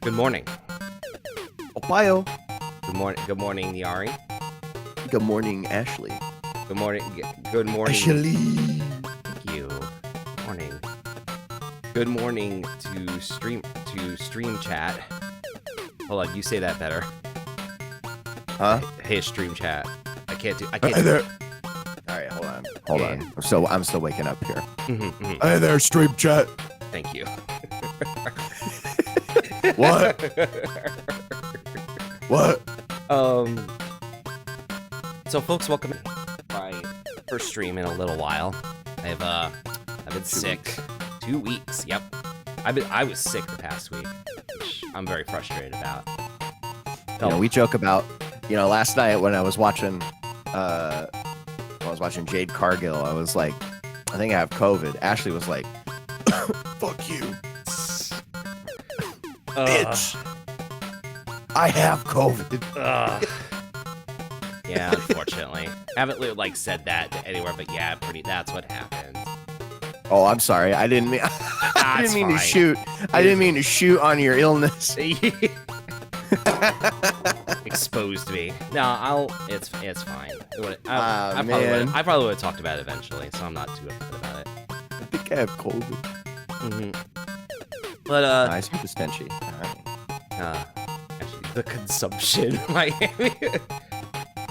Good morning. Ohio. Good morning, Nyari. Good morning, Ashely. Good morning. Good morning. Ashely. Thank you. Good morning. Good morning to stream chat. Hold on, you say that better. Huh? Hey, stream chat. I can't do. Hey there. All right, hold on. I'm still waking up here. Hey there, stream chat. Thank you. What? What? So folks, welcome to my first stream in a little while. I've been sick. 2 weeks. Yep. I was sick the past week, which I'm very frustrated about. We joke about, last night when I was watching Jade Cargill, I was like, I think I have COVID. Ashley was like, fuck you. Bitch. I have COVID. Yeah, unfortunately. I haven't said that anywhere, but yeah, that's what happened. Oh, I'm sorry. I didn't mean I didn't mean to shoot. I didn't mean to shoot on your illness. Exposed me. No, it's fine. I probably would have talked about it eventually, so I'm not too upset about it. I think I have COVID. But nice with the stenchy. Actually, the consumption.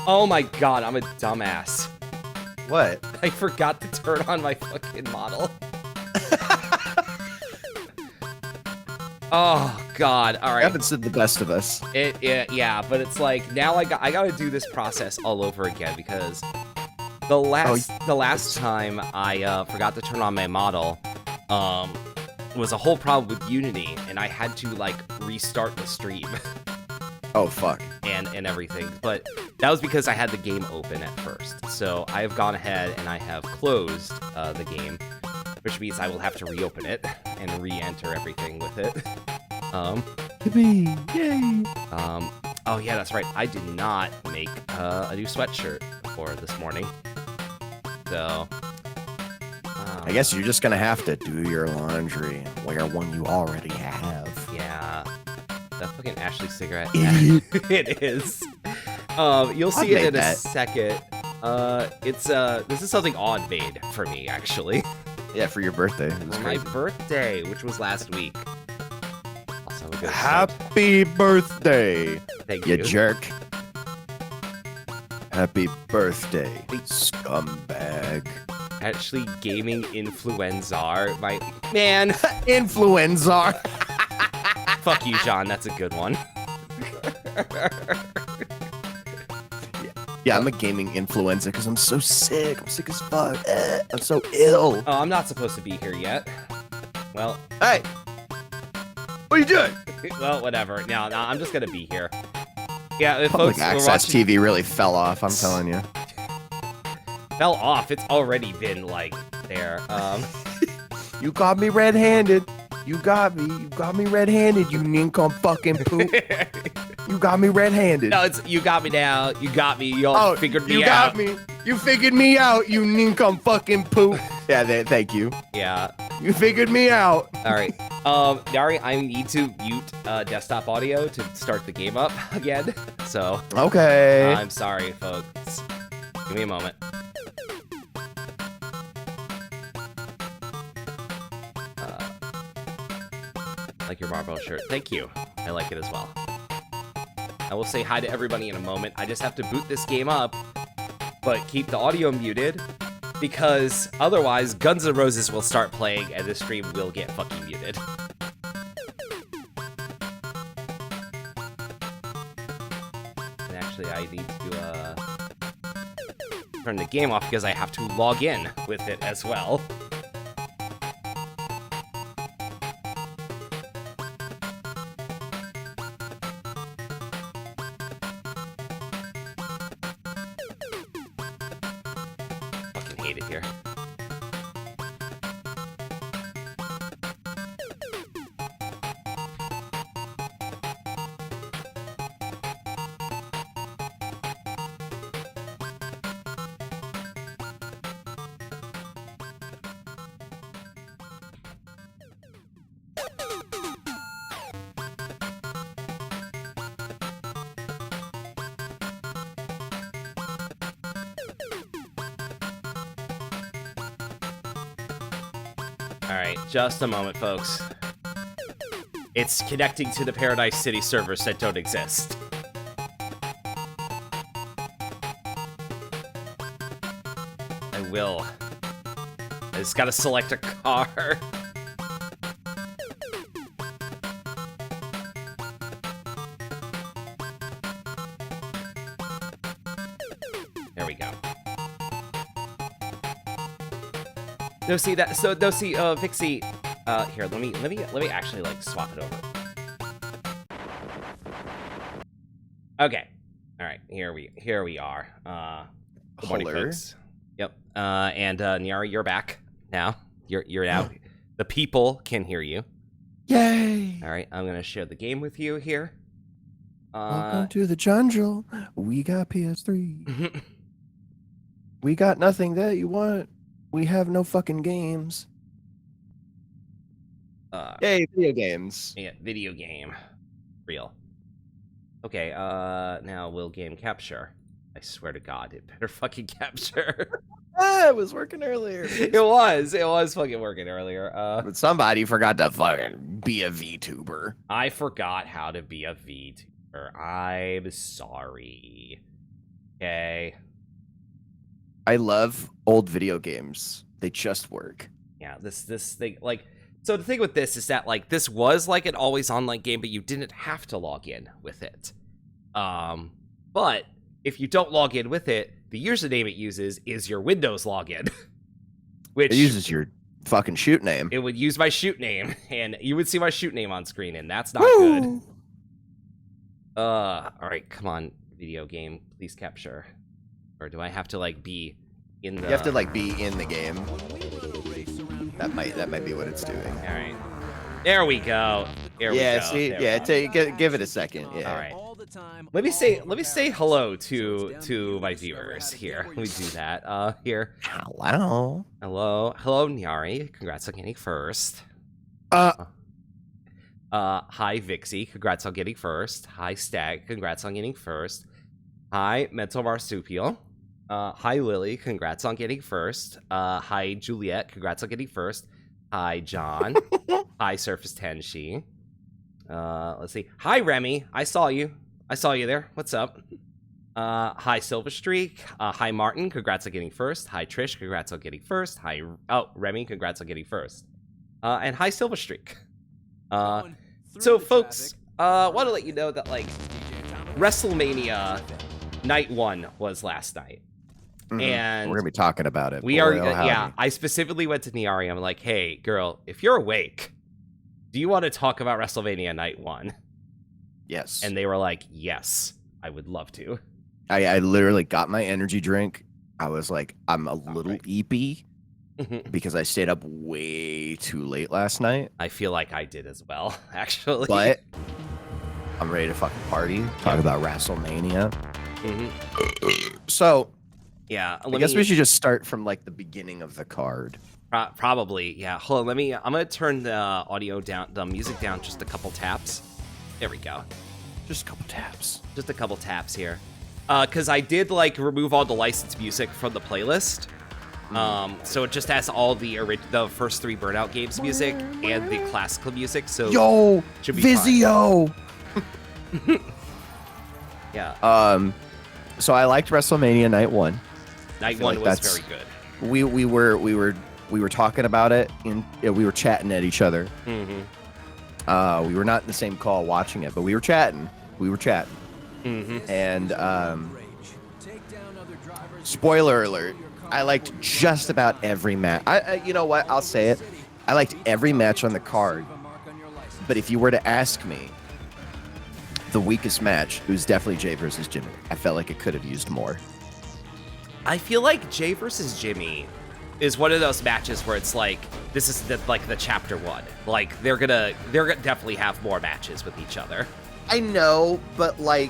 Oh my god, I'm a dumbass. What? I forgot to turn on my fucking model. Oh god, all right. Haven't said the best of us. Yeah, but it's like now I gotta do this process all over again because the last time I forgot to turn on my model, was a whole problem with Unity, and I had to restart the stream. Oh fuck. And everything, but that was because I had the game open at first. So I have gone ahead and I have closed the game, which means I will have to reopen it and re-enter everything with it. Yippee! Yay! Oh yeah, that's right. I did not make a new sweatshirt for this morning, so. I guess you're just gonna have to do your laundry and wear one you already have. Yeah. That fucking Ashely cigarette. Idiot. It is. You'll see it in a second. This is something odd made for me, actually. Yeah, for your birthday. For my birthday, which was last week. Also a good Happy birthday! Thank you. You jerk. Happy birthday, scumbag. Actually, gaming influenza. My man. Influenza. Fuck you, John. That's a good one. Yeah, I'm a gaming influenza because I'm so sick. I'm sick as fuck. I'm so ill. Oh, I'm not supposed to be here yet. Well. Hey! What are you doing? Well, whatever. No, I'm just gonna be here. Yeah, Public folks, access TV really fell off, I'm telling you. Fell off. It's already been, there. You got me red-handed. You got me red-handed, you nincompoop fucking poop. You got me red-handed. No, it's you got me now. You got me. You figured me out. You got me. You figured me out, you nincompoop fucking poop. Yeah, thank you. Yeah. You figured me out. All right. Nyari, I need to mute desktop audio to start the game up again. So. Okay. I'm sorry, folks. Give me a moment. Like your Marvel shirt. Thank you. I like it as well. I will say hi to everybody in a moment. I just have to boot this game up, but keep the audio muted, because otherwise Guns N' Roses will start playing and the stream will get fucking muted. And actually, I need to, turn the game off because I have to log in with it as well. Fucking hate it here. Alright, just a moment, folks. It's connecting to the Paradise City servers that don't exist. I will. I just gotta select a car. There we go. No, see that. So, no, see, Vixie. Here, let me actually like swap it over. Okay. All right. Here we are. Good morning, Hello. folks. Yep. And Nyari, you're back now. You're now. The people can hear you. Yay! All right. I'm gonna share the game with you here. Welcome to the jungle. We got PS3. We got nothing that you want. We have no fucking games. Yay, video games. Yeah, video game. Real. Okay, now will game capture. I swear to God, it better fucking capture. Ah, it was working earlier. It was fucking working earlier. But somebody forgot to fucking be a VTuber. I forgot how to be a VTuber. I'm sorry. Okay. I love old video games. They just work. Yeah, this thing, like, so the thing with this is that, like, this was like an always online game, but you didn't have to log in with it. But if you don't log in with it, the username it uses is your Windows login. Which It uses your fucking shoot name. it would use my shoot name, and you would see my shoot name on screen, and that's not good. All right, come on, video game, please capture. Or do I have to like be in the? You have to like be in the game. That might be what it's doing. All right, there we go. There we go. See, There we go. give it a second. Yeah. All right. Let me say hello to my viewers here. Let me do that. Here. Hello. Hello, Nyari. Congrats on getting first. Hi, Vixie. Congrats on getting first. Hi, Stag. Congrats on getting first. Hi, Mental Marsupial. Hi, Lily. Congrats on getting first. Hi, Juliet. Congrats on getting first. Hi, John. Hi, Surface Tenshi. Let's see. Hi, Remy. I saw you there. What's up? Hi, Silver Streak. Hi, Martin. Congrats on getting first. Hi, Trish. Congrats on getting first. Hi, Remy. Congrats on getting first. And hi, Silver Streak. So, folks, want to let you know that, like, Wrestlemania Night 1 was last night. And we're gonna be talking about it. we Boy, are, oh, howdy. yeah, I specifically went to Nyari. I'm like, hey, girl, if you're awake, do you want to talk about Wrestlemania Night 1? Yes. And they were like, yes, I would love to. I literally got my energy drink. I was like, I'm a little eepy because I stayed up way too late last night. I feel like I did as well, actually. But I'm ready to fucking party. Talk about WrestleMania. So yeah, I guess we should just start from like the beginning of the card. Probably, yeah. Hold on, I'm gonna turn the audio down, the music down just a couple taps. There we go. Just a couple taps. Just a couple taps here. Because I did, like, remove all the licensed music from the playlist. So it just has all the first 3 Burnout games music and the classical music, so Yo, should be Vizio. yeah. So I liked WrestleMania Night 1. Night feel 1 like was that's- very good. We were talking about it we were chatting at each other. We were not in the same call watching it, but we were chatting. And spoiler alert, I liked just about every match. You know what? I'll say it. I liked every match on the card. But if you were to ask me, the weakest match, it was definitely Jay versus Jimmy. I felt like it could have used more. I feel like Jay versus Jimmy is one of those matches where it's like, this is the chapter 1. Like, they're gonna definitely have more matches with each other. I know, but like,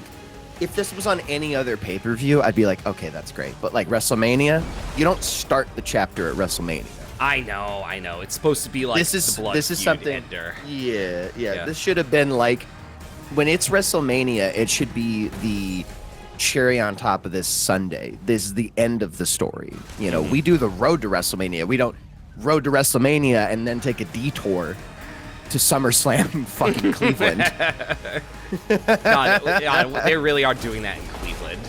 if this was on any other pay-per-view, I'd be like, okay, that's great. But like WrestleMania, you don't start the chapter at WrestleMania. I know. It's supposed to be like this is something ender. Yeah. This should have been like, when it's WrestleMania, it should be the cherry on top of this Sunday. This is the end of the story. You know, we do the road to WrestleMania. We don't road to WrestleMania and then take a detour to SummerSlam in fucking Cleveland. God, they really are doing that in Cleveland.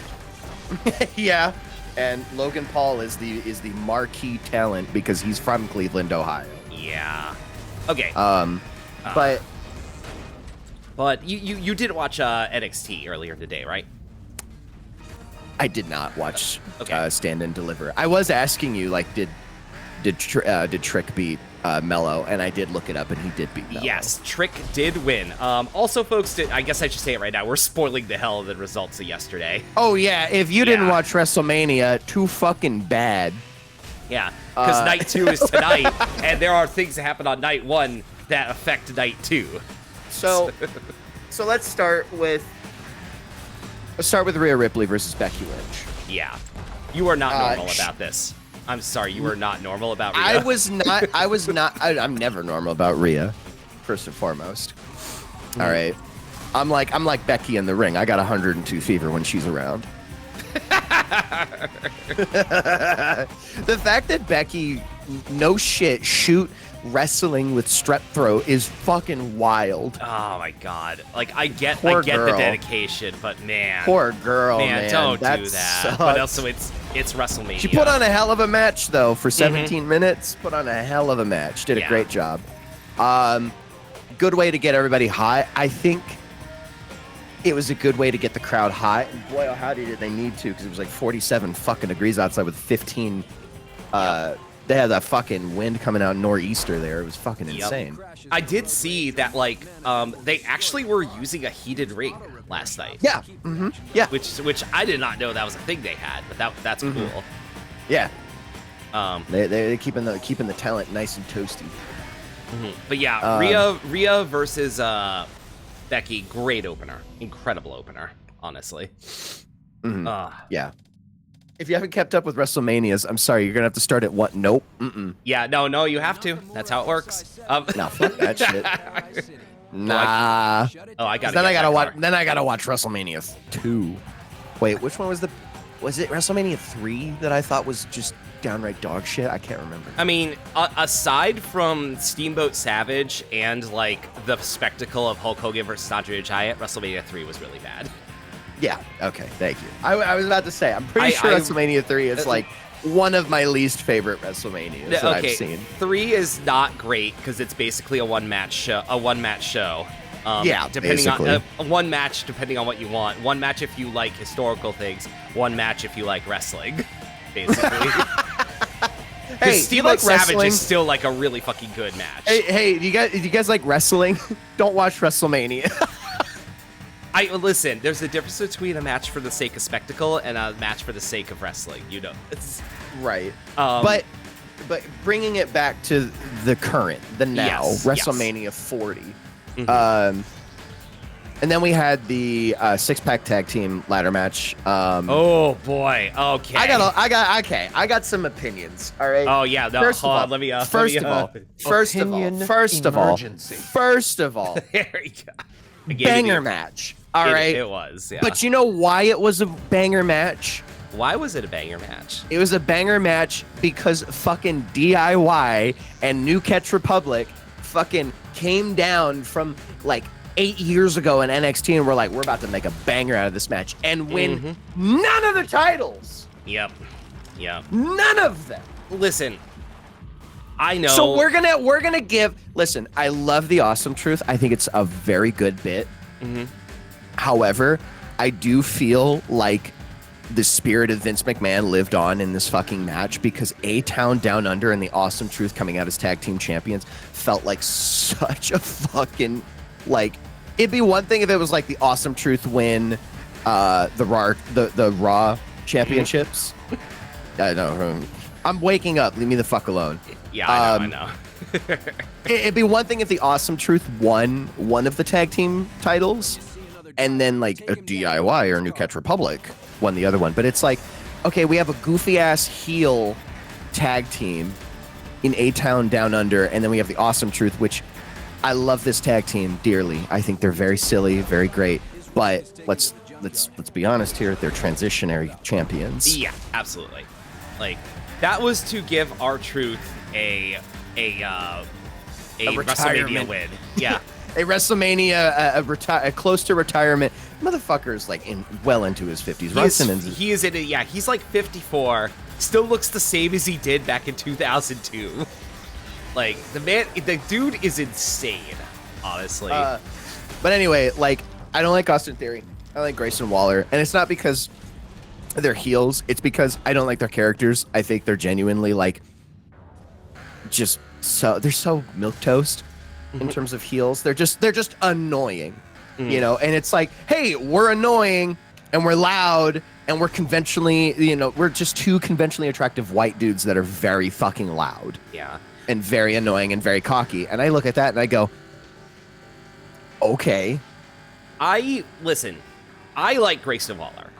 Yeah. And Logan Paul is the marquee talent because he's from Cleveland, Ohio. Yeah. Okay. But you did watch NXT earlier today, right? I did not watch Stand and Deliver. I was asking you, like, did Trick beat Mello? And I did look it up, and he did beat Mello. Yes, Trick did win. Also, folks, I guess I should say it right now. We're spoiling the hell of the results of yesterday. Oh, yeah. If you didn't watch WrestleMania, too fucking bad. Yeah, because night 2 is tonight, and there are things that happen on night 1 that affect night 2. So let's start with Rhea Ripley versus Becky Lynch. Yeah, you are not normal about this. I'm sorry, you are not normal about Rhea. I was not. I'm never normal about Rhea, first and foremost. All right, I'm like Becky in the ring. I got 102 fever when she's around. The fact that Becky, no shit, shoot wrestling with strep throat is fucking wild. Oh my god! Like I get Poor the girl. dedication, but man, poor girl, man. Don't that do that. Sucks. But also, it's WrestleMania. She put on a hell of a match though for 17 minutes. Put on a hell of a match. Did a great job. Good way to get everybody hot. I think it was a good way to get the crowd hot. And boy, oh, how did they need to? Because it was like 47 fucking degrees outside with 15. They had that fucking wind coming out nor'easter there. It was fucking insane. I did see that, like, they actually were using a heated ring last night. Yeah. Yeah. Which I did not know that was a thing they had, but that's cool. Yeah. They're keeping the talent nice and toasty. But yeah, Rhea versus Becky, great opener, incredible opener, honestly. Yeah. If you haven't kept up with WrestleManias, I'm sorry, you're gonna have to start at what? Nope. Yeah, no, you have to. That's how it works. Nah, fuck that shit. Nah. I gotta. Then I gotta watch. Then I gotta watch WrestleMania 2. Wait, which one was the? Was it WrestleMania 3 that I thought was just downright dog shit? I can't remember. I mean, aside from Steamboat Savage and like the spectacle of Hulk Hogan versus Andre the Giant, WrestleMania 3 was really bad. Yeah. Okay. Thank you. I was about to say, I'm pretty sure WrestleMania 3 is like one of my least favorite WrestleManias that I've seen. 3 is not great because it's basically a one match show. Depending basically. on one match, depending on what you want. One match if you like historical things. One match if you like wrestling. Basically. Hey, Steamboat Savage is still like a really fucking good match. Hey, do you guys like wrestling? Don't watch WrestleMania. Listen, there's a difference between a match for the sake of spectacle and a match for the sake of wrestling. You know, it's right. But bringing it back to the current, the now, WrestleMania 40. And then we had the six-pack tag team ladder match. Oh boy. Okay. I got some opinions. All right. Oh yeah. No, First of all. There you go. Banger match. All right. It was. Yeah. But you know why it was a banger match? Why was it a banger match? It was a banger match because fucking DIY and New Catch Republic fucking came down from like 8 years ago in NXT and we're like, we're about to make a banger out of this match and win none of the titles. Yep. None of them. Listen, I know. So we're gonna give. Listen, I love the Awesome Truth. I think it's a very good bit. However, I do feel like the spirit of Vince McMahon lived on in this fucking match, because A-Town Down Under and the Awesome Truth coming out as tag team champions felt like such a fucking, like, it'd be one thing if it was like the Awesome Truth win the Raw championships. I know. I'm waking up. Leave me the fuck alone. Yeah, I know. It'd be one thing if the Awesome Truth won one of the tag team titles, and then like a DIY or New Catch Republic won the other one. But it's like, okay, we have a goofy ass heel tag team in A-Town Down Under, and then we have the Awesome Truth, which I love this tag team dearly. I think they're very silly, very great. But let's be honest here, they're transitionary champions. Yeah, absolutely. Like, that was to give R-Truth a WrestleMania win. Yeah. A WrestleMania, a close to retirement. Motherfucker's like well into his 50s. He is in it. Yeah, he's like 54. Still looks the same as he did back in 2002. Like, the dude is insane, honestly. But anyway, like, I don't like Austin Theory. I like Grayson Waller, and it's not because they're heels. It's because I don't like their characters. I think they're genuinely like they're so milquetoast in terms of heels. They're just annoying, you know. And it's like, hey, we're annoying and we're loud and we're conventionally, we're just two conventionally attractive white dudes that are very fucking loud, and very annoying and very cocky. And I look at that and I go, okay. I like Grayson Waller,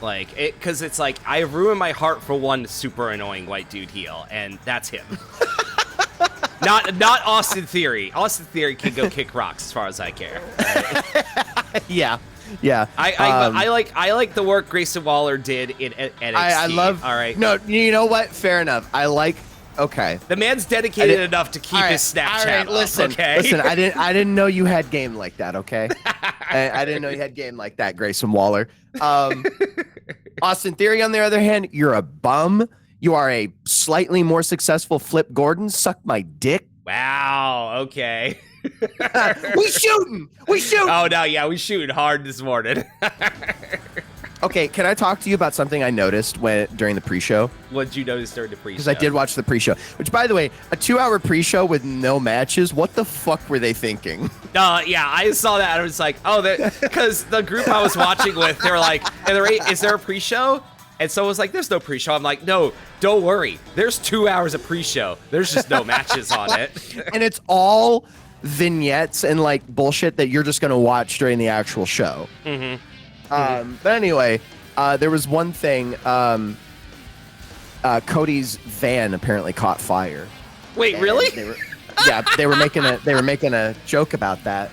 like, because it's like I've ruined my heart for one super annoying white dude heel, and that's him. Not Austin Theory. Austin Theory can go kick rocks as far as I care. Right? Yeah. I like the work Grayson Waller did in NXT. I love. All right. No, you know what? Fair enough. Okay. The man's dedicated enough to keep his Snapchat up. Listen, I didn't know you had game like that. Okay. I didn't know you had game like that, Grayson Waller. Austin Theory, on the other hand, you're a bum. You are a slightly more successful Flip Gordon. Suck my dick. Wow. Okay. We shooting. Oh no, yeah, we shooting hard this morning. Okay, can I talk to you about something I noticed during the pre-show? What did you notice during the pre-show? Because I did watch the pre-show. Which, by the way, a 2-hour pre-show with no matches. What the fuck were they thinking? Yeah, I saw that. And I was like, oh, because the group I was watching with, they were like, is there a pre-show? And so I was like, there's no pre-show. I'm like, no, don't worry. There's 2 hours of pre-show. There's just no matches on it. And it's all vignettes and like bullshit that you're just going to watch during the actual show. Mm-hmm. But anyway, there was one thing. Cody's van apparently caught fire. Wait, really? They were making a joke about that,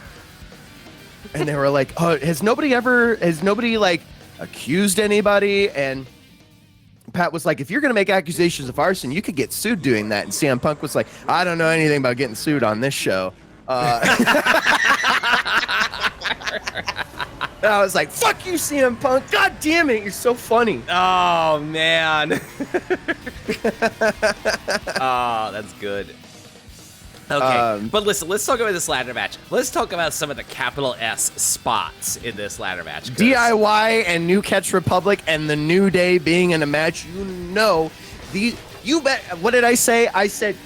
and they were like, "Oh, has nobody like accused anybody?" And Pat was like, "If you're gonna make accusations of arson, you could get sued doing that." And CM Punk was like, "I don't know anything about getting sued on this show." And I was like, fuck you, CM Punk. God damn it, you're so funny. Oh, man. Oh, that's good. Okay, but listen, let's talk about this ladder match. Let's talk about some of the capital S spots in this ladder match. DIY and New Catch Republic and the New Day being in a match, what did I say? I said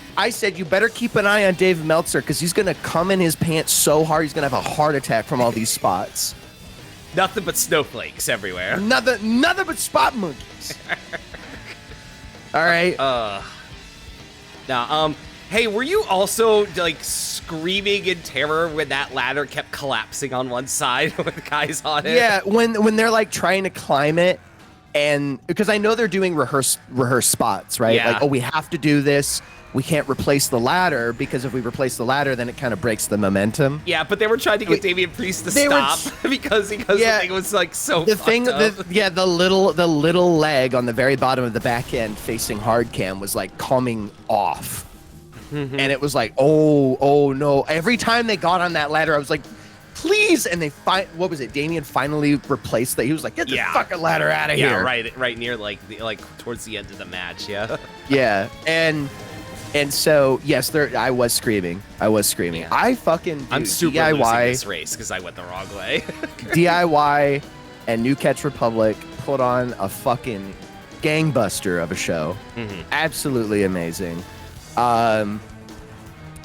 you better keep an eye on Dave Meltzer, because he's going to come in his pants so hard he's going to have a heart attack from all these spots. Nothing but snowflakes everywhere. Nothing but spot monkeys. All right. Now, hey, were you also like screaming in terror when that ladder kept collapsing on one side with guys on it? Yeah, when they're like trying to climb it, and because I know they're doing rehearse spots, right? Yeah. Like, oh, we have to do this. We can't replace the ladder, because if we replace the ladder, then it kind of breaks the momentum. Yeah, but they were trying to get Damian Priest to stop because the thing was like so fucked up. The little leg on the very bottom of the back end facing hard cam was like coming off. Mm-hmm. And it was like, oh no. Every time they got on that ladder, I was like, please. And they what was it? Damian finally replaced that. He was like, get the fucking ladder out of here. Yeah, right near like towards the end of the match. Yeah. Yeah. And so, yes, I was screaming. Yeah. I'm super DIY losing this race because I went the wrong way. DIY and New Catch Republic put on a fucking gangbuster of a show. Absolutely amazing.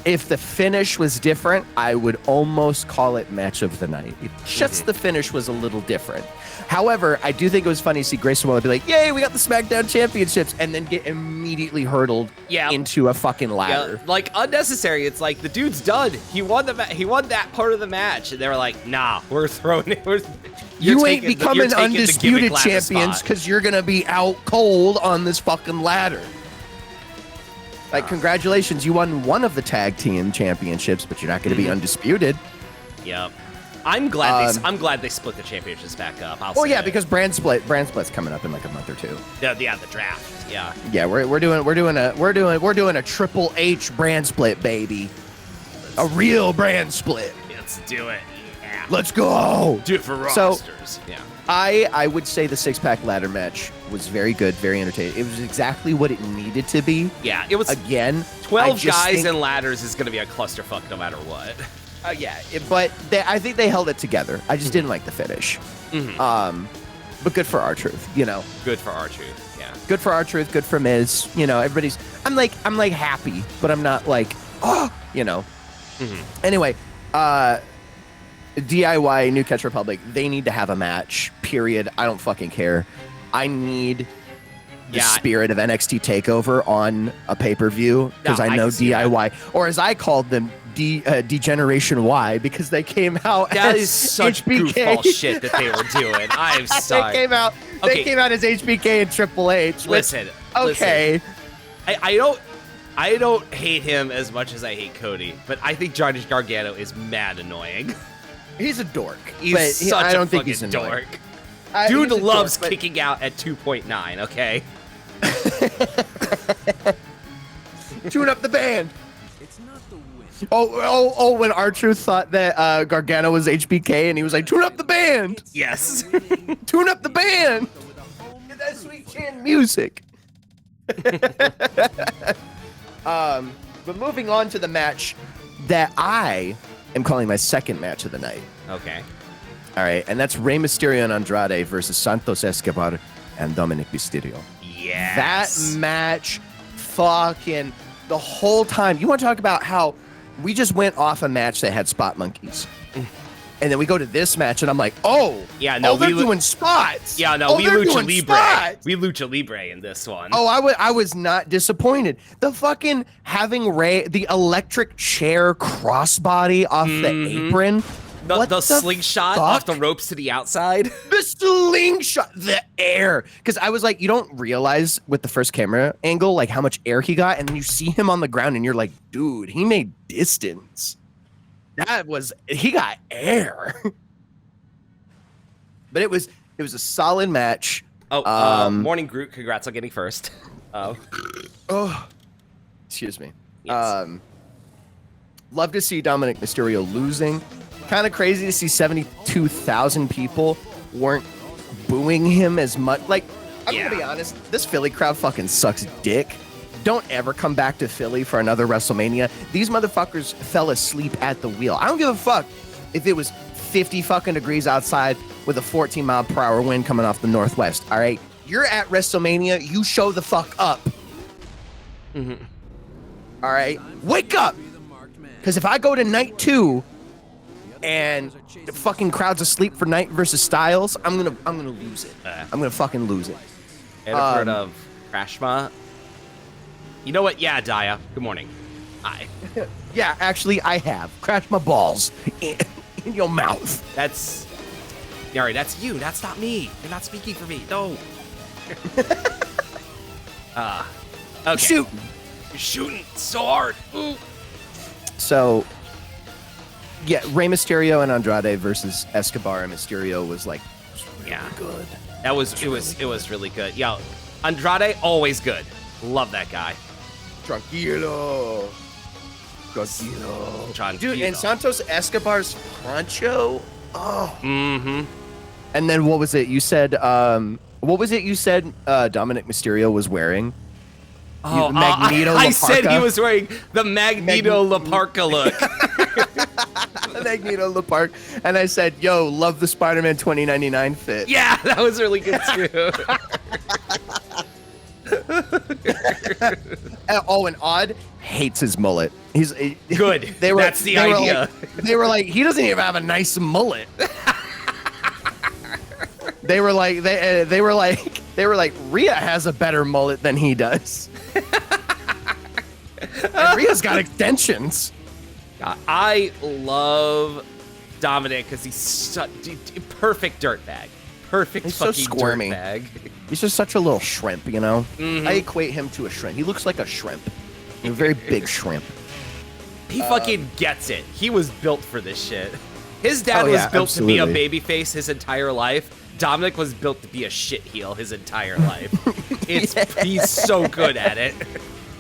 If the finish was different, I would almost call it match of the night. Just the finish was a little different. However, I do think it was funny to see Grayson Waller be like, "Yay, we got the SmackDown Championships," and then get immediately hurtled into a fucking ladder. Yeah, like unnecessary. It's like the dude's done. He won he won that part of the match, and they were like, "Nah, we're throwing it." You ain't becoming undisputed champions because you're gonna be out cold on this fucking ladder. Like, congratulations, you won one of the tag team championships, but you're not going to be undisputed. Yep. I'm glad they split the championships back up. Well, yeah, because brand split's coming up in like a month or two. Yeah, the draft. Yeah. Yeah, we're doing a Triple H brand split, baby. A real brand split. Let's do it. Yeah. Let's go. Do it for rosters. Yeah. I would say the six-pack ladder match was very good, very entertaining. It was exactly what it needed to be. Yeah, it was. Again, 12 guys and ladders is going to be a clusterfuck no matter what. I think they held it together. I just didn't like the finish. But good for R-Truth, you know. Good for R-Truth, yeah. Good for R-Truth, good for Miz. You know, everybody's. I'm like happy, but I'm not like, oh, you know. Anyway, DIY New Catch Republic, they need to have a match, period. I don't fucking care. I need the spirit of NXT TakeOver on a pay-per-view because I know DIY, or as I called them, Degeneration Y, because they came out that as is such HBK. goofball shit that they were doing. I'm sorry. They came out as HBK and Triple H. Listen. I don't hate him as much as I hate Cody, but I think Johnny Gargano is mad annoying. He's a dork. I don't think he's a dork. Dude loves kicking out at 2.9, okay? Tune up the band. It's not the win. Oh, when R-Truth thought that Gargano was HBK and he was like, tune up the band. Yes. Tune up the band. Get that sweet chin music. But moving on to the match that I am calling my second match of the night. Okay. All right, and that's Rey Mysterio and Andrade versus Santos Escobar and Dominic Mysterio. Yes. That match, fucking the whole time. You want to talk about how we just went off a match that had spot monkeys. And then we go to this match, and I'm like, they're doing spots. Yeah, no, we lucha libre. We lucha libre in this one. Oh, I was not disappointed. The fucking having Ray, the electric chair crossbody off the apron. The slingshot off the ropes to the outside. The slingshot, the air. Because I was like, you don't realize with the first camera angle, like how much air he got. And then you see him on the ground and you're like, dude, he made distance. He got air. But it was a solid match. Morning Groot, congrats on getting first. Excuse me. Yes. Love to see Dominic Mysterio losing. Kind of crazy to see 72,000 people weren't booing him as much. Like, I'm gonna be honest, this Philly crowd fucking sucks dick. Don't ever come back to Philly for another WrestleMania. These motherfuckers fell asleep at the wheel. I don't give a fuck if it was 50 fucking degrees outside with a 14-mile-per-hour wind coming off the northwest. All right, you're at WrestleMania. You show the fuck up. All right, wake up. Because if I go to night 2 and the fucking crowd's asleep for Knight versus Styles, I'm gonna lose it. I'm gonna fucking lose it. And I've heard of Krashma. You know what? Yeah, Daya. Good morning. Hi. Yeah, actually, I have. Crash my balls in your mouth. That's Nyari. That's you. That's not me. You're not speaking for me. No. Okay. Shooting. You're shooting so hard. Ooh. So, yeah, Rey Mysterio and Andrade versus Escobar and Mysterio was like, good. It was really good. Yeah, Andrade always good. Love that guy. Tranquilo. Dude, and Santos Escobar's poncho. Oh. And then what was it you said? Dominic Mysterio was wearing? Magneto La Parka? I said he was wearing the Magneto La Parka look. Magneto in the park, and I said, "Yo, love the Spider-Man 2099 fit." Yeah, that was really good too. And Odd hates his mullet. Good. That's the idea. They were like, he doesn't even have a nice mullet. They were like, Rhea has a better mullet than he does. And Rhea's got extensions. I love Dominic because he's such perfect dirtbag. Perfect He's so fucking squirmy. dirtbag. He's just such a little shrimp, you know? Mhm. I equate him to a shrimp. He looks like a shrimp. A very big shrimp. He fucking gets it. He was built for this shit. His dad was built to be a babyface his entire life. Dominic was built to be a shit heel his entire life. He's so good at it.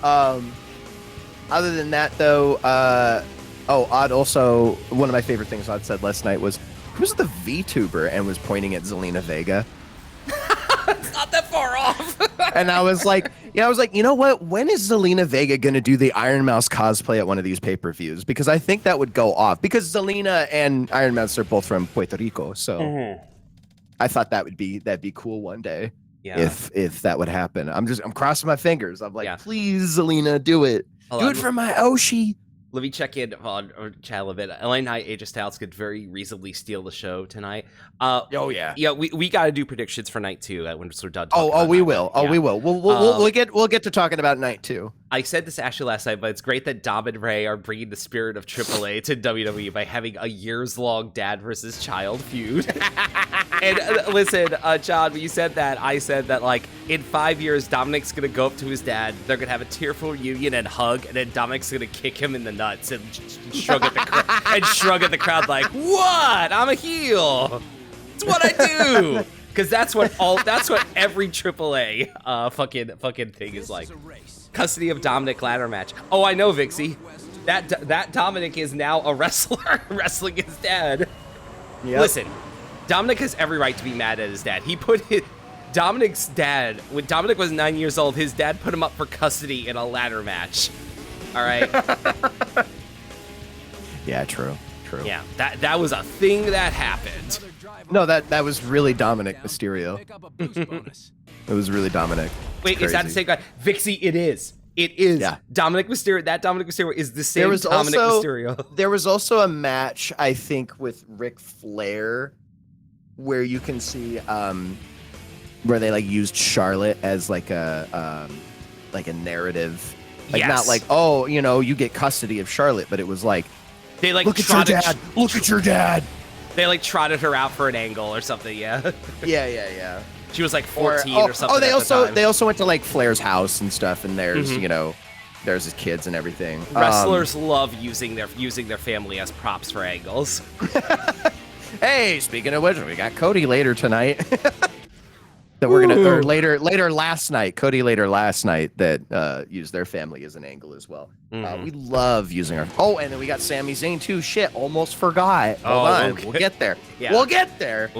Other than that, though, Odd also, one of my favorite things Odd said last night was, who's the VTuber? And was pointing at Zelina Vega. It's not that far off. And I was like, you know what? When is Zelina Vega going to do the Iron Mouse cosplay at one of these pay-per-views? Because I think that would go off. Because Zelina and Iron Mouse are both from Puerto Rico. So I thought that'd be cool one day. Yeah. If that would happen. I'm crossing my fingers. I'm like, please, Zelina, do it. Do it for my Oshi. Let me check in on chat a little bit. LA Knight, AJ Styles could very reasonably steal the show tonight. Oh yeah. Yeah, we got to do predictions for night 2 when we're done. We will. We will. We'll get to talking about night 2. I said this actually last night, but it's great that Dom and Ray are bringing the spirit of AAA to WWE by having a years-long dad versus child feud. And listen, John, when you said that, I said that, like, in 5 years, Dominic's going to go up to his dad, they're going to have a tearful reunion and hug, and then Dominic's going to kick him in the nuts and shrug at the crowd like, what? I'm a heel. It's what I do. Because that's what every AAA fucking thing is like. Custody of Dominic ladder match. Oh, I know, Vixie. That Dominic is now a wrestler wrestling his dad. Yep. Listen, Dominic has every right to be mad at his dad. Dominic's dad, when Dominic was 9 years old, his dad put him up for custody in a ladder match. All right. Yeah, true. Yeah, that was a thing that happened. No, that was really Dominic Mysterio. It was really Dominic. Wait, is that the same guy? Vixie, it is. It is. Yeah. Dominic Mysterio. That Dominic Mysterio is the same Dominic Mysterio. There was also a match, I think, with Ric Flair, where you can see where they like used Charlotte as like a narrative. Like not like, oh, you get custody of Charlotte, but it was like, they like look at your dad. Look at your dad. They like trotted her out for an angle or something. Yeah. Yeah. She was like 14 or something. Oh, they also went to like Flair's house and stuff, and there's there's his kids and everything. Wrestlers love using their family as props for angles. Hey, speaking of which, we got Cody later tonight. That we're gonna or later last night. Cody later last night that used their family as an angle as well. We love using our. Oh, and then we got Sami Zayn too. Shit, almost forgot. Hold on, we'll get there. Yeah. We'll get there.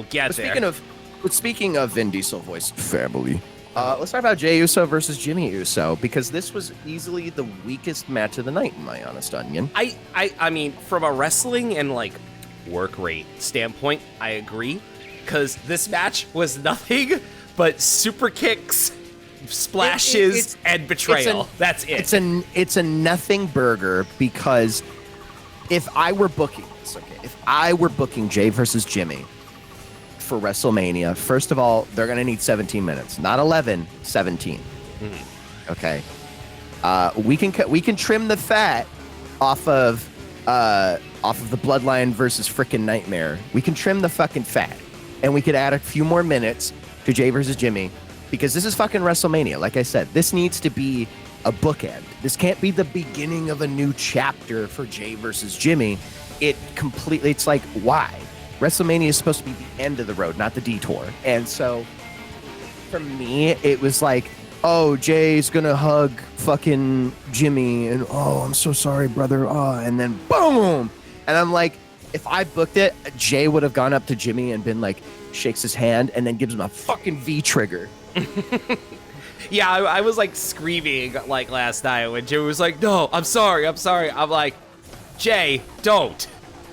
Speaking of Vin Diesel voice family, let's talk about Jey Uso versus Jimmy Uso, because this was easily the weakest match of the night, in my honest onion. I mean, from a wrestling and like work rate standpoint, I agree, because this match was nothing but super kicks, splashes, and betrayal. That's it. It's a nothing burger, because if I were booking Jey versus Jimmy for WrestleMania, first of all, they're going to need 17 minutes, not 11, 17. Okay. We can trim the fat off of the Bloodline versus frickin' Nightmare. We can trim the fucking fat, and we could add a few more minutes to Jey versus Jimmy, because this is fucking WrestleMania. Like I said, this needs to be a bookend. This can't be the beginning of a new chapter for Jey versus Jimmy. It's like, why? WrestleMania is supposed to be the end of the road, not the detour. And so, for me, it was like, oh, Jay's gonna hug fucking Jimmy, and oh, I'm so sorry, brother. Oh, and then boom. And I'm like, if I booked it, Jay would have gone up to Jimmy and been like, shakes his hand, and then gives him a fucking V trigger. Yeah, I was like screaming like last night when Jimmy was like, no, I'm sorry. I'm like, Jay, don't.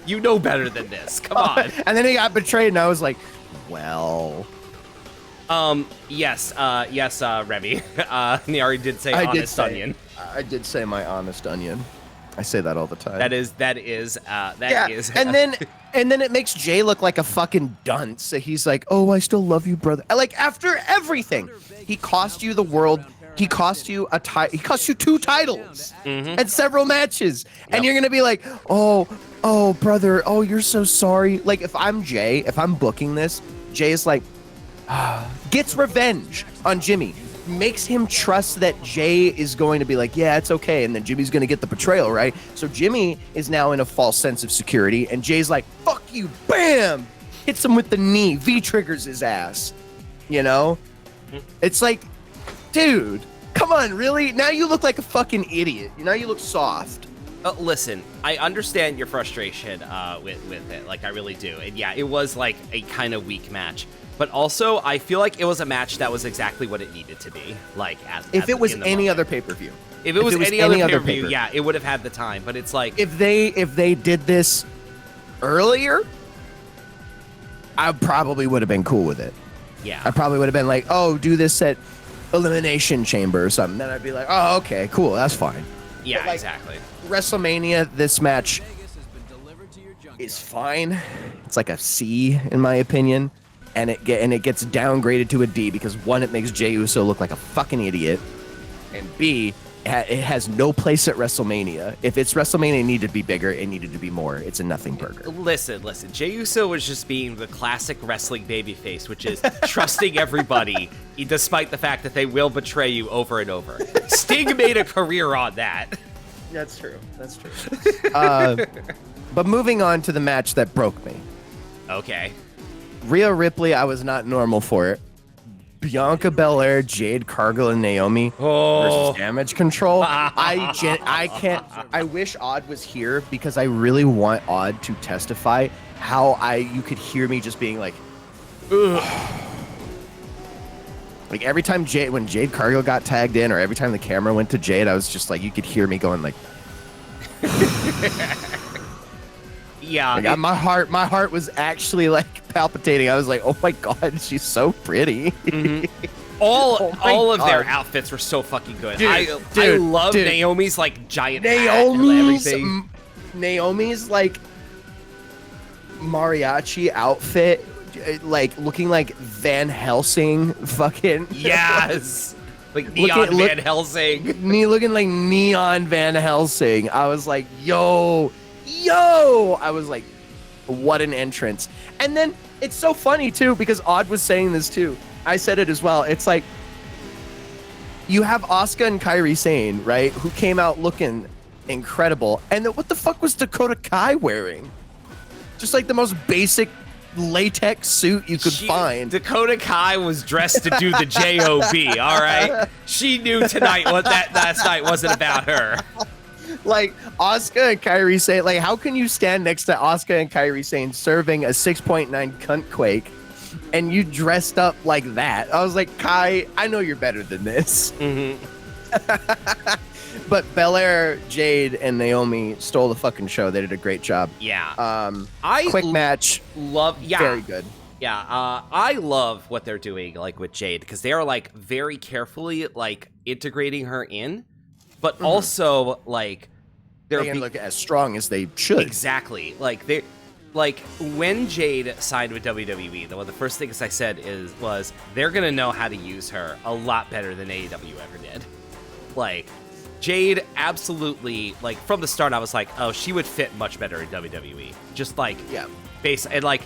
You know better than this. Come on. And then he got betrayed, and I was like, well. Yes, Remy. Nyari did say honest onion. I did say my honest onion. I say that all the time. That is. And then it makes Jay look like a fucking dunce. So he's like, oh, I still love you, brother. Like, after everything, he cost you the world. He cost you he cost you 2 titles and several matches. Yep. And you're going to be like, oh, brother. Oh, you're so sorry. Like, if I'm Jay, if I'm booking this, Jay is like, gets revenge on Jimmy. Makes him trust that Jay is going to be like, yeah, it's okay. And then Jimmy's going to get the betrayal, right? So Jimmy is now in a false sense of security. And Jay's like, fuck you. Bam. Hits him with the knee. V-triggers his ass. You know? It's like, dude, come on, really? Now you look like a fucking idiot. Now you look soft. Listen, I understand your frustration with it. Like, I really do. And yeah, it was like a kind of weak match. But also, I feel like it was a match that was exactly what it needed to be. Like, if it was any other pay-per-view. If it was any other pay-per-view, yeah, it would have had the time. But it's like, if they did this earlier, I probably would have been cool with it. Yeah, I probably would have been like, oh, do this at Elimination Chamber or something. Then I'd be like, oh, okay, cool, that's fine. Yeah, like, exactly. WrestleMania, this match is fine. It's like a C in my opinion. And it gets downgraded to a D because 1, it makes Jey Uso look like a fucking idiot, and B, it has no place at WrestleMania. If it's WrestleMania, it needed to be bigger. It needed to be more. It's a nothing burger. Listen. Jey Uso was just being the classic wrestling babyface, which is trusting everybody, despite the fact that they will betray you over and over. Sting made a career on that. That's true. But moving on to the match that broke me. Okay. Rhea Ripley, I was not normal for it. Bianca Belair, Jade Cargill, and Naomi versus Damage Control. I can't. I wish Odd was here because I really want Odd to testify how you could hear me just being like, ugh. Like every time when Jade Cargill got tagged in, or every time the camera went to Jade, I was just like, you could hear me going like. Yeah, like, my heart was actually like palpitating. I was like, "Oh my god, she's so pretty." Mm-hmm. All of their outfits were so fucking good. I love Naomi's like giant everything. Naomi's like mariachi outfit, like looking like Van Helsing. Fucking yes. Like Neon Van Helsing. Looking like Neon Van Helsing. I was like, yo, I was like, what an entrance. And then it's so funny too, because Odd was saying this too. I said it as well. It's like, you have Asuka and Kairi Sane, right? Who came out looking incredible. And then what the fuck was Dakota Kai wearing? Just like the most basic latex suit you could find. Dakota Kai was dressed to do the JOB, all right? She knew tonight what that last night wasn't about her. Like, Asuka and Kairi Sane, like, how can you stand next to Asuka and Kairi Sane serving a 6.9 cunt quake and you dressed up like that? I was like, Kai, I know you're better than this. Mm-hmm. But Belair, Jade, and Naomi stole the fucking show. They did a great job. Yeah. Quick match. Very good. Yeah. I love what they're doing, like, with Jade, because they are, like, very carefully, like, integrating her in. But also, like, they're gonna look as strong as they should. Exactly. Like when Jade signed with WWE, one of the first things I said was they're gonna know how to use her a lot better than AEW ever did. Like, Jade absolutely, like, from the start, I was like, oh, she would fit much better in WWE. Just like, and like,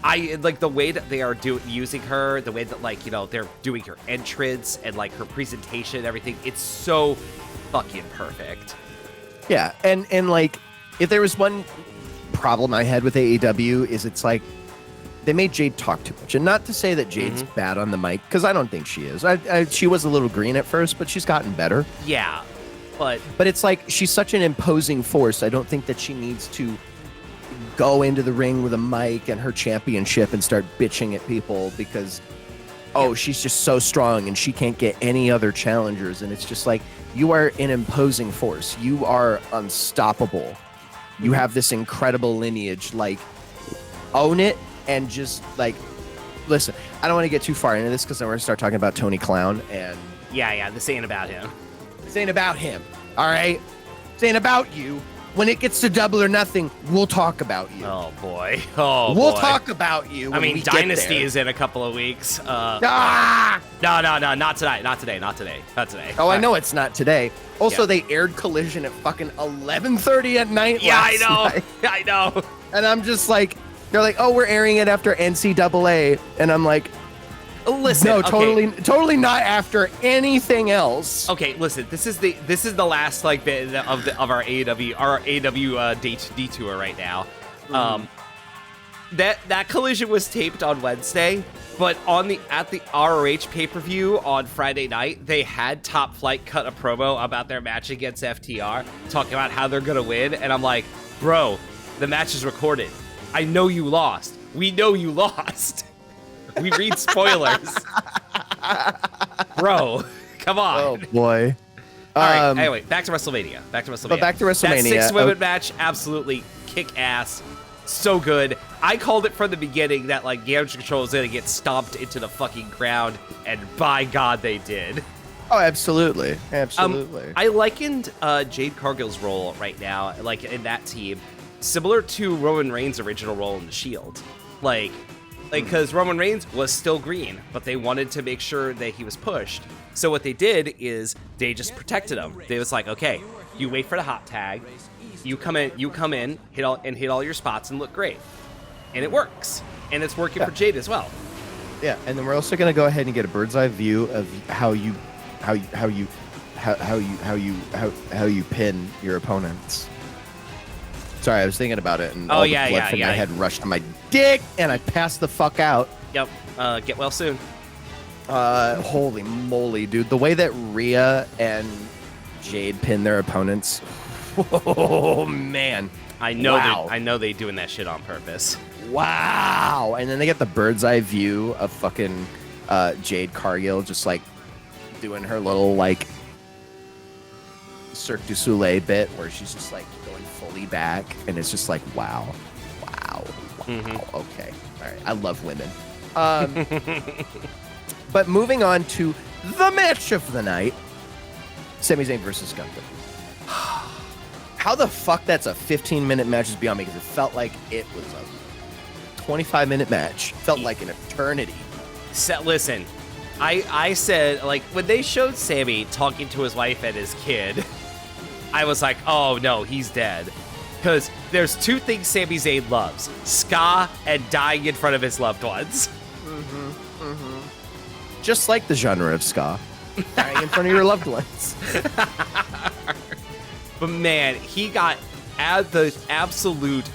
I like the way that they are using her, the way that, like, you know, they're doing her entrance and like her presentation and everything. It's so fucking perfect. Yeah, and like, if there was one problem I had with AEW is it's like they made Jade talk too much, and not to say that Jade's bad on the mic, because I don't think she is. She was a little green at first, but she's gotten better. Yeah, but it's like she's such an imposing force. I don't think that she needs to go into the ring with a mic and her championship and start bitching at people because she's just so strong and she can't get any other challengers. And it's just like, you are an imposing force. You are unstoppable. You have this incredible lineage. Like, own it and just, like, listen, I don't want to get too far into this because then we're going to start talking about Tony Clown. And Yeah, this ain't about him. this ain't about him, all right? This ain't about you. When it gets to Double or Nothing, we'll talk about you. Oh, boy. Oh, we'll boy. talk about you. I when mean, we get Dynasty there. is in a couple of weeks. Ah! No, not tonight. Not today. Oh, I know it's not today. Also, they aired Collision at fucking 11:30 at night. Yeah, I last know. night. I know. And I'm just like, they're like, oh, we're airing it after NCAA, and I'm like, Listen, no, okay. totally not after anything else. Okay, listen. This is the last like bit of our AW detour right now. That Collision was taped on Wednesday, but at the ROH pay-per-view on Friday night, they had Top Flight cut a promo about their match against FTR, talking about how they're gonna win, and I'm like, bro, the match is recorded. I know you lost. We know you lost. We read spoilers. Bro, come on. Oh boy. All right. Anyway, back to WrestleMania. But back to WrestleMania. That 6-women match, absolutely kick ass. So good. I called it from the beginning that like Damage Control was gonna get stomped into the fucking ground, and by God, they did. Oh, absolutely. I likened Jade Cargill's role right now, like in that team, similar to Roman Reigns' original role in the Shield. Like, because Roman Reigns was still green, but they wanted to make sure that he was pushed. So what they did is they just protected him. They was like, okay, you wait for the hot tag, you come in, hit all your spots and look great, and it works, and it's working for Jade as well. Yeah, and then we're also gonna go ahead and get a bird's eye view of how you pin your opponents. Sorry, I was thinking about it, and blood from my head rushed to my dick, and I passed the fuck out. Yep. Get well soon. Holy moly, dude! The way that Rhea and Jade pin their opponents. Oh man! I know. Wow. I know they doing that shit on purpose. Wow! And then they get the bird's eye view of fucking Jade Cargill just like doing her little like Cirque du Soleil bit where she's just like going fully back, and it's just like wow. Mm-hmm. Okay, all right. I love women. But moving on to the match of the night, Sami Zayn versus Gunther. How the fuck that's a 15-minute match is beyond me, because it felt like it was a 25-minute match. Felt like an eternity. Listen, I said, like, when they showed Sami talking to his wife and his kid, I was like, oh no, he's dead. Because there's two things Sami Zayn loves: ska and dying in front of his loved ones. Just like the genre of ska. Dying in front of your loved ones. But man, he got the absolute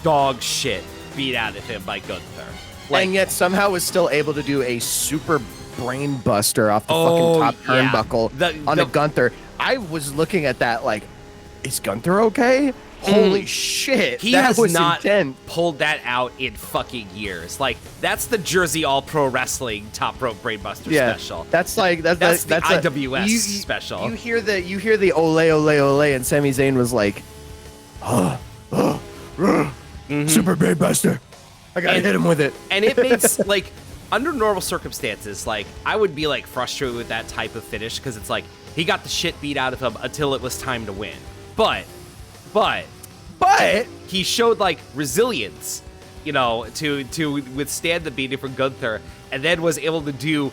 dog shit beat out of him by Gunther. Like, and yet somehow was still able to do a super brain buster off the fucking top turnbuckle on a Gunther. I was looking at that like, is Gunther okay? Holy shit. He has not pulled that out in fucking years. Like, that's the Jersey All Pro Wrestling top rope brainbuster special. That's like that's the IWS special. You hear the ole ole ole, and Sami Zayn was like, super brainbuster. I gotta hit him with it. And it makes like, under normal circumstances, like, I would be like frustrated with that type of finish, because it's like he got the shit beat out of him until it was time to win. But he showed like resilience, you know, to withstand the beating from Gunther, and then was able to do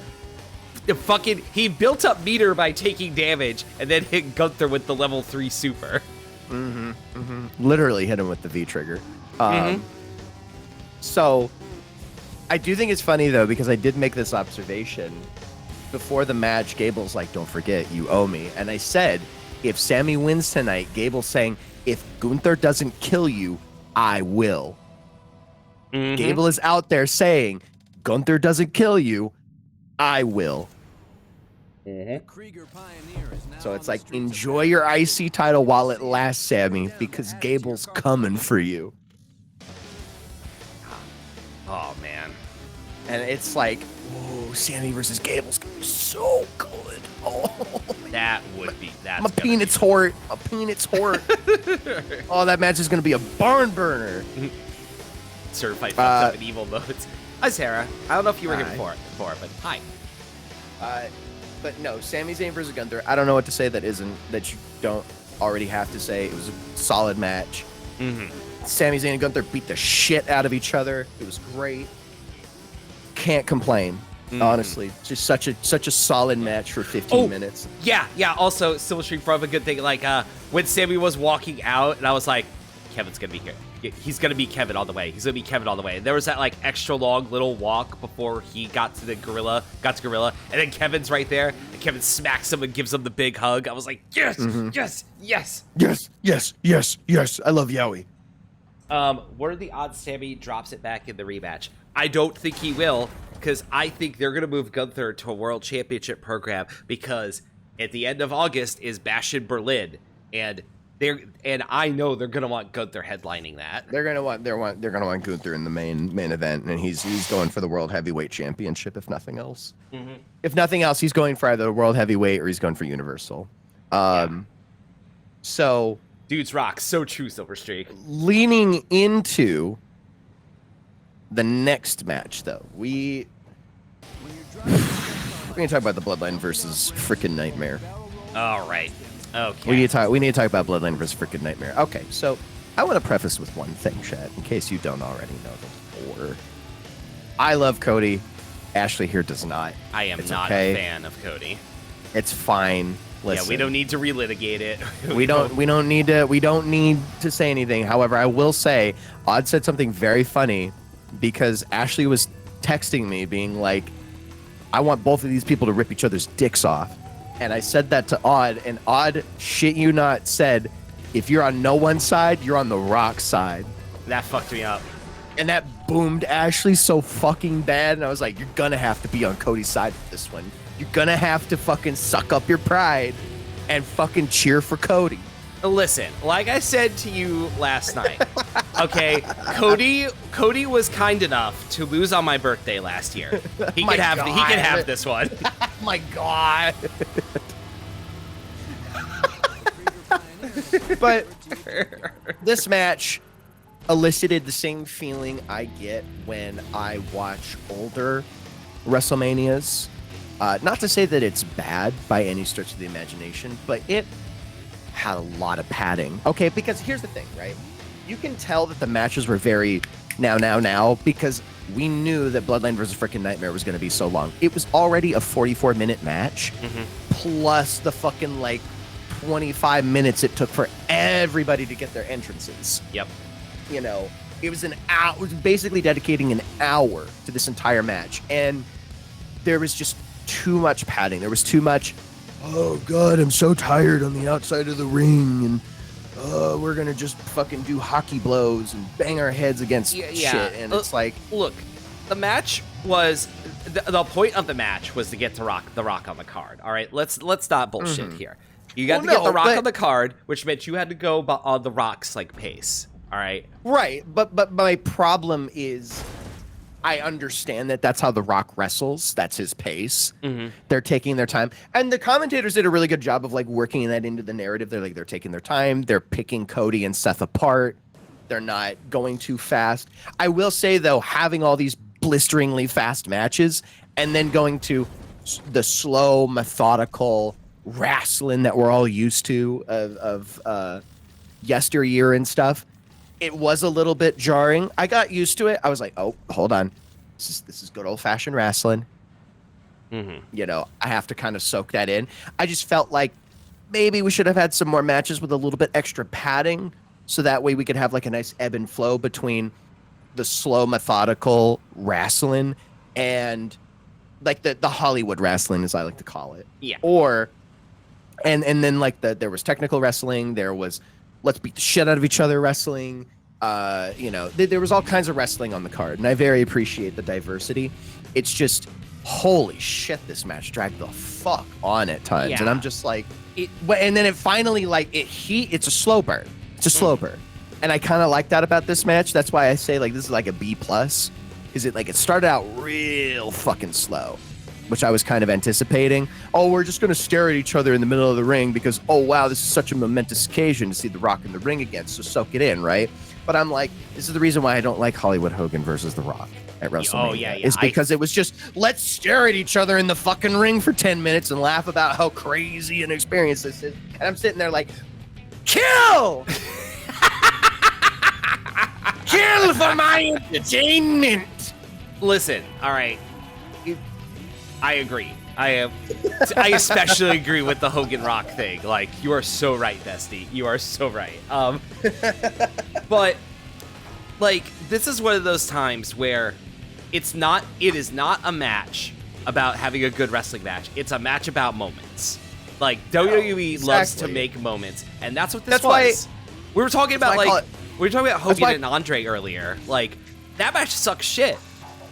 the fucking, he built up meter by taking damage and then hit Gunther with the level 3 super. Literally hit him with the V trigger. So I do think it's funny though, because I did make this observation before the match. Gable's like, don't forget, you owe me. And I said, if Sami wins tonight, Gable's saying, if Gunther doesn't kill you, I will. Gable is out there saying, Gunther doesn't kill you, I will. So it's like, enjoy your IC title while it lasts, Sami, because Gable's coming for you. Oh, man. And it's like, whoa, Sami versus Gable's gonna be so good. Oh, That would be. That's my peanuts hort. My peanuts hort. Oh, that match is gonna be a barn burner. Certified fucked up in evil modes. Hi, Sarah. I don't know if you were here before, but hi. But no, Sami Zayn versus Gunther. I don't know what to say that you don't already have to say. It was a solid match. Sami Zayn and Gunther beat the shit out of each other. It was great. Can't complain. Honestly, just such a solid match for 15 minutes. Yeah. Also, Silver Streak brought up a good thing. Like when Sammy was walking out, and I was like, Kevin's gonna be here. He's gonna be Kevin all the way. He's gonna be Kevin all the way. And there was that like extra long little walk before he got to Gorilla, and then Kevin's right there, and Kevin smacks him and gives him the big hug. I was like, yes. I love Yowie. What are the odds Sammy drops it back in the rematch? I don't think he will, because I think they're going to move Gunther to a World Championship program, because at the end of August is Bash in Berlin, and I know they're going to want Gunther headlining that. They're gonna want Gunther in the main event, and he's going for the World Heavyweight Championship, if nothing else. If nothing else, he's going for either the World Heavyweight or he's going for Universal. So dudes rock. So true, Silver Streak. Leaning into the next match, though, we're gonna talk about the Bloodline versus frickin' Nightmare. All right. Okay. We need to talk about Bloodline versus frickin' Nightmare. Okay, so I want to preface with one thing, Chad, in case you don't already know this. Or I love Cody. Ashely here does not. I am not a fan of Cody. It's fine. Listen, yeah, we don't need to relitigate it. we don't need to say anything. However, I will say, Odd said something very funny, because Ashely was texting me being like, I want both of these people to rip each other's dicks off. And I said that to Odd, and Odd, shit you not, said, if you're on no one's side, you're on the Rock side. That fucked me up. And that boomed Ashely so fucking bad, and I was like, you're gonna have to be on Cody's side with this one. You're gonna have to fucking suck up your pride and fucking cheer for Cody. Listen, like I said to you last night, okay, Cody was kind enough to lose on my birthday last year. He can have this one. My God. But this match elicited the same feeling I get when I watch older WrestleManias. Not to say that it's bad by any stretch of the imagination, but it had a lot of padding. Okay, because here's the thing, right? You can tell that the matches were very now, because we knew that Bloodline versus frickin' Nightmare was going to be so long. It was already a 44-minute match, plus the fucking, 25 minutes it took for everybody to get their entrances. Yep. You know, it was an hour, it was basically dedicating an hour to this entire match. And there was just too much padding. There was too much, oh God, I'm so tired on the outside of the ring, and we're gonna just fucking do hockey blows and bang our heads against shit. And it's like, look, the match was the point of the match was to get the Rock on the card. All right, let's not bullshit here. You got to get the Rock on the card, which meant you had to go on the Rock's pace. All right, right. But my problem is, I understand that that's how The Rock wrestles. That's his pace. They're taking their time. And the commentators did a really good job of working that into the narrative. They're taking their time. They're picking Cody and Seth apart. They're not going too fast. I will say, though, having all these blisteringly fast matches and then going to the slow, methodical wrestling that we're all used to of yesteryear and stuff, it was a little bit jarring. I got used to it. I was like, oh, hold on. This is good old-fashioned wrestling. You know, I have to kind of soak that in. I just felt like maybe we should have had some more matches with a little bit extra padding, so that way we could have a nice ebb and flow between the slow, methodical wrestling and the Hollywood wrestling, as I like to call it. Yeah. Or, and then there was technical wrestling. There was let's beat the shit out of each other wrestling. You know, there was all kinds of wrestling on the card, and I very appreciate the diversity. It's just, holy shit, this match dragged the fuck on at times. Yeah. And I'm just like, and then it finally, it's a slow burn. It's a slow burn. And I kind of like that about this match. That's why I say this is a B+. Is it it started out real fucking slow. which I was kind of anticipating. Oh, we're just going to stare at each other in the middle of the ring because, oh, wow, this is such a momentous occasion to see The Rock in the ring again. So soak it in, right? But I'm like, this is the reason why I don't like Hollywood Hogan versus The Rock at WrestleMania. Oh, yeah. It's because it was just, let's stare at each other in the fucking ring for 10 minutes and laugh about how crazy an experience this is. And I'm sitting there like, kill! Kill for my entertainment! Listen, all right. I agree. I especially agree with the Hogan Rock thing. Like, you are so right, Bestie. You are so right. But like, this is one of those times where it is not a match about having a good wrestling match. It's a match about moments. Like, WWE loves to make moments, and that's what this was. We were talking about Hogan and Andre earlier. Like, that match sucks shit.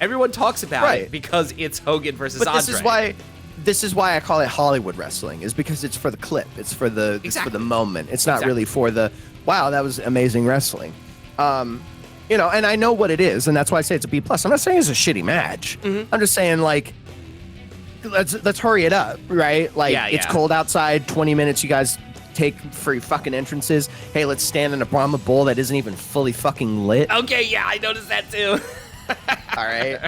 Everyone talks about it because it's Hogan versus Andre. This is why I call it Hollywood wrestling, is because it's for the clip. It's for the moment. It's not really for the, wow, that was amazing wrestling. You know, and I know what it is, and that's why I say it's a B+. I'm not saying it's a shitty match. I'm just saying, like, let's hurry it up, right? Like, it's cold outside, 20 minutes, you guys take for your fucking entrances. Hey, let's stand in a Brahma bowl that isn't even fully fucking lit. Okay, yeah, I noticed that too. All right.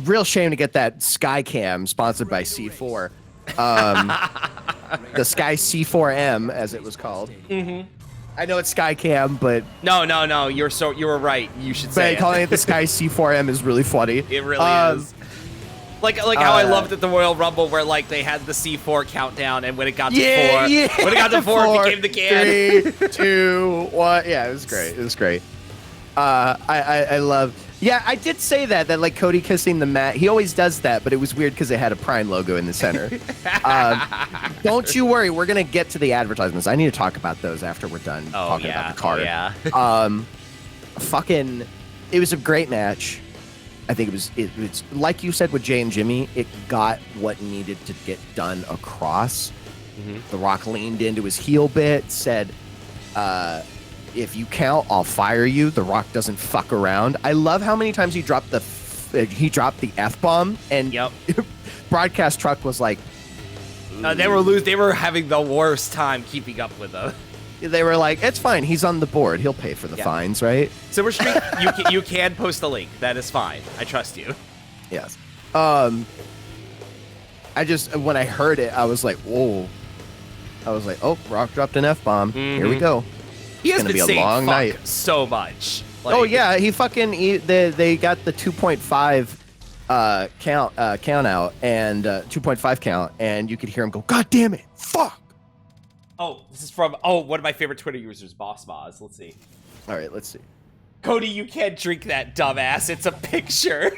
Real shame to get that Sky Cam sponsored by C4. The Sky C4M, as it was called. I know it's Sky Cam, but no, you were right. You should say calling it the Sky C4M is really funny. It really is. Like how I loved at the Royal Rumble where like they had the C4 countdown, and when it got to 4, when it got to 4, it became the can. 3, 2, 1. Yeah, it was great. It was great. I love. Yeah, I did say that like Cody kissing the mat. He always does that, but it was weird because it had a Prime logo in the center. Don't you worry, we're gonna get to the advertisements. I need to talk about those after we're done talking about the card. Fucking, it was a great match. I think it's like you said with Jay and Jimmy. It got what needed to get done across. The Rock leaned into his heel bit, said, if you count, I'll fire you. The Rock doesn't fuck around. I love how many times he dropped the F-bomb, and broadcast truck was like, they were having the worst time keeping up with them. They were like, it's fine, he's on the board, he'll pay for the fines, right? Silver Streak, you can post a link. That is fine. I trust you. Yes. I just, when I heard it, I was like, whoa. I was like, oh, Rock dropped an F-bomb. Here we go. He has been saying long fuck night. So much. Like, oh yeah, they got the 2.5 count out and 2.5 count, and you could hear him go, God damn it, fuck. Oh, this is from one of my favorite Twitter users, Boss Moz. Let's see. All right, let's see. Cody, you can't drink that, dumbass. It's a picture.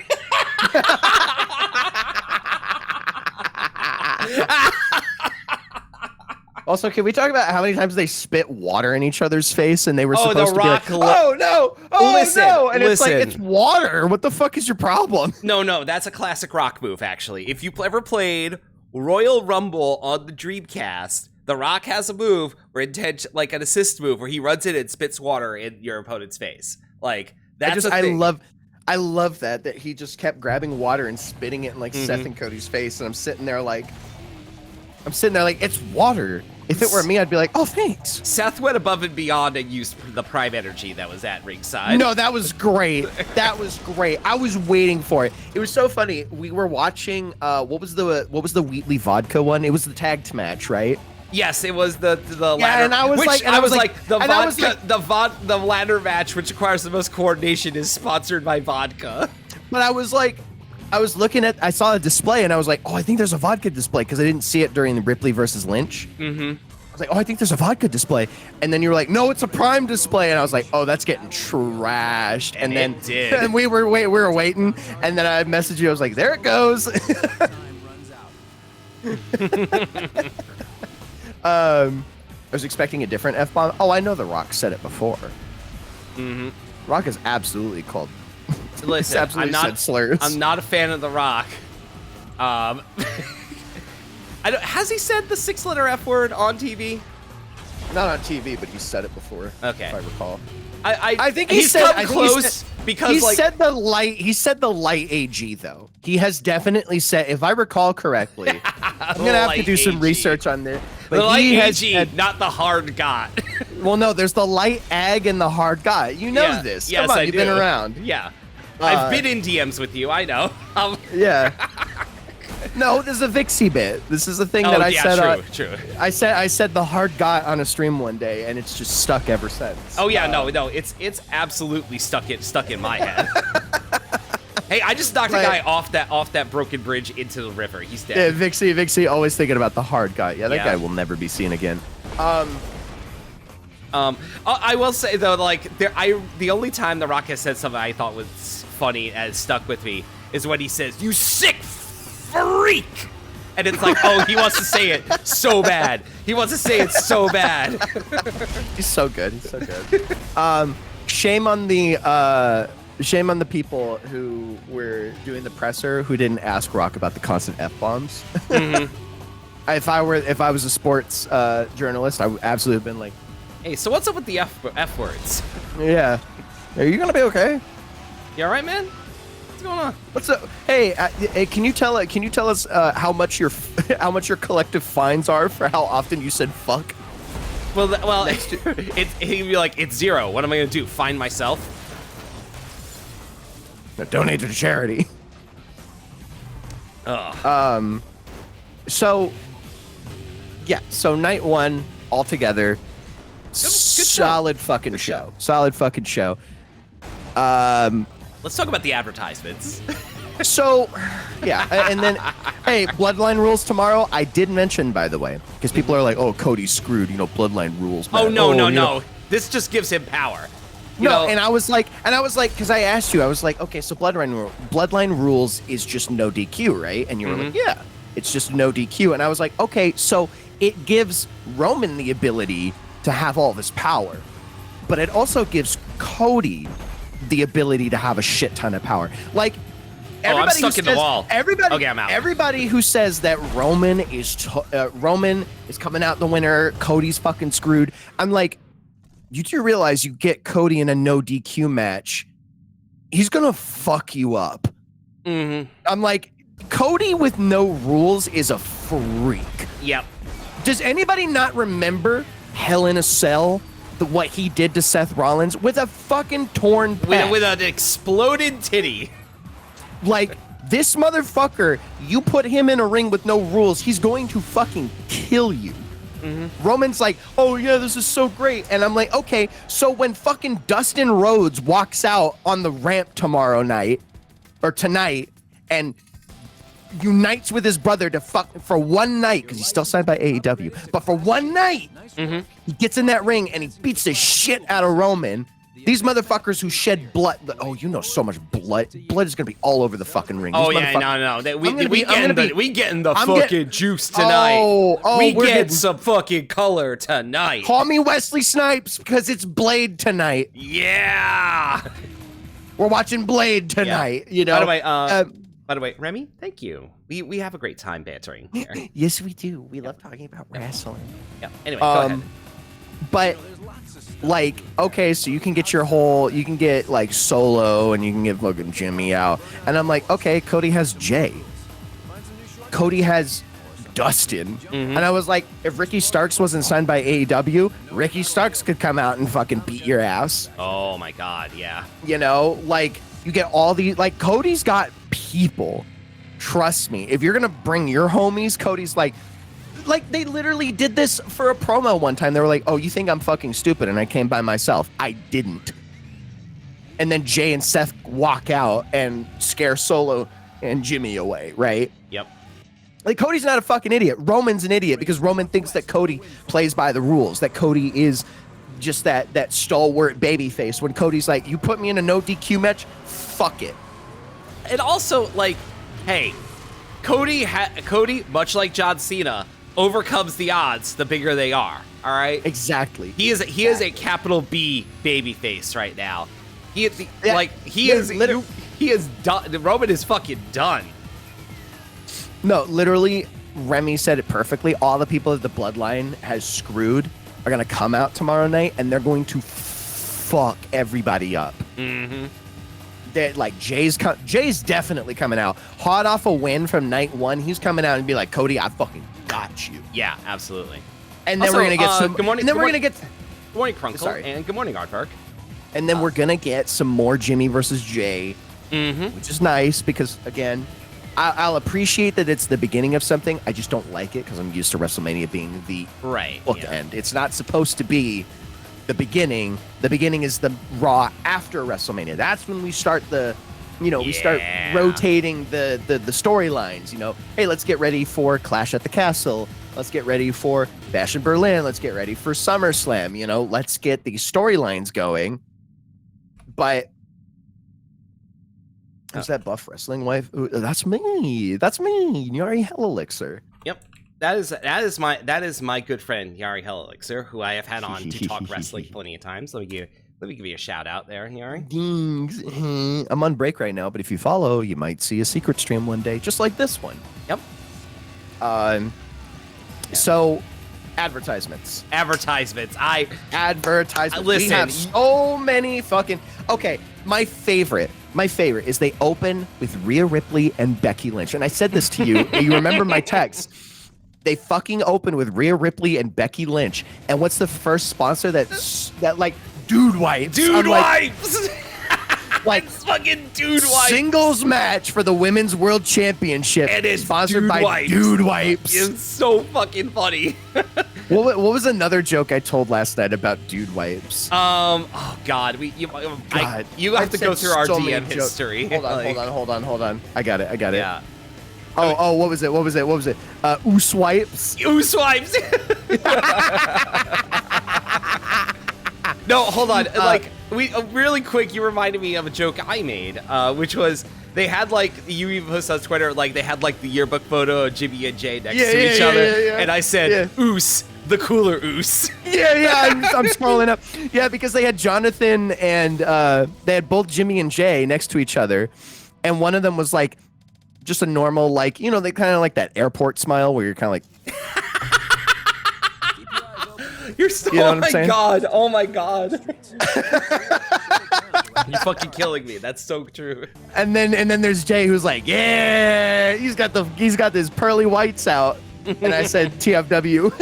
Also, can we talk about how many times they spit water in each other's face, and they were supposed to be like, oh no, no, and it's like, it's water. What the fuck is your problem? No, that's a classic Rock move, actually. If you ever played Royal Rumble on the Dreamcast, The Rock has a move where like an assist move where he runs in and spits water in your opponent's face. Like, that's I love that he just kept grabbing water and spitting it in like Seth and Cody's face, and I'm sitting there like, it's water. If it were me, I'd be like, oh, thanks. Seth went above and beyond and used the Prime energy that was at ringside. No, that was great. That was great. I was waiting for it. It was so funny. We were watching, what was the Wheatley vodka one? It was the tag match, right? Yes, it was the ladder. Yeah, and I was the ladder match, which requires the most coordination, is sponsored by vodka. But I was like, I saw a display, and I was like, oh, I think there's a vodka display, because I didn't see it during the Ripley versus Lynch. I was like, oh, I think there's a vodka display. And then you were like, no, it's a Prime display. And I was like, oh, that's getting trashed. And then it did. And we were waiting. And then I messaged you. I was like, there it goes. I was expecting a different F-bomb. Oh, I know The Rock said it before. Rock is absolutely called. Listen, said slurs. I'm not a fan of The Rock. Has he said the 6-letter F word on TV? Not on TV, but he said it before. Okay, if I recall. I think he's come close. Because he like said the light AG though. He has definitely said, if I recall correctly, I'm gonna have to do some research on this. But the light he AG, has not the hard got. well, no, there's the light ag and the hard got. You know this. Yes, Come on, I you've do. been around. Yeah. I've been in DMs with you, I know. Yeah. No, this is a Vixie bit. This is the thing that I said. True. I said the hard got on a stream one day, and it's just stuck ever since. Oh yeah, no, it's absolutely stuck in my head. Hey, I just knocked a guy off that broken bridge into the river. He's dead. Yeah, Vixie, always thinking about the hard got. Yeah, that guy will never be seen again. I will say though, like the only time The Rock has said something I thought was funny and stuck with me is when he says, "You sick freak," and it's like, oh, he wants to say it so bad. He wants to say it so bad. He's so good. He's so good. Shame on the people who were doing the presser who didn't ask Rock about the constant F-bombs. Mm-hmm. If I was a sports journalist, I would absolutely have been like, hey, so what's up with the F words? Yeah. Are you gonna be okay? You all right, man? What's going on? What's up? Hey, can you tell us how much your collective fines are for how often you said fuck? Well, he'd be like, it's 0. What am I gonna do? Find myself? Now, donate to charity. Ugh. So, yeah. So night one altogether, good solid show. fucking Good show. Solid fucking show. Let's talk about the advertisements. So, yeah, and then, hey, Bloodline rules tomorrow. I did mention, by the way, because people are like, "Oh, Cody's screwed." You know, Bloodline rules. Man. Oh no. Know. This just gives him power. And I was like, because I asked you, I was like, okay, so Bloodline rules is just no DQ, right? And you were like, yeah, it's just no DQ. And I was like, okay, so it gives Roman the ability to have all this power, but it also gives Cody the ability to have a shit ton of power. Like, I'm stuck in the wall. Everybody, okay, I'm out. Everybody who says that Roman is coming out the winner, Cody's fucking screwed. I'm like, you do realize you get Cody in a no DQ match, he's gonna fuck you up. Mm-hmm. I'm like, Cody with no rules is a freak. Yep. Does anybody not remember Hell in a Cell? What he did to Seth Rollins with a fucking torn pec. With an exploded titty. Like, this motherfucker, you put him in a ring with no rules, he's going to fucking kill you. Mm-hmm. Roman's like, oh yeah, this is so great. And I'm like, okay, so when fucking Dustin Rhodes walks out on the ramp tomorrow night, or tonight, and unites with his brother to fuck for one night, because he's still signed by AEW, but for one night, he gets in that ring and he beats the shit out of Roman. These motherfuckers who shed blood. Oh, you know so much blood. Blood is gonna be all over the fucking ring. Oh yeah, no. We getting the fucking juice tonight. We get some fucking color tonight. Call me Wesley Snipes because it's Blade tonight. Yeah. We're watching Blade tonight. Yeah. You know. By the way, Remy, thank you. We have a great time bantering here. Yes, we do. We love talking about wrestling. Yeah. Anyway, go ahead. But like, okay, so you can get like Solo and you can get fucking Jimmy out. And I'm like, okay, Cody has Jay. Cody has Dustin. And I was like, if Ricky Starks wasn't signed by AEW, Ricky Starks could come out and fucking beat your ass. Oh my God, yeah. You know, like, you get all these, like, Cody's got people. Trust me. If you're gonna bring your homies, Cody's like, they literally did this for a promo one time. They were like, oh, you think I'm fucking stupid and I came by myself. I didn't. And then Jay and Seth walk out and scare Solo and Jimmy away, right? Yep. Like, Cody's not a fucking idiot. Roman's an idiot because Roman thinks that Cody plays by the rules, that Cody is just that stalwart baby face, when Cody's like, you put me in a no DQ match, fuck it. And also, like, hey, Cody, much like John Cena, overcomes the odds the bigger they are. All right. Exactly. He is a capital B baby face right now. He is done. Roman is fucking done. No, literally, Remy said it perfectly. All the people that the Bloodline has screwed are gonna come out tomorrow night and they're going to fuck everybody up. like Jay's definitely coming out hot off a win from night 1. He's coming out and be like, Cody, I fucking got you. Yeah, absolutely. And then Also, we're gonna get some. good morning. And then we're gonna get. Good morning, Crunkle. Sorry. And good morning, Aardvark. And then we're gonna get some more Jimmy versus Jay, which is nice because again, I'll appreciate that it's the beginning of something. I just don't like it because I'm used to WrestleMania being the bookend. It's not supposed to be the beginning. The beginning is the Raw after WrestleMania. That's when we start we start rotating the storylines. Hey, let's get ready for Clash at the Castle. Let's get ready for Bash in Berlin. Let's get ready for SummerSlam. Let's get these storylines going. But who's that buff wrestling wife? Ooh, that's me. That's me. Nyari Hell Elixir. Yep. That is my good friend Nyari Hell Elixir, who I have had on to talk wrestling plenty of times. Let me give you a shout out there, Nyari. Dings. I'm on break right now, but if you follow, you might see a secret stream one day, just like this one. Yep. So, advertisements. Advertisements. Advertisements. Listen. We have so many fucking. Okay, my favorite is they open with Rhea Ripley and Becky Lynch, and I said this to you. You remember my text? They fucking open with Rhea Ripley and Becky Lynch, and what's the first sponsor that like dude wipes? Dude wipes. Like it's fucking dude wipes. Singles match for the Women's World Championship. And it's sponsored by wipes. Dude Wipes. It's so fucking funny. What was another joke I told last night about Dude Wipes? Oh God, you have to go through our so DM history. Hold on. I got it. Yeah. Oh, what was it? Oos Wipes. Oos Wipes. No, hold on. Really quick, you reminded me of a joke I made, which was they had you even posted on Twitter, they had the yearbook photo of Jimmy and Jay next to each other, and I said, "Oos, the cooler Oos." I'm scrolling up. Yeah, because they had Jonathan and they had both Jimmy and Jay next to each other, and one of them was just a normal they kind of like that airport smile where you're kind of like. You're so, oh my god. You're fucking killing me. That's so true. And then there's Jay who's like, yeah, he's got his pearly whites out. And I said TFW.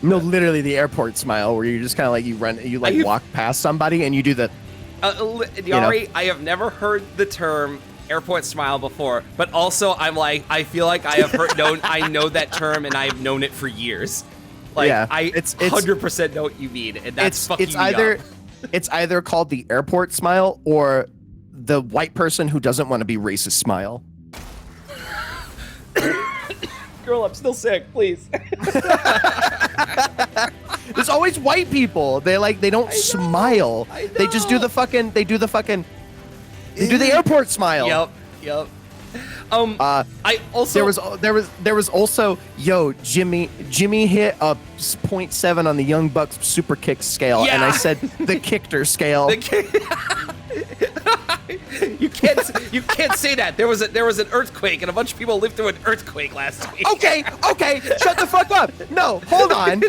No, literally the airport smile where you're just kind of you walk past somebody and you do the Nyari, I have never heard the term airport smile before, but also I feel like I have I know that term and I've known it for years. I 100% know what you mean, and that's fucking me up. It's either called the airport smile or the white person who doesn't want to be racist smile. Girl, I'm still sick, please. There's always white people. They don't smile. They just do the airport smile. Yep. I also there was also Jimmy hit a 0.7 on the Young Bucks super kick scale, and I said the Kichter scale. You can't say that. There was an earthquake, and a bunch of people lived through an earthquake last week. Okay, shut the fuck up. No, hold on.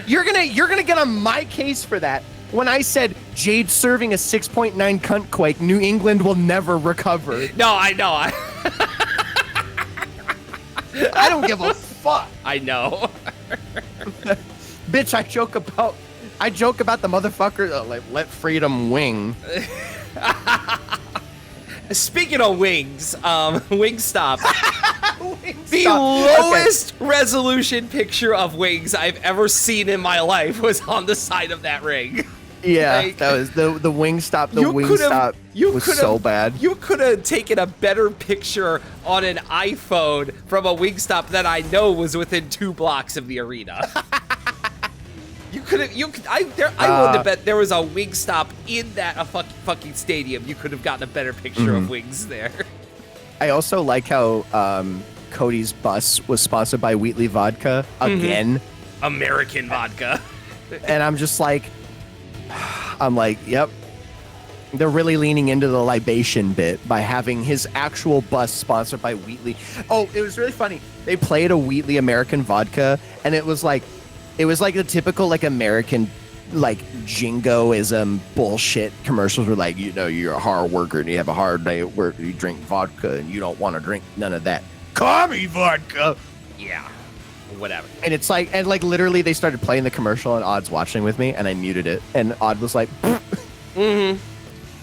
You're gonna get on my case for that. When I said Jade serving a 6.9 cunt quake, New England will never recover. No, I know. I don't give a fuck. I know. Bitch, I joke about the motherfucker let freedom wing. Speaking of wings, Wingstop. The lowest resolution picture of wings I've ever seen in my life was on the side of that ring. Yeah, that was the Wingstop. The Wingstop was so bad. You could have taken a better picture on an iPhone from a Wingstop that I know was within 2 blocks of the arena. I would have bet there was a Wingstop in that fucking stadium. You could have gotten a better picture of wings there. I also like how Cody's bus was sponsored by Wheatley Vodka again. American vodka. And I'm like, yep. They're really leaning into the libation bit by having his actual bus sponsored by Wheatley. Oh, it was really funny. They played a Wheatley American vodka, and it was like the typical American like jingoism bullshit commercials were like, you know, you're a hard worker and you have a hard day at work, you drink vodka and you don't want to drink none of that. Call me vodka. Yeah. Whatever. And it's like, and like literally they started playing the commercial and Odd's watching with me and I muted it. And Odd was like, mm-hmm.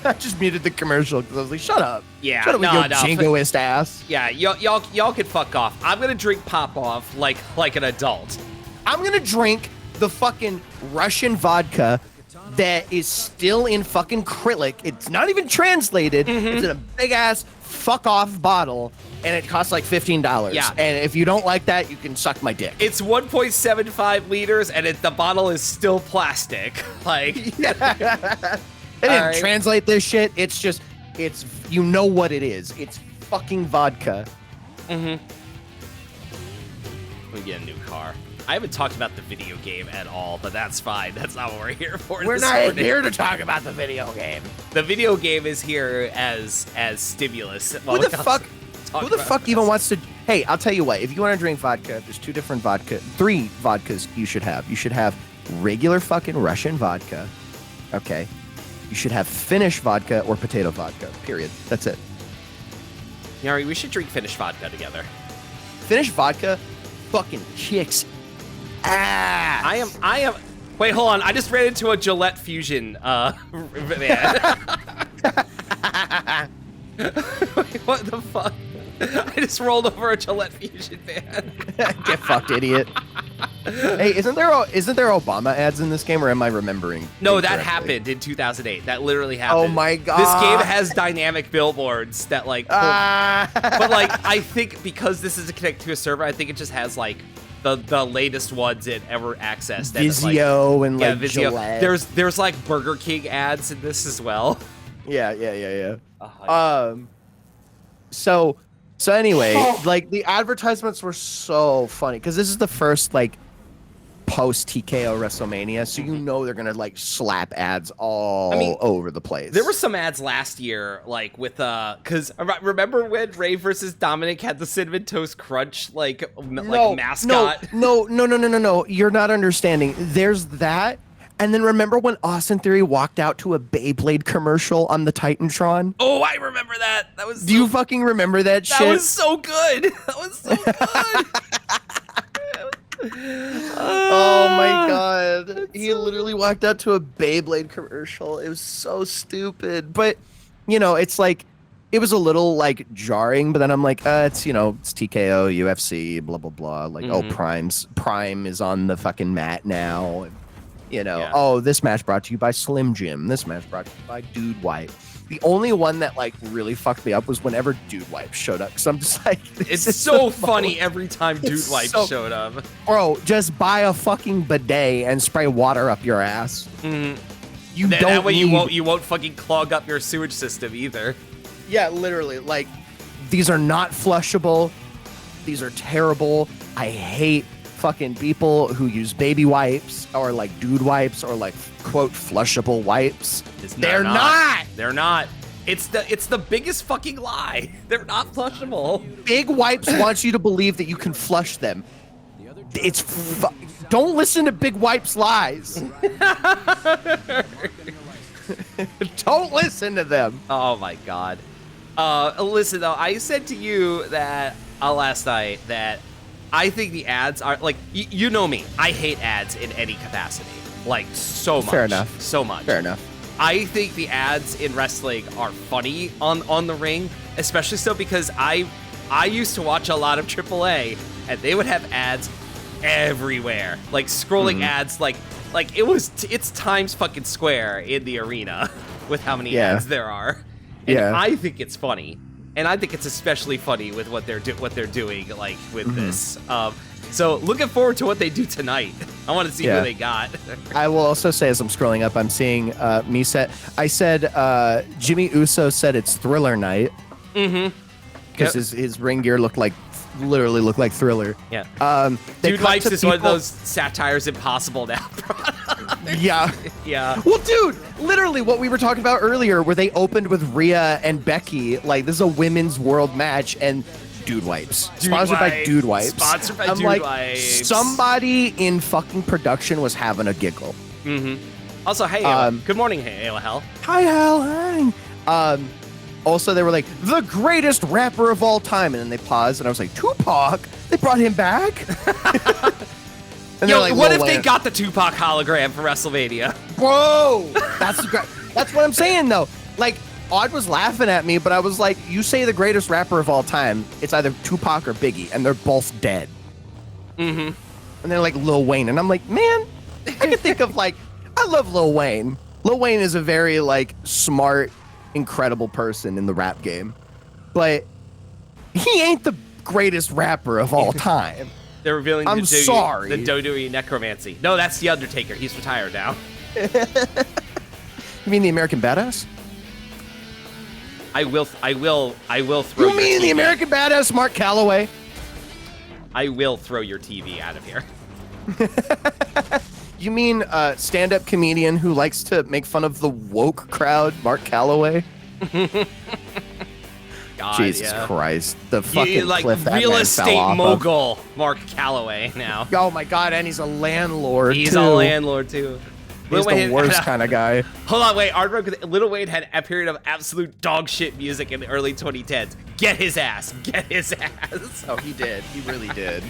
I just muted the commercial because I was like, shut up. Yeah. Shut up with your jingoist ass. Yeah, y'all can fuck off. I'm gonna drink Pop Off like an adult. I'm gonna drink the fucking Russian vodka that is still in fucking acrylic. It's not even translated. Mm-hmm. It's in a big ass fuck off bottle, and it costs like $15. Yeah. And if you don't like that, you can suck my dick. It's 1.75 liters, and the bottle is still plastic. Like, yeah. They didn't translate this shit. It's just, it's, you know what it is. It's fucking vodka. Mm-hmm. We get a new car. I haven't talked about the video game at all, but that's fine. That's not what we're here for. We're not here to talk about the video game. The video game is here as stimulus. Who the fuck even wants to? Hey, I'll tell you what. If you want to drink vodka, there's three vodkas you should have. You should have regular fucking Russian vodka. Okay. You should have Finnish vodka or potato vodka. Period. That's it. Nyari, we should drink Finnish vodka together. Finnish vodka fucking kicks ass. I am. Wait, hold on. I just ran into a Gillette Fusion man. Wait, what the fuck? I just rolled over a Gillette Fusion man. Get fucked, idiot. Hey, isn't there Obama ads in this game, or am I remembering? No, that happened in 2008. That literally happened. Oh my god. This game has dynamic billboards that like but like I think because this is connected to a server, I think it just has like the latest ones it ever accessed. Vizio and like Vizio. Gillette. There's like Burger King ads in this as well. Yeah. So anyway, like the advertisements were so funny because this is the first like post TKO Wrestlemania, so you know they're gonna like slap ads all over the place. There were some ads last year, like with because remember when Ray versus Dominic had the Cinnamon Toast Crunch like mascot? No. You're not understanding. There's that. And then remember when Austin Theory walked out to a Beyblade commercial on the Titantron? Oh, I remember that. That was. Do you fucking remember that shit? That was so good. That was so good. Oh my god. He literally walked out to a Beyblade commercial. It was so stupid. But, you know, it's like, it was a little like jarring, but then I'm like, it's, you know, it's TKO, UFC, blah, blah, blah. Like, Prime is on the fucking mat now. And, you know, oh, this match brought to you by Slim Jim. This match brought to you by Dude Wipe. The only one that like really fucked me up was whenever Dude Wipe showed up. Because I'm just like, it's so funny every time Dude Wipe showed up. Bro, just buy a fucking bidet and spray water up your ass. You don't. That way you won't fucking clog up your sewage system either. Yeah, literally. Like, these are not flushable. These are terrible. I hate fucking people who use baby wipes or like dude wipes or like quote flushable wipes. They're not. They're not. It's the biggest fucking lie. They're not flushable. Big Wipes wants you to believe that you can flush them. Don't listen to Big Wipes lies. Don't listen to them. Oh my god. Listen though, I said to you that last night that I think the ads are like you know me. I hate ads in any capacity. Like so much. Fair enough. So much. Fair enough. I think the ads in wrestling are funny on the ring, especially so because I used to watch a lot of AAA and they would have ads everywhere. Like scrolling ads like it's Times fucking Square in the arena with how many ads there are. And I think it's funny. And I think it's especially funny with what they're doing, like with this. So looking forward to what they do tonight. I want to see who they got. I will also say, as I'm scrolling up, I'm seeing I said Jimmy Uso said it's Thriller night. Because his ring gear literally looked like Thriller. Yeah. Dude Wipes is one of those Satire's Impossible now products. Yeah. Well, dude, literally what we were talking about earlier, where they opened with Rhea and Becky, like this is a women's world match, and Dude Wipes. Sponsored by Dude Wipes. Sponsored by Dude Wipes. Somebody in fucking production was having a giggle. Also, hey, good morning, hey, Hell. Hi, Hal. Hi. Also, they were like, the greatest rapper of all time. And then they paused, and I was like, Tupac? They brought him back? And Yo, like, what if Lil they Wayne. got the Tupac hologram for WrestleMania? Bro, that's what I'm saying, though. Like, Odd was laughing at me, but I was like, you say the greatest rapper of all time, it's either Tupac or Biggie, and they're both dead. Mm-hmm. And they're like Lil Wayne. And I'm like, man, I can think of like, I love Lil Wayne. Lil Wayne is a very like smart, incredible person in the rap game. But he ain't the greatest rapper of all time. They're revealing I'm the sorry. the Dodui necromancy. No, that's the Undertaker. He's retired now. You mean the American Badass? I will throw You your mean TV. the American Badass, Mark Calloway? I will throw your TV out of here. You mean stand-up comedian who likes to make fun of the woke crowd, Mark Calloway? God, Jesus yeah. Christ. The fucking You, like cliff that real man estate fell off of. mogul, Mark Calloway now. Oh my God, and he's a landlord, He's too. a landlord, too. He's Lil the Wayne- worst kind of guy. Hold on, wait. Lil Wayne had a period of absolute dog shit music in the early 2010s. Get his ass. Get his ass. Oh, he did. He really did.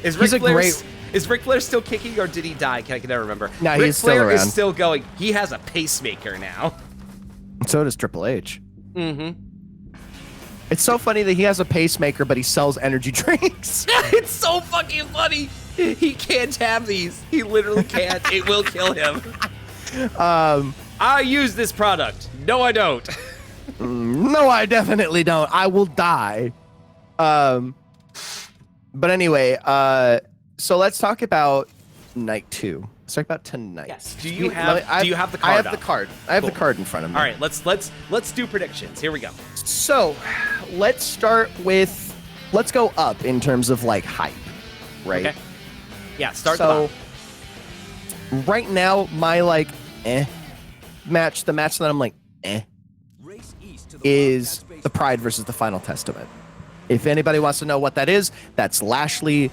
Is He's Ric a Flair, great- is Ric Flair still kicking or did he die? I can never remember. No, Ric he's still Flair around. is still going. He has a pacemaker now. So does Triple H. Mm-hmm. It's so funny that he has a pacemaker, but he sells energy drinks. It's so fucking funny. He can't have these. He literally can't. It will kill him. I use this product. No, I don't. No, I definitely don't. I will die. But anyway, so let's talk about night 2. Let's talk about tonight. Yes. Do you have the card? I have up? the card. I have the Cool. card in front of me. All right, let's do predictions. Here we go. So, let's go up in terms of like hype, right? Okay. Yeah, start the So, bottom. right now, my like match, the match that I'm like is the Pride versus the Final Testament. If anybody wants to know what that is, that's Lashley.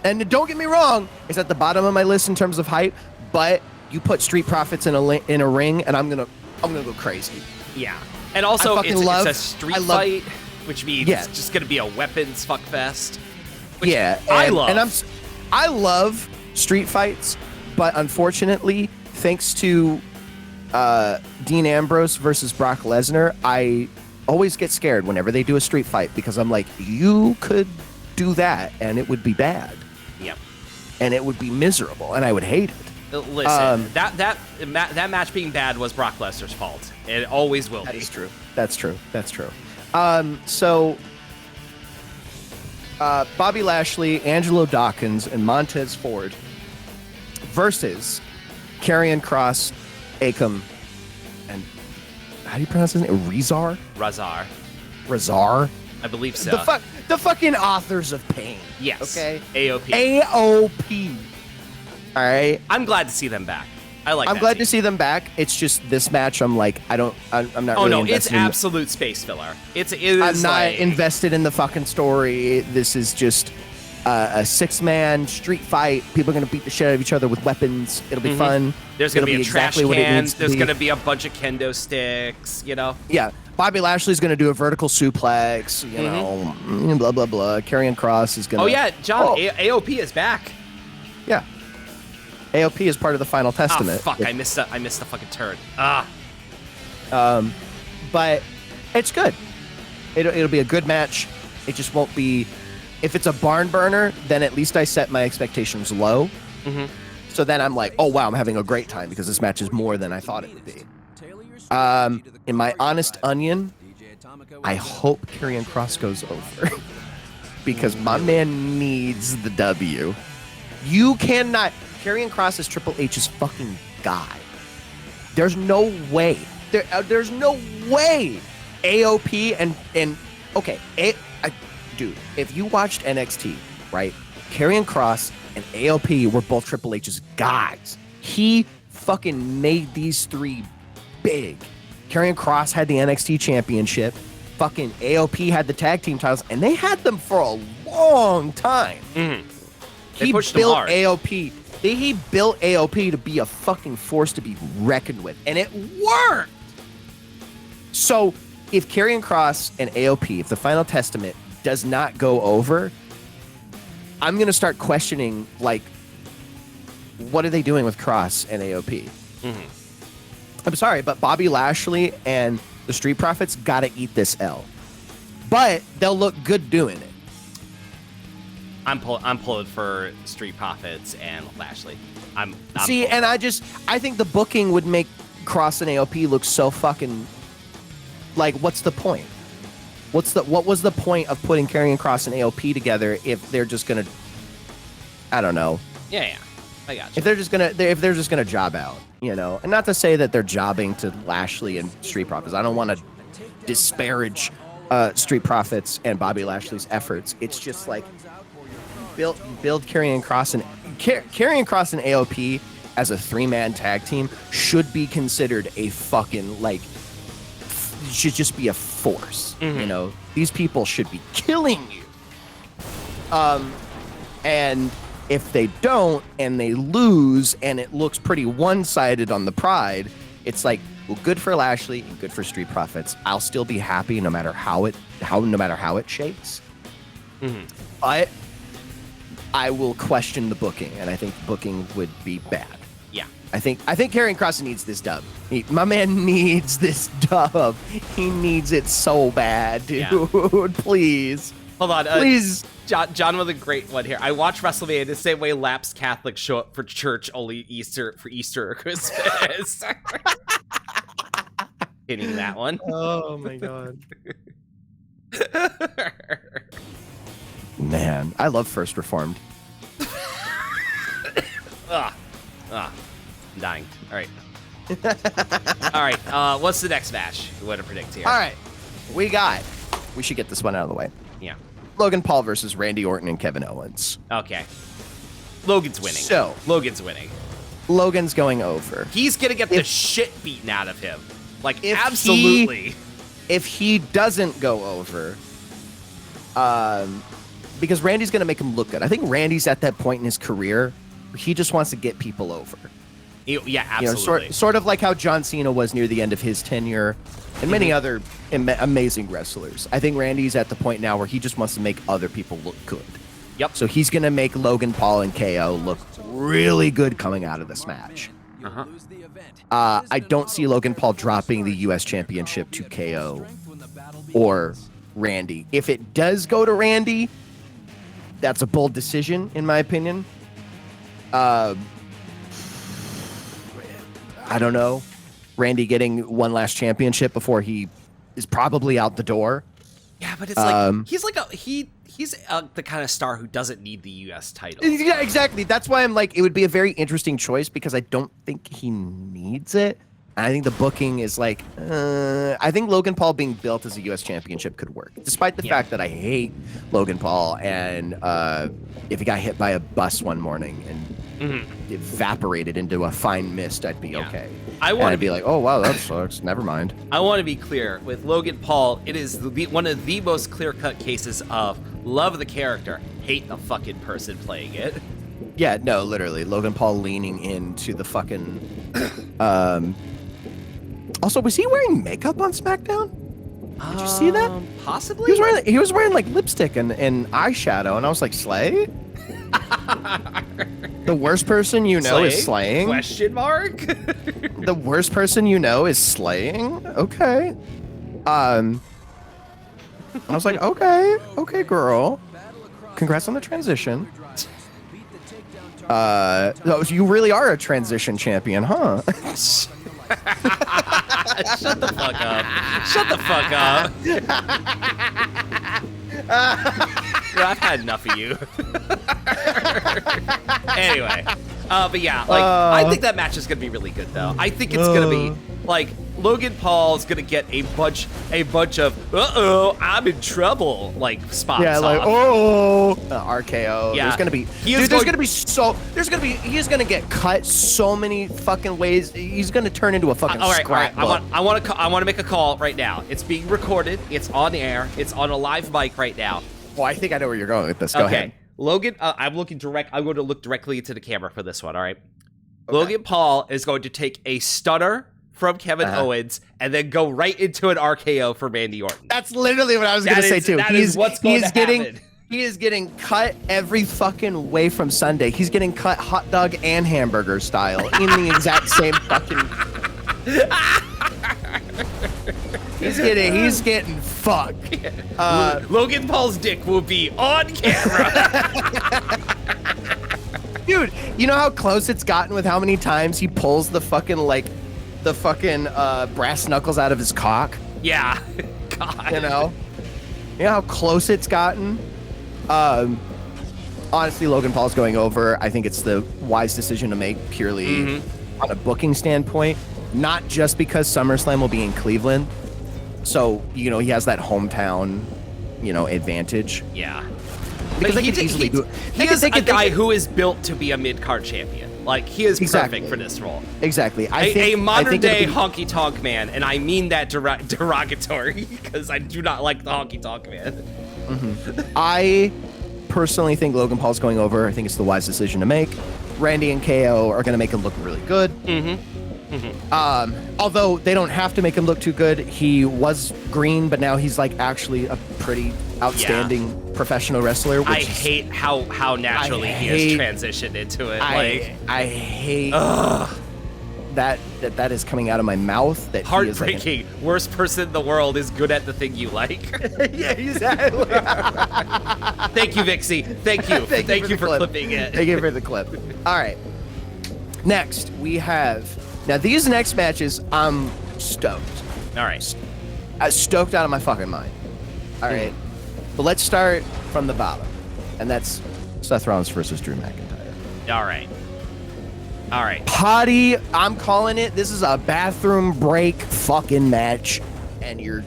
And don't get me wrong, it's at the bottom of my list in terms of hype, but you put Street Profits in a ring, and I'm gonna go crazy. Yeah. And also, I fucking it's love- a street I love- fight, which means Yeah. it's just going to be a weapons fuck fest. Which Yeah, I love. and I love street fights, but unfortunately, thanks to Dean Ambrose versus Brock Lesnar, I always get scared whenever they do a street fight because I'm like, you could do that and it would be bad. Yep. And it would be miserable, and I would hate it. Listen, that match being bad was Brock Lesnar's fault. It always will That be. is true. That's true. That's true. So Bobby Lashley, Angelo Dawkins, and Montez Ford versus Karrion Kross, Akam, and how do you pronounce his name? Razar? Razar. I believe so. The fucking authors of pain. Yes. Okay. AOP. AOP. All right. I'm glad to see them back. I like I'm that glad team. to see them back. It's just this match. I'm like, I'm not. Oh, really no, it's invested in- absolute space filler. It is I'm not like, invested in the fucking story. This is just a 6-man street fight. People are gonna beat the shit out of each other with weapons. It'll be fun. There's going to It'll be a exactly trash what it can. needs to There's be. going to be a bunch of kendo sticks, you know? Yeah, Bobby Lashley's gonna do a vertical suplex. You know, blah blah blah. Karrion Kross is gonna. Oh, yeah, John, Oh, AOP is back. yeah. AOP is part of the Final Testament. Ah, fuck, I missed the fucking turn. Ah. But it's good. It'll be a good match. It just won't be. If it's a barn burner, then at least I set my expectations low. Mm-hmm. So then I'm like, oh wow, I'm having a great time because this match is more than I thought it would be. In my honest onion, I hope Karrion Kross goes over because my man needs the W. You cannot. Karrion Kross is Triple H's fucking guy. There's no way. There's no way. AOP and okay, dude. If you watched NXT, right? Karrion Kross and AOP were both Triple H's guys. He fucking made these three big. Karrion Kross had the NXT championship. Fucking AOP had the tag team titles, and they had them for a long time. Mm-hmm. They He pushed them built hard. AOP. He built AOP to be a fucking force to be reckoned with, and it worked. So if Karrion Kross and AOP, if the Final Testament does not go over, I'm gonna start questioning, like, what are they doing with Kross and AOP? I'm sorry, but Bobby Lashley and the Street Profits gotta eat this L, but they'll look good doing it. I'm pulling for Street Profits and Lashley. I'm See, and I think the booking would make Kross and AOP look so fucking, like, what's the point? What was the point of putting Karrion Kross and AOP together if they're just gonna, I don't know. Yeah, I got you. If they're just gonna job out, you know, and not to say that they're jobbing to Lashley and Street Profits. I don't want to disparage Street Profits and Bobby Lashley's efforts. It's just like build Karrion Kross and AOP as a 3-man tag team should be considered a fucking, like, should just be a force. You know, these people should be killing you. And if they don't and they lose and it looks pretty one-sided on the Pride, it's like, well, good for Lashley and good for Street Profits. I'll still be happy no matter how it shapes. But I will question the booking, and I think the booking would be bad. Yeah. I think Karrion Kross needs this dub. My man needs this dub. He needs it so bad, dude. Yeah. Please. Hold on. Please. John with a great one here. I watch WrestleMania the same way lapsed Catholics show up for church only for Easter or Christmas. Hitting that one. Oh my god. Man, I love First Reformed. I'm dying. All right. All right. What's the next match? What to predict here? All right. We should get this one out of the way. Yeah. Logan Paul versus Randy Orton and Kevin Owens. Okay. Logan's winning. Logan's winning. Logan's going over. He's going to get the shit beaten out of him. Like, absolutely. If he doesn't go over, because Randy's going to make him look good. I think Randy's at that point in his career where he just wants to get people over. Yeah, absolutely. You know, sort of like how John Cena was near the end of his tenure and many other amazing wrestlers. I think Randy's at the point now where he just wants to make other people look good. Yep. So he's going to make Logan Paul and KO look really good coming out of this match. I don't see Logan Paul dropping the U.S. Championship to KO or Randy. If it does go to Randy, that's a bold decision, in my opinion. I don't know. Randy getting one last championship before he is probably out the door. Yeah, but it's like he's the kind of star who doesn't need the U.S. title. Yeah, exactly. That's why I'm like, it would be a very interesting choice because I don't think he needs it. And I think the booking is like, I think Logan Paul being built as a U.S. championship could work, despite the fact that I hate Logan Paul. And if he got hit by a bus one morning and evaporated into a fine mist, I'd be okay. I'd be like, oh, wow, that sucks. Never mind. I want to be clear. With Logan Paul, it is one of the most clear-cut cases of love the character, hate the fucking person playing it. Yeah, no, literally. Logan Paul leaning into the fucking... Also, was he wearing makeup on SmackDown? Did you see that? Possibly. He was wearing like lipstick and eyeshadow, and I was like, Slay? The worst person you know is slaying? Question mark? The worst person you know is slaying? Okay. I was like, okay, girl. Congrats on the transition. You really are a transition champion, huh? Shut the fuck up. Shut the fuck up. I've had enough of you. Anyway. But yeah, like, I think that match is going to be really good, though. I think it's going to be, like, Logan Paul's going to get a bunch of, I'm in trouble, like, spots. Yeah, like, RKO. Yeah. There's going to be, he's going to get cut so many fucking ways. He's going to turn into a fucking scrapbook. I want to make a call right now. It's being recorded. It's on air. It's on a live mic right now. Well, I think I know where you're going with this. Go ahead. Logan, I'm going to look directly into the camera for this one, all right? Okay. Logan Paul is going to take a stunner from Kevin Owens and then go right into an RKO for Randy Orton. That's literally what I was going to say, too. That is what's going to happen. He is getting cut every fucking way from Sunday. He's getting cut hot dog and hamburger style in the exact same fucking... He's getting fucked. Logan Paul's dick will be on camera. Dude, you know how close it's gotten with how many times he pulls the fucking brass knuckles out of his cock? Yeah. God. You know how close it's gotten? Honestly, Logan Paul's going over. I think it's the wise decision to make purely on a booking standpoint, not just because SummerSlam will be in Cleveland. So, he has that hometown, advantage. Yeah. Because he is a guy who is built to be a mid-card champion. Like, he is perfect for this role. Exactly. A modern-day honky-tonk man, and I mean that derogatory, because I do not like the honky-tonk man. I personally think Logan Paul's going over. I think it's the wise decision to make. Randy and KO are going to make him look really good. Although they don't have to make him look too good. He was green, but now he's actually a pretty outstanding professional wrestler. I hate how naturally he has transitioned into it. I hate that is coming out of my mouth. That heartbreaking. Worst person in the world is good at the thing you like. Yeah, exactly. Thank you, Vixie. Thank you. Thank you for clipping it. Thank you for the clip. All right. Next, we have... Now, these next matches, I'm stoked. All right. Stoked out of my fucking mind. All right. But let's start from the bottom. And that's Seth Rollins versus Drew McIntyre. All right. Potty, I'm calling it. This is a bathroom break fucking match. And you're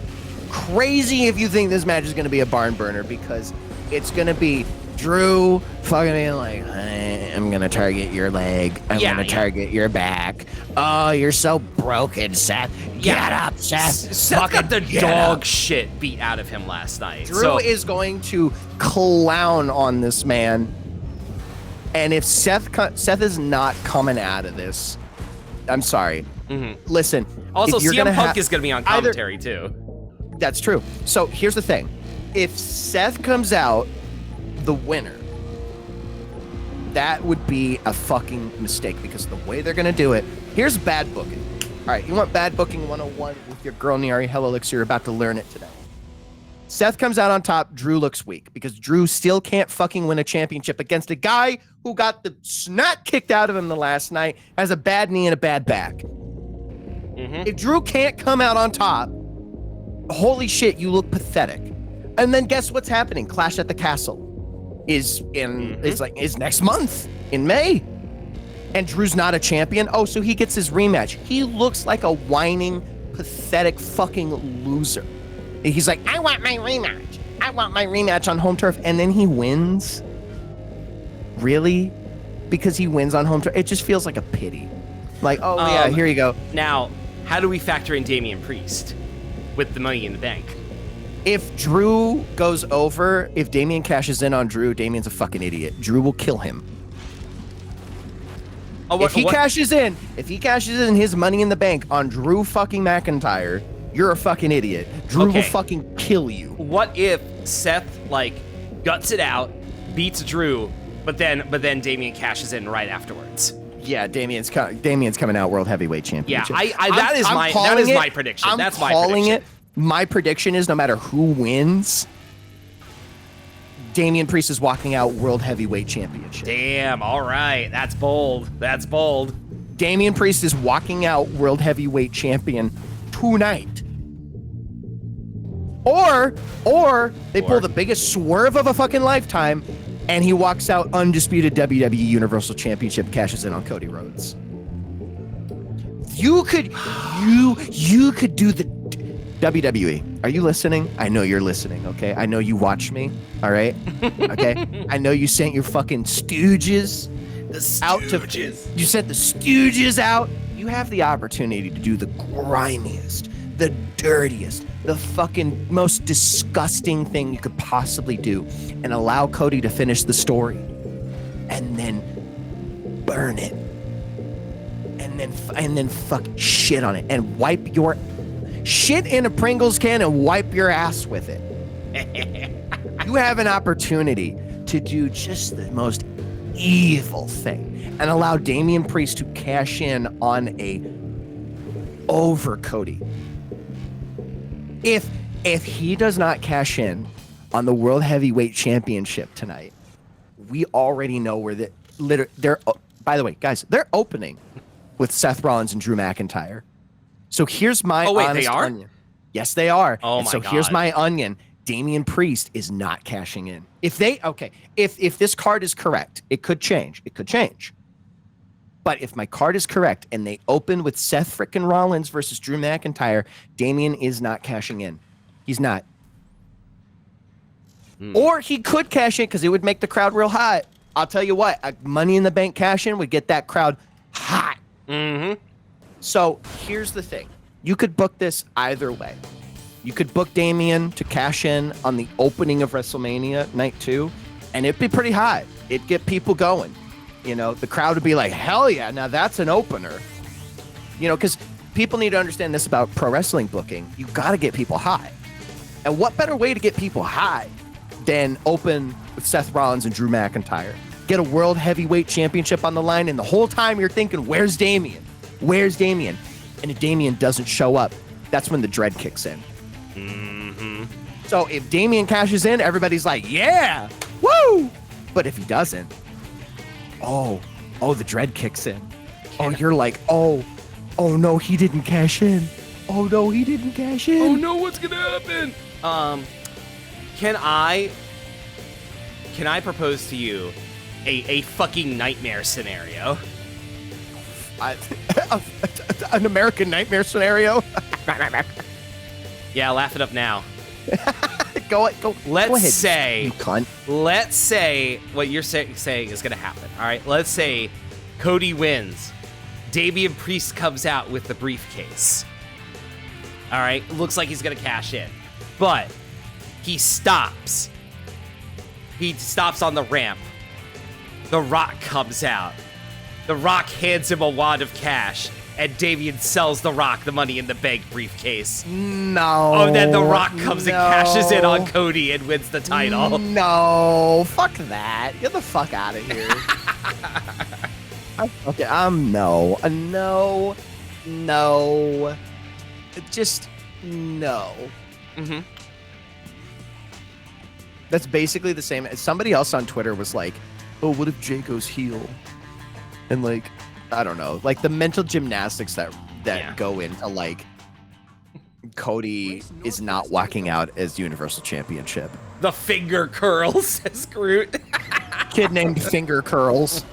crazy if you think this match is going to be a barn burner, because it's going to be Drew fucking being like, I'm going to target your leg. I'm going to target your back. Oh, you're so broken, Seth. Get up, Seth. Seth got the dog shit beat out of him last night. Drew is going to clown on this man. And if Seth is not coming out of this, I'm sorry. Listen. Also, CM Punk is going to be on commentary, too. That's true. So here's the thing. If Seth comes out the winner, that would be a fucking mistake, because the way they're going to do it, here's bad booking. All right, you want bad booking 101 with your girl Nyari Hell Elixir, you're about to learn it today. Seth comes out on top, Drew looks weak, because Drew still can't fucking win a championship against a guy who got the snot kicked out of him the last night, has a bad knee and a bad back. If Drew can't come out on top, holy shit, you look pathetic. And then guess what's happening? Clash at the Castle is next month in May. And Drew's not a champion. Oh, so he gets his rematch. He looks like a whining, pathetic fucking loser. He's like, I want my rematch. I want my rematch on home turf. And then he wins. Really? Because he wins on home turf. It just feels like a pity. Like, oh yeah, here you go. Now, how do we factor in Damian Priest with the Money in the Bank? If Drew goes over, if Damian cashes in on Drew, Damian's a fucking idiot. Drew will kill him. If he cashes in his Money in the Bank on Drew fucking McIntyre, you're a fucking idiot. Drew will fucking kill you. What if Seth guts it out, beats Drew, but then Damian cashes in right afterwards? Yeah, Damian's coming out World Heavyweight Championship. Yeah, that is my prediction. That's my prediction. My prediction is no matter who wins, Damian Priest is walking out World Heavyweight Championship. Damn, all right. That's bold. Damian Priest is walking out World Heavyweight Champion tonight. Or they pull the biggest swerve of a fucking lifetime, and he walks out undisputed WWE Universal Championship, cashes in on Cody Rhodes. You could do the WWE. Are you listening? I know you're listening, okay? I know you watch me, all right? Okay? I know you sent your fucking stooges out you sent the stooges out. You have the opportunity to do the grimiest, the dirtiest, the fucking most disgusting thing you could possibly do and allow Cody to finish the story and then burn it and then fuck shit on it and wipe your shit in a Pringles can and wipe your ass with it. You have an opportunity to do just the most evil thing and allow Damian Priest to cash in on a over Cody. If he does not cash in on the World Heavyweight Championship tonight, we already know where they're by the way, guys, they're opening with Seth Rollins and Drew McIntyre. So here's my honest onion. Yes, they are. Oh, and my so God. here's my onion. Damian Priest is not cashing in. If this card is correct, it could change. It could change. But if my card is correct and they open with Seth frickin' Rollins versus Drew McIntyre, Damian is not cashing in. He's not. Or he could cash in because it would make the crowd real hot. I'll tell you what, a Money in the Bank cash in would get that crowd hot. Mm-hmm. So here's the thing. You could book this either way. You could book Damian to cash in on the opening of WrestleMania Night 2, and it'd be pretty hot. It'd get people going. You know, the crowd would be like, hell yeah, now that's an opener. You know, because people need to understand this about pro wrestling booking. You got to get people high. And what better way to get people high than open with Seth Rollins and Drew McIntyre? Get a World Heavyweight Championship on the line, and the whole time you're thinking, where's Damian? Where's Damian? And if Damian doesn't show up, that's when the dread kicks in. Mm-hmm. So if Damian cashes in, everybody's like, yeah, woo! But if he doesn't, oh, the dread kicks in. Oh, you're like, oh no, he didn't cash in. Oh no, he didn't cash in. Oh no, what's gonna happen? Can I propose to you a fucking nightmare scenario? An American Nightmare scenario? Yeah, laugh it up now. Go. Let's go ahead, say, you cunt. Let's say what you're saying is gonna happen. All right, let's say Cody wins. Damian Priest comes out with the briefcase. All right, looks like he's gonna cash in, but he stops. He stops on the ramp. The Rock comes out. The Rock hands him a wad of cash, and Damian sells The Rock the Money in the Bank briefcase. No. Oh, then The Rock comes and cashes in on Cody and wins the title. No, fuck that. Get the fuck out of here. Okay, no. Just no. Mm-hmm. That's basically the same. Somebody else on Twitter was like, oh, what if Jay goes heel? And like, I don't know, like the mental gymnastics that go into like Cody is not walking out as Universal Championship. The finger curls, says Groot. Kid named Finger Curls.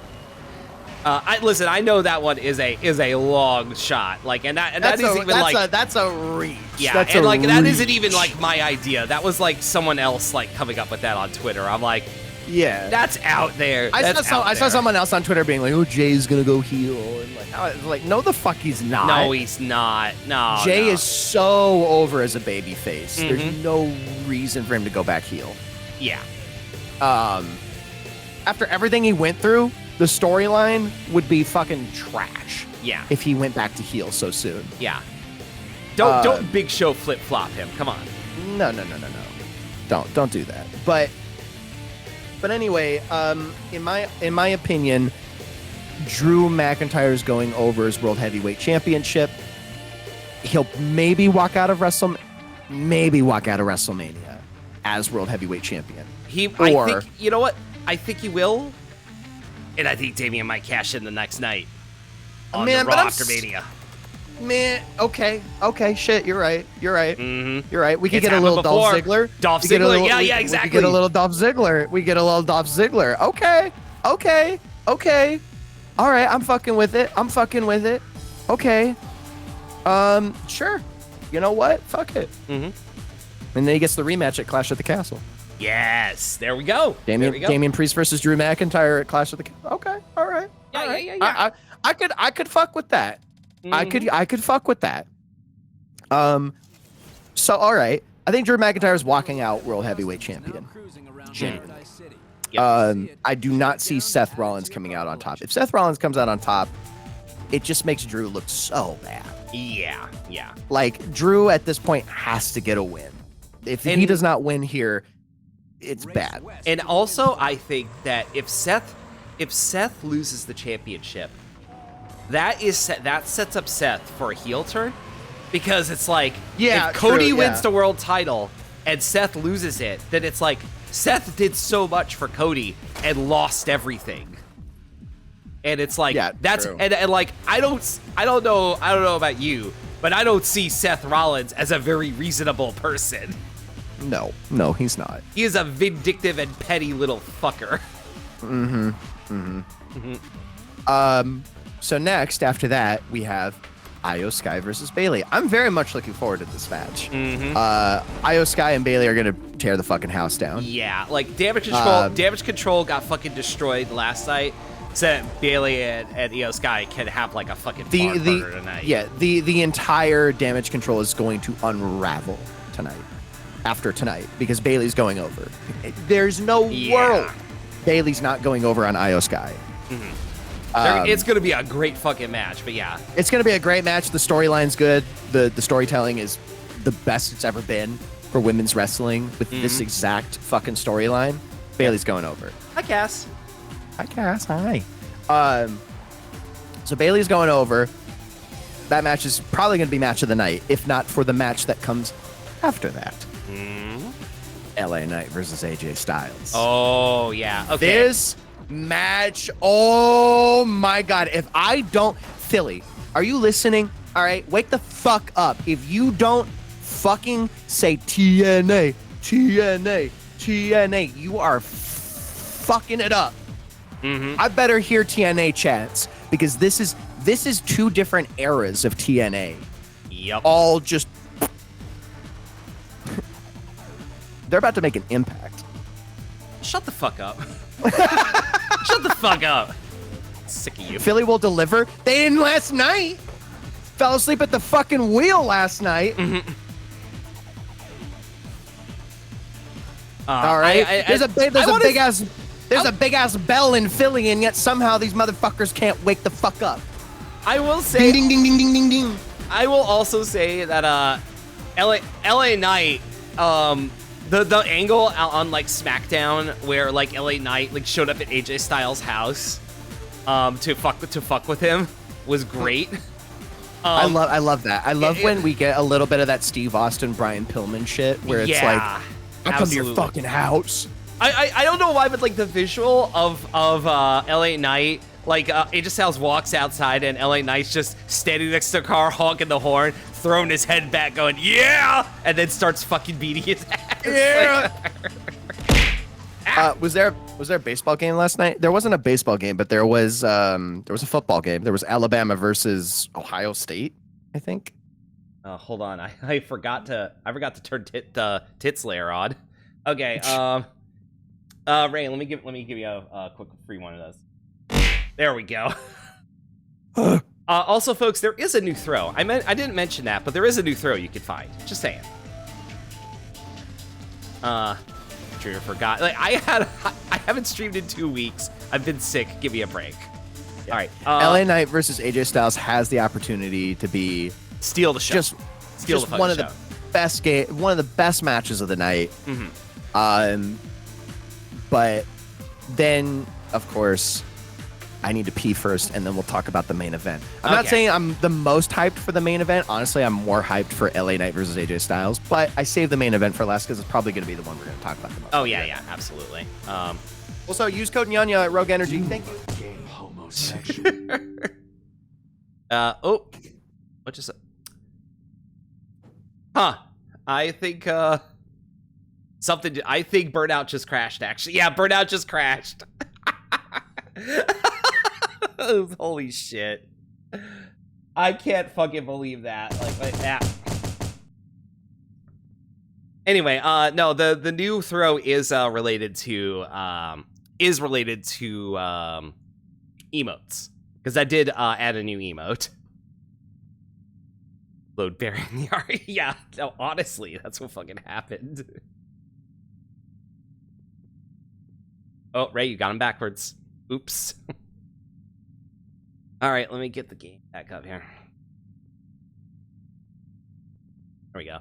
Listen, I know that one is a long shot. Like, and that isn't even like that's a reach. Yeah, that's and like that reach. isn't even like my idea. That was like someone else like coming up with that on Twitter. I'm like, yeah, that's out there. I saw someone else on Twitter being like, "Oh, Jay's gonna go heel," and like, I was like, no, the fuck he's not. No, he's not. No, Jay no. is so over as a baby face. Mm-hmm. There's no reason for him to go back heel. Yeah. After everything he went through, the storyline would be fucking trash. Yeah. If he went back to heel so soon. Yeah. Don't Big Show flip flop him. Come on. No. Don't do that. But anyway, in my opinion, Drew McIntyre's going over his World Heavyweight Championship. He'll maybe walk out of WrestleMania as World Heavyweight Champion. I think, you know what? I think he will. And I think Damian might cash in the next night on the Raw after Mania. Man, okay, shit, you're right. Mm-hmm. You're right. We could get a little Dolph Ziggler. Yeah, exactly. We get a little Dolph Ziggler. Okay. All right, I'm fucking with it. Okay. Sure. You know what? Fuck it. Mm-hmm. And then he gets the rematch at Clash at the Castle. Yes, there we go. Damian Priest versus Drew McIntyre at Clash of the Castle. Okay, all right. Yeah. I could fuck with that. Mm-hmm. I could fuck with that. So all right, I think Drew McIntyre is walking out World Heavyweight Champion. Genuinely. I do not see Seth Rollins coming out on top. If Seth Rollins comes out on top, it just makes Drew look so bad. Yeah. Like, Drew at this point has to get a win. If he does not win here, it's bad. And also, I think that if Seth loses the championship, that sets up Seth for a heel turn, because it's like, if Cody wins the world title and Seth loses it, then it's like Seth did so much for Cody and lost everything. And it's like, that's true. And like, I don't know about you, but I don't see Seth Rollins as a very reasonable person. No, he's not. He is a vindictive and petty little fucker. So next, after that, we have Io Sky versus Bayley. I'm very much looking forward to this match. Io Sky and Bayley are gonna tear the fucking house down. Yeah, like Damage Control got fucking destroyed last night. So Bayley and Io Sky can have like a fucking farm burner tonight. Yeah, the entire Damage Control is going to unravel tonight. After tonight, because Bayley's going over. There's no world Bayley's not going over on Io Sky. It's going to be a great fucking match, but yeah. It's going to be a great match. The storyline's good. The storytelling is the best it's ever been for women's wrestling with this exact fucking storyline. Bayley's going over. Hi, Cass. Hi, Cass. Hi. So Bayley's going over. That match is probably going to be match of the night, if not for the match that comes after that. LA Knight versus AJ Styles. Oh, yeah. Okay. This match, oh my God. If I don't, Philly, are you listening? All right, wake the fuck up. If you don't fucking say TNA, you are fucking it up. I better hear TNA chants, because this is two different eras of TNA. Yep. All just they're about to make an impact. Shut the fuck up. Shut the fuck up. Sick of you. Philly will deliver. They didn't last night. Fell asleep at the fucking wheel last night. All right. There's a big ass bell in Philly, and yet somehow these motherfuckers can't wake the fuck up. I will say. Ding ding ding ding ding ding ding. I will also say that LA Knight, the angle on like SmackDown where like LA Knight like showed up at AJ Styles' house to fuck with him was great. I love that. I love when we get a little bit of that Steve Austin, Brian Pillman shit where it's like, I come to your fucking house. I don't know why, but like the visual of LA Knight, like AJ Styles walks outside and LA Knight's just standing next to the car, honking the horn, throwing his head back, going yeah, and then starts fucking beating his ass. Yeah. Was there a baseball game last night? There wasn't a baseball game, but there was a football game. There was Alabama versus Ohio State, I think. Hold on, I forgot to turn the tits layer on. Okay, Ray, let me give you a quick free one of those. There we go. Also, folks, there is a new throw. I didn't mention that, but there is a new throw you can find. Just saying. Drew forgot. Like I haven't streamed in 2 weeks. I've been sick. Give me a break. Yeah. All right. LA Knight versus AJ Styles has the opportunity to be steal the show. Just one of the best matches of the night. But then, of course, I need to pee first, and then we'll talk about the main event. I'm not saying I'm the most hyped for the main event. Honestly, I'm more hyped for LA Knight versus AJ Styles, but I saved the main event for last because it's probably going to be the one we're going to talk about the most. Oh, yeah, absolutely. Also, use code Nyanya at Rogue Energy. Thank you. What just... I think, I think Burnout just crashed, actually. Yeah, Burnout just crashed. Holy shit. I can't fucking believe that. Like that. Anyway, no, the new throw is related to emotes. Because I did add a new emote. Load bearing Nyari. Yeah, no, honestly, that's what fucking happened. Oh, Ray, you got him backwards. Oops. All right, let me get the game back up here. There we go.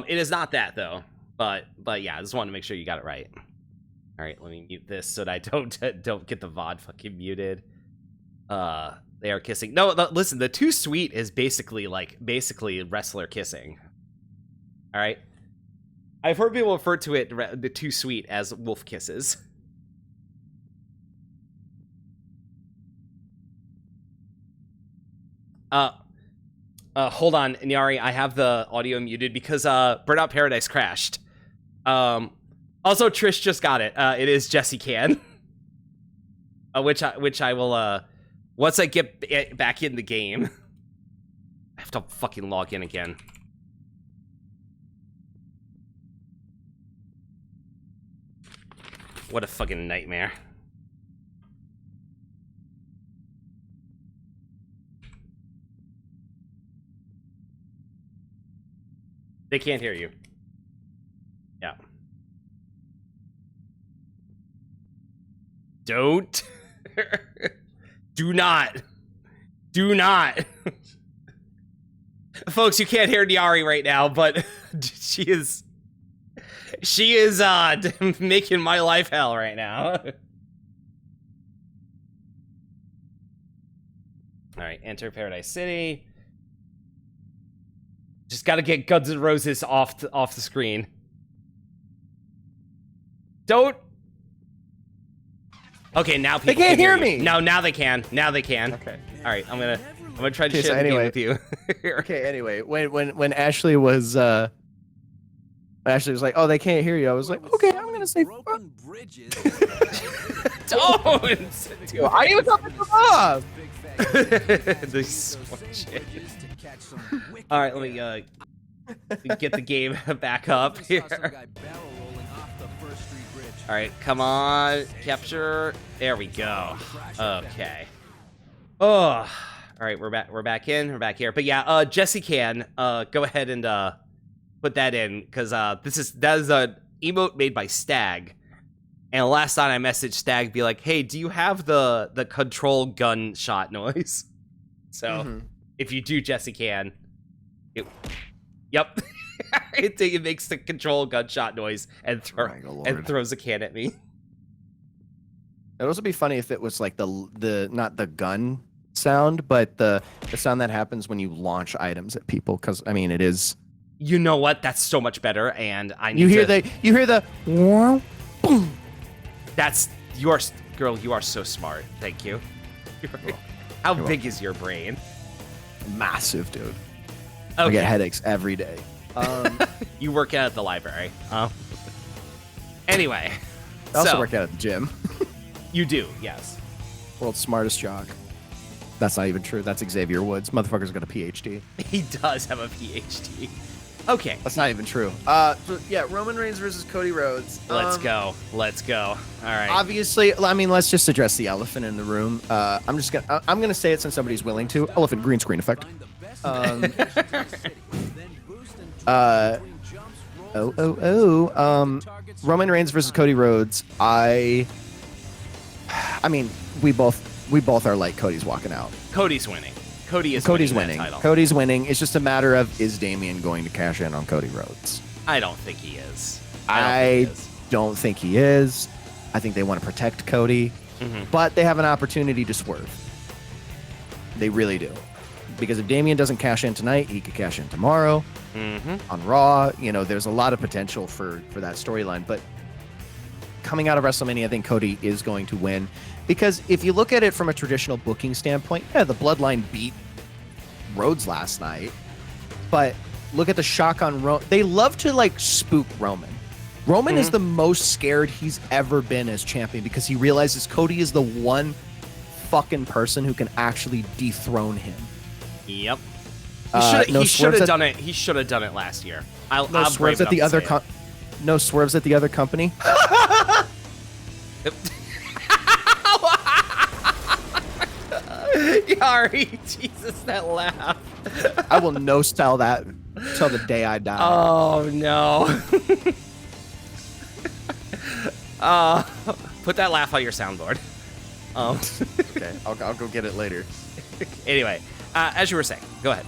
It is not that though, but yeah, I just wanted to make sure you got it right. All right, let me mute this so that I don't get the VOD fucking muted. They are kissing. No, listen, the too sweet is basically wrestler kissing. All right, I've heard people refer to it the too sweet as wolf kisses. Hold on, Nyari, I have the audio muted because Burnout Paradise crashed. Also, Trish just got it. It is Jesse Can, which I will once I get back in the game. I have to fucking log in again. What a fucking nightmare. They can't hear you. Yeah. Don't. Do not. Do not. Folks, you can't hear Nyari right now, but she is making my life hell right now. All right, enter Paradise City. Just gotta get Guns N' Roses off the screen. Don't. Okay, now people they can't hear you. me. No, now they can. Now they can. Okay. All right, I'm gonna try to Okay, share so the game anyway. with you. Okay. Anyway, when Ashley was like, "Oh, they can't hear you," I was like, "Okay, I'm gonna say." Broken bridges. Don't. I didn't even talk to Bob. This shit. All right, let me get the game back up here. All right, come on, capture. There we go. Okay. Oh, all right, we're back. We're back in. We're back here. But yeah, Jesse Can go ahead and put that in because that is an emote made by Stag. And last night I messaged Stag, be like, "Hey, do you have the control gun shot noise?" So if you do, Jesse Can. Yep. It makes the control gunshot noise and throws a can at me. It'd also be funny if it was like the not the gun sound, but the sound that happens when you launch items at people. Because I mean, it is. You know what? That's so much better. And I need you hear the boom. That's yours, girl. You are so smart. Thank you. How big is your brain? Massive, dude. Okay. I get headaches every day. You work out at the library. Anyway. I also work out at the gym. You do, yes. World's smartest jock. That's not even true. That's Xavier Woods. Motherfucker's got a PhD. He does have a PhD. Okay. That's not even true. So yeah, Roman Reigns versus Cody Rhodes. Let's go. Let's go. All right. Obviously, I mean, let's just address the elephant in the room. I'm gonna say it since somebody's willing to. Elephant green screen effect. Roman Reigns versus Cody Rhodes. I mean, we both are like Cody's walking out. Cody's winning. Cody's winning. That title. Cody's winning. It's just a matter of, is Damian going to cash in on Cody Rhodes? I don't think he is. I don't think he is. I think they want to protect Cody, but they have an opportunity to swerve. They really do. Because if Damian doesn't cash in tonight, he could cash in tomorrow on Raw. You know, there's a lot of potential for that storyline. But coming out of WrestleMania, I think Cody is going to win. Because if you look at it from a traditional booking standpoint, yeah, the Bloodline beat Rhodes last night. But look at the shock on Roman. They love to, like, spook Roman. Roman is the most scared he's ever been as champion because he realizes Cody is the one fucking person who can actually dethrone him. Yep. No He should swerves have done it. He should have done it last year. No swerves at the other no swerves at the other company. Nyari, Jesus, that laugh. I will no style that till the day I die. Oh no. Put that laugh on your soundboard. Okay, I'll go get it later. Anyway, as you were saying, go ahead.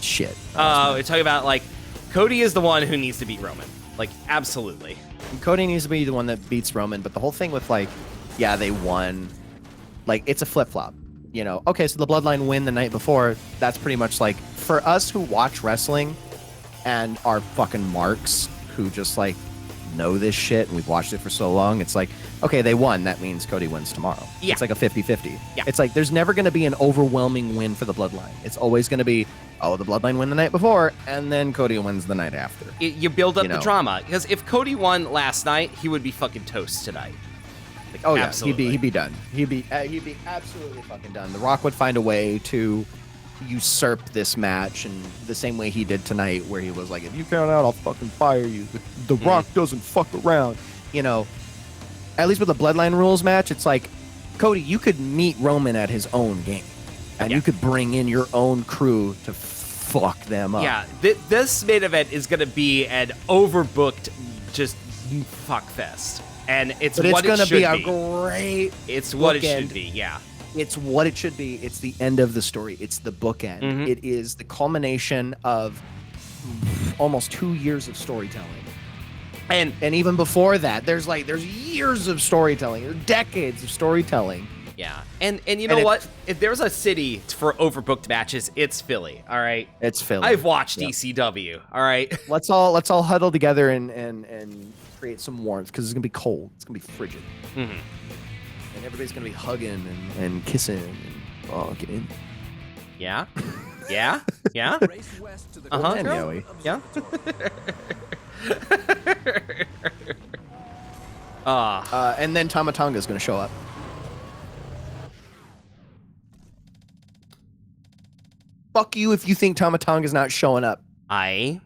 Shit. We're talking about like Cody is the one who needs to beat Roman. Like absolutely. Cody needs to be the one that beats Roman, but the whole thing with like, yeah, they won. Like it's a flip flop. You know, okay, so the Bloodline win the night before. That's pretty much like for us who watch wrestling and are fucking marks who just like know this shit and we've watched it for so long. It's like, okay, they won. That means Cody wins tomorrow. Yeah. It's like a 50-50. Yeah. It's like there's never going to be an overwhelming win for the Bloodline. It's always going to be, oh, the Bloodline win the night before and then Cody wins the night after. You build up You the know. drama because if Cody won last night, he would be fucking toast tonight. Like, Oh yeah, absolutely. he'd be done. He'd be absolutely fucking done. The Rock would find a way to usurp this match, and the same way he did tonight, where he was like, "If you count out, I'll fucking fire you." The Rock doesn't fuck around. You know, at least with the Bloodline Rules match, it's like, Cody, you could meet Roman at his own game, and you could bring in your own crew to fuck them up. Yeah, this main event is going to be an overbooked, just fuck fest. And it's But it's what gonna it should be a be. Great. It's what it bookend. should be, yeah. It's what it should be. It's the end of the story. It's the bookend. Mhm. It is the culmination of almost 2 years of storytelling. And even before that, there's years of storytelling, there's decades of storytelling. yeah, and you know what? If there's a city for overbooked matches, it's Philly. All right, It's Philly. I've watched Yep. ECW. All right, Let's all huddle together and create some warmth because it's gonna be cold. It's gonna be frigid, Mhm. and everybody's gonna be hugging and kissing and fucking. yeah, yeah, yeah. And girl. Yoey. Yeah. And then Tama Tonga's gonna show up. Fuck you if you think Tama Tonga's not showing up. I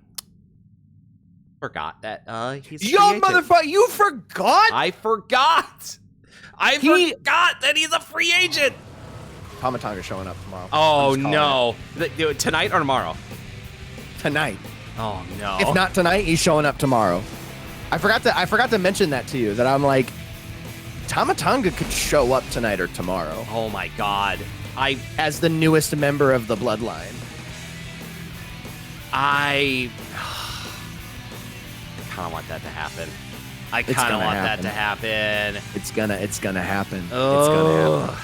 forgot that he's a Yo, free agent. motherfucker, you forgot? I forgot. I forgot that he's a free agent. Tama Tonga's showing up tomorrow. Oh I'm just no! calling Tonight or tomorrow? it. Tonight. Oh no! If not tonight, he's showing up tomorrow. I forgot to mention that to you, that I'm like, Tama Tonga could show up tonight or tomorrow Oh my god! as the newest member of the Bloodline. I kind of want that to happen. I It's kind of gonna want that happen. to happen. It's gonna happen. It's Oh, gonna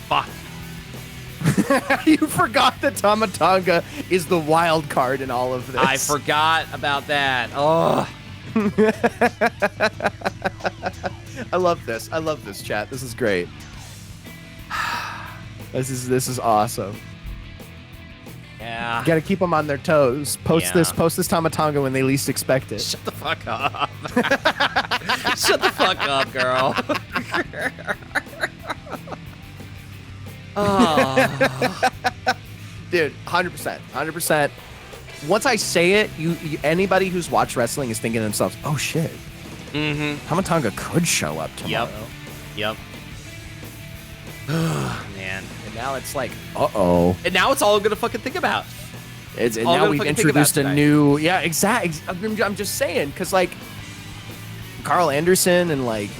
fuck! happen. You forgot that Tama Tonga is the wild card in all of this. I forgot about that. Oh, I love this. I love this, chat. This is great. This is awesome. yeah. Got to keep them on their toes. Post Yeah. this Tama Tonga when they least expect it. Shut the fuck up. Shut the fuck up, girl. Oh. Dude, 100%. Once I say it, you anybody who's watched wrestling is thinking to themselves, "Oh shit, Mm-hmm. Tama Tonga could show up tomorrow." Yep. Man. And now it's like, uh-oh. And now it's all I'm gonna fucking think about. It's and all I'm now gonna we've fucking think about introduced a tonight. new, yeah, exactly. I'm just saying, because like Carl Anderson and like,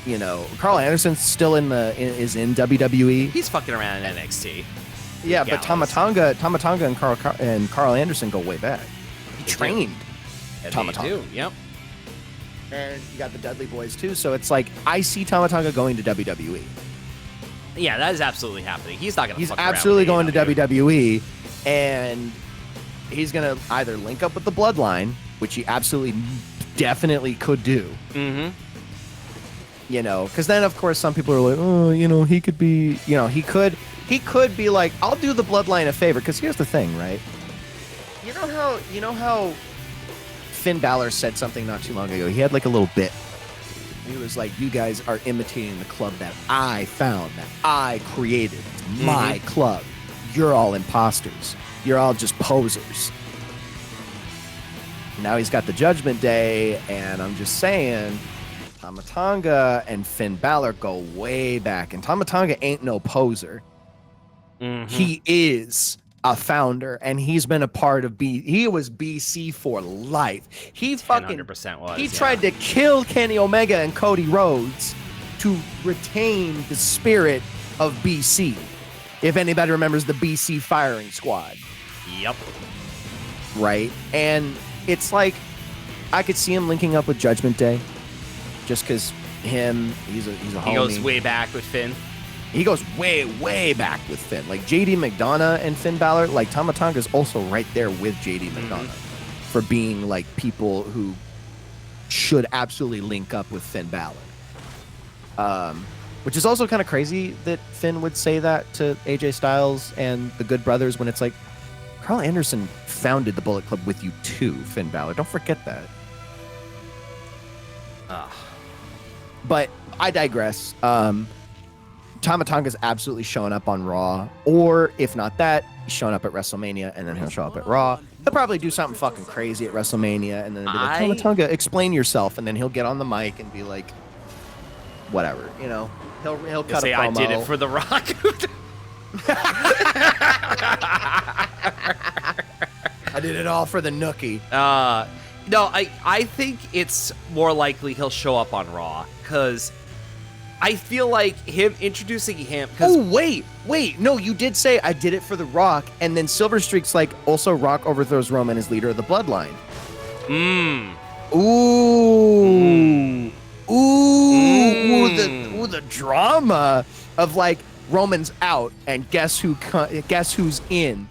you know, Carl Anderson's still is in WWE. He's fucking around in NXT. Yeah, but Tama Tonga and Carl Anderson go way back. He They do. trained Yeah, Tama they Tonga. do. Yep. And you got the Dudley Boys too, so it's like I see Tama Tonga going to WWE. Yeah, that is absolutely happening. He's not gonna. He's fuck around absolutely with going to AEW. WWE, and he's gonna either link up with the Bloodline, which he absolutely, definitely could do. Mm-hmm. You know, because then of course some people are like, oh, you know, he could be, you know, he could be like, I'll do the Bloodline a favor. Because here's the thing, right? You know how Finn Balor said something not too long ago. He had like a little bit. He was like, you guys are imitating the club that I found, that I created. It's my club. You're all imposters. You're all just posers. Now he's got the Judgment Day, and I'm just saying, Tama Tonga and Finn Balor go way back, and Tama Tonga ain't no poser. He is a founder, and he's been a part of he was BC for life. He fucking 100% was. He tried to kill Kenny Omega and Cody Rhodes to retain the spirit of BC. If anybody remembers the BC firing squad. Yep. Right? And it's like, I could see him linking up with Judgment Day, just because he's a homie. He goes way back with Finn. He goes way, way back with Finn. Like JD McDonough and Finn Balor, like Tama Tonga's also right there with JD McDonough for being like people who should absolutely link up with Finn Balor. Which is also kind of crazy that Finn would say that to AJ Styles and the Good Brothers when it's like, Carl Anderson founded the Bullet Club with you too, Finn Balor. Don't forget that. But I digress. Tama Tonga's absolutely showing up on Raw, or if not that, he's showing up at WrestleMania, and then he'll show up at Raw. He'll probably do something fucking crazy at WrestleMania, and then be like, Tama Tonga, explain yourself, and then he'll get on the mic and be like, whatever, you know. He'll cut say, a promo. I did it for The Rock. I did it all for the Nookie. No, I think it's more likely he'll show up on Raw, because I feel like him introducing him. Oh, wait. No, you did say I did it for The Rock, and then Silver Streak's like, also Rock overthrows Roman as leader of the Bloodline. Ooh. The drama of like Roman's out, and guess who's in?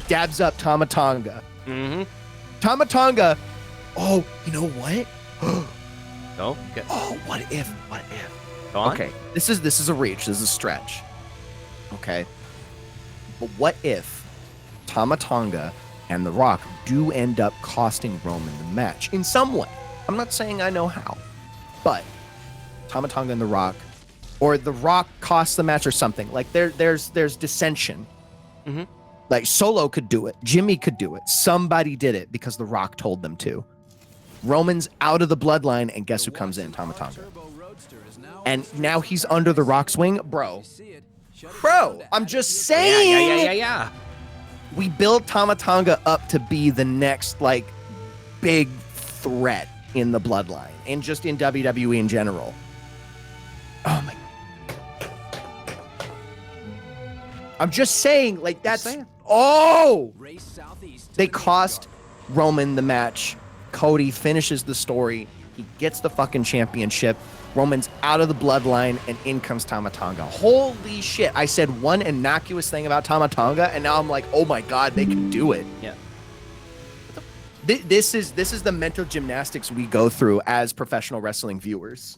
Dabs up Tama Tonga. Tama Tonga. Oh, you know what? Oh, okay. Oh, what if? Go on. Okay, this is a reach. This is a stretch. Okay, but what if Tama Tonga and The Rock do end up costing Roman the match in some way? I'm not saying I know how, but Tama Tonga and The Rock, or The Rock costs the match or something. Like there's dissension. Like Solo could do it, Jimmy could do it, somebody did it because The Rock told them to. Roman's out of the Bloodline, and guess who comes in? Tama Tonga. And now he's under The Rock's wing, bro. I'm just saying. Yeah. We build Tama Tonga up to be the next like big threat in the Bloodline and just in WWE in general. Oh my. I'm just saying, like that's they cost Roman the match. Cody finishes the story. He gets the fucking championship. Roman's out of the Bloodline, and in comes Tama Tonga. Holy shit. I said one innocuous thing about Tama Tonga, and now I'm like, oh my God, they can do it. Yeah. This is the mental gymnastics we go through as professional wrestling viewers.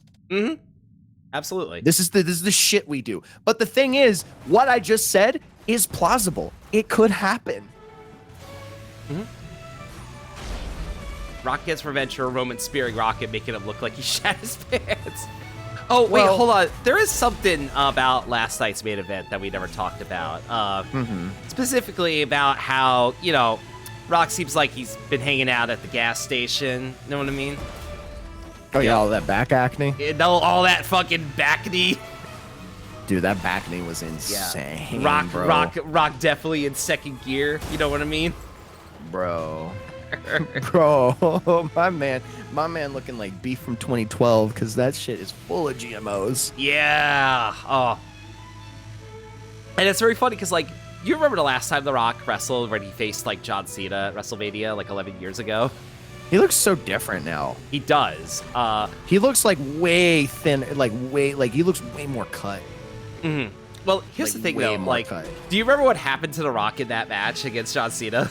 Absolutely. This is the shit we do. But the thing is, what I just said is plausible. It could happen. Rock gets revenge for Roman spearing Rocket, making him look like he shat his pants. Oh, wait, hold on. There is something about last night's main event that we never talked about. Specifically about how, you know, Rock seems like he's been hanging out at the gas station. You know what I mean? Oh, yeah, all that back acne? All that fucking back knee. Dude, that back knee was insane. Rock definitely in second gear. You know what I mean? Bro, my man looking like beef from 2012 because that shit is full of GMOs. Yeah. Oh. And it's very funny because, like, you remember the last time The Rock wrestled when he faced, like, John Cena at WrestleMania, like, 11 years ago? He looks so different now. He does. He looks like way thin, like he looks way more cut. Well, here's the thing, though. Like, do you remember what happened to The Rock in that match against John Cena?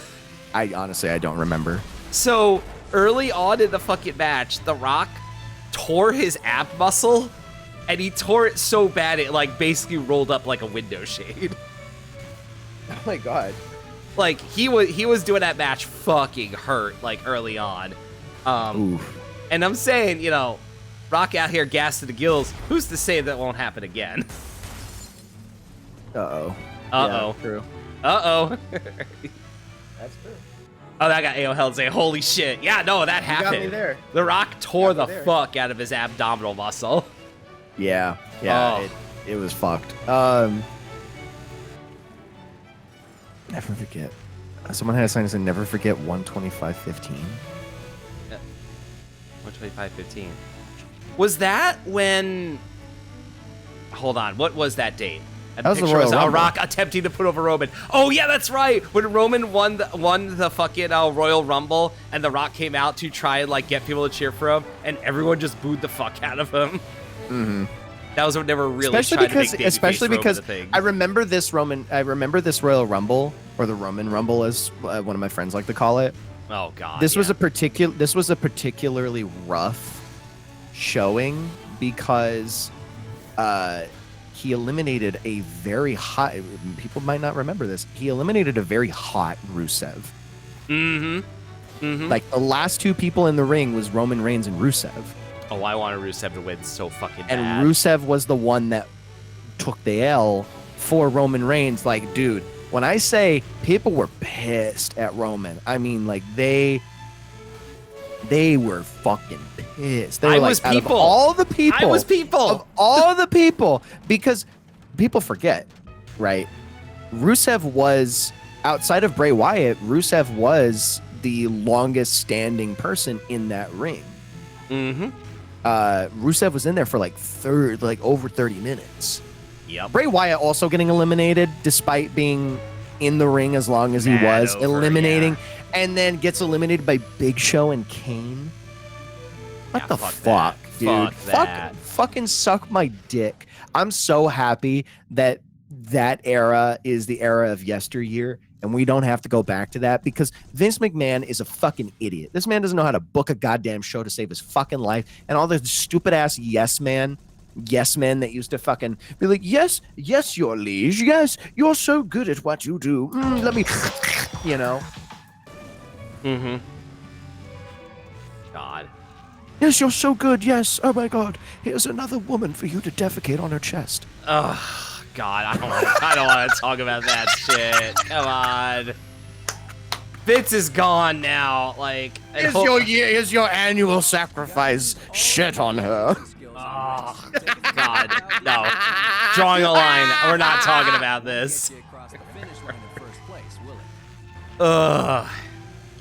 I don't remember. So, early on in the fucking match, The Rock tore his ab muscle, and he tore it so bad it, like, basically rolled up like a window shade. Oh my God. Like, he was doing that match fucking hurt, like, early on. And I'm saying, you know, Rock out here gassed to the gills. Who's to say that won't happen again? Uh-oh. Uh-oh. Yeah, true. Uh-oh. That's true. Oh, that got AO say, holy shit. Yeah, no, that You got happened. me there. The Rock tore the there. fuck out of his abdominal muscle. Yeah, Oh. it was fucked. Never forget. Someone had a sign that said, "Never forget 125.15." 125.15. Was that when... Hold on, what was that date? And That was the picture Royal Rumble. Rock attempting to put over Roman. Oh yeah, that's right. When Roman won the fucking Royal Rumble, and The Rock came out to try and like get people to cheer for him, and everyone just booed the fuck out of him. Mm-hmm. That was what never really Especially tried to make especially Roman because a thing. I remember this Royal Rumble, or the Roman Rumble, as one of my friends like to call it. Oh god. This was yeah. a particularly rough showing because he eliminated a very hot. People might not remember this. He eliminated a very hot Rusev. Mm-hmm. Mm-hmm. Like the last two people in the ring was Roman Reigns and Rusev. Oh, I wanted Rusev to win so fucking bad. And Rusev was the one that took the L for Roman Reigns. Like, dude, when I say people were pissed at Roman, I mean like they were fucking pissed. They were was out of people. all the people. I was people. Of all the people, because people forget, right? Rusev was, outside of Bray Wyatt, Rusev was the longest standing person in that ring. Mm-hmm. Rusev was in there for like over 30 minutes. Yep. Bray Wyatt also getting eliminated despite being in the ring as long as he was, eliminating, and then gets eliminated by Big Show and Kane. What Yeah, the fuck fuck, that. dude? Fuck that. Fucking suck my dick. I'm so happy that that era is the era of yesteryear, and we don't have to go back to that because Vince McMahon is a fucking idiot. This man doesn't know how to book a goddamn show to save his fucking life, and all the stupid ass yes men that used to fucking be like, yes, your liege, yes, you're so good at what you do. Let me, you know. Mm-hmm. God. Yes, you're so good. Yes. Oh my God. Here's another woman for you to defecate on her chest. Oh God, I don't want to talk about that shit. Come on. Vince is gone now. Like, Here's your annual sacrifice. Shit on her. oh God, no. Drawing a line. We're not talking about this. Ugh.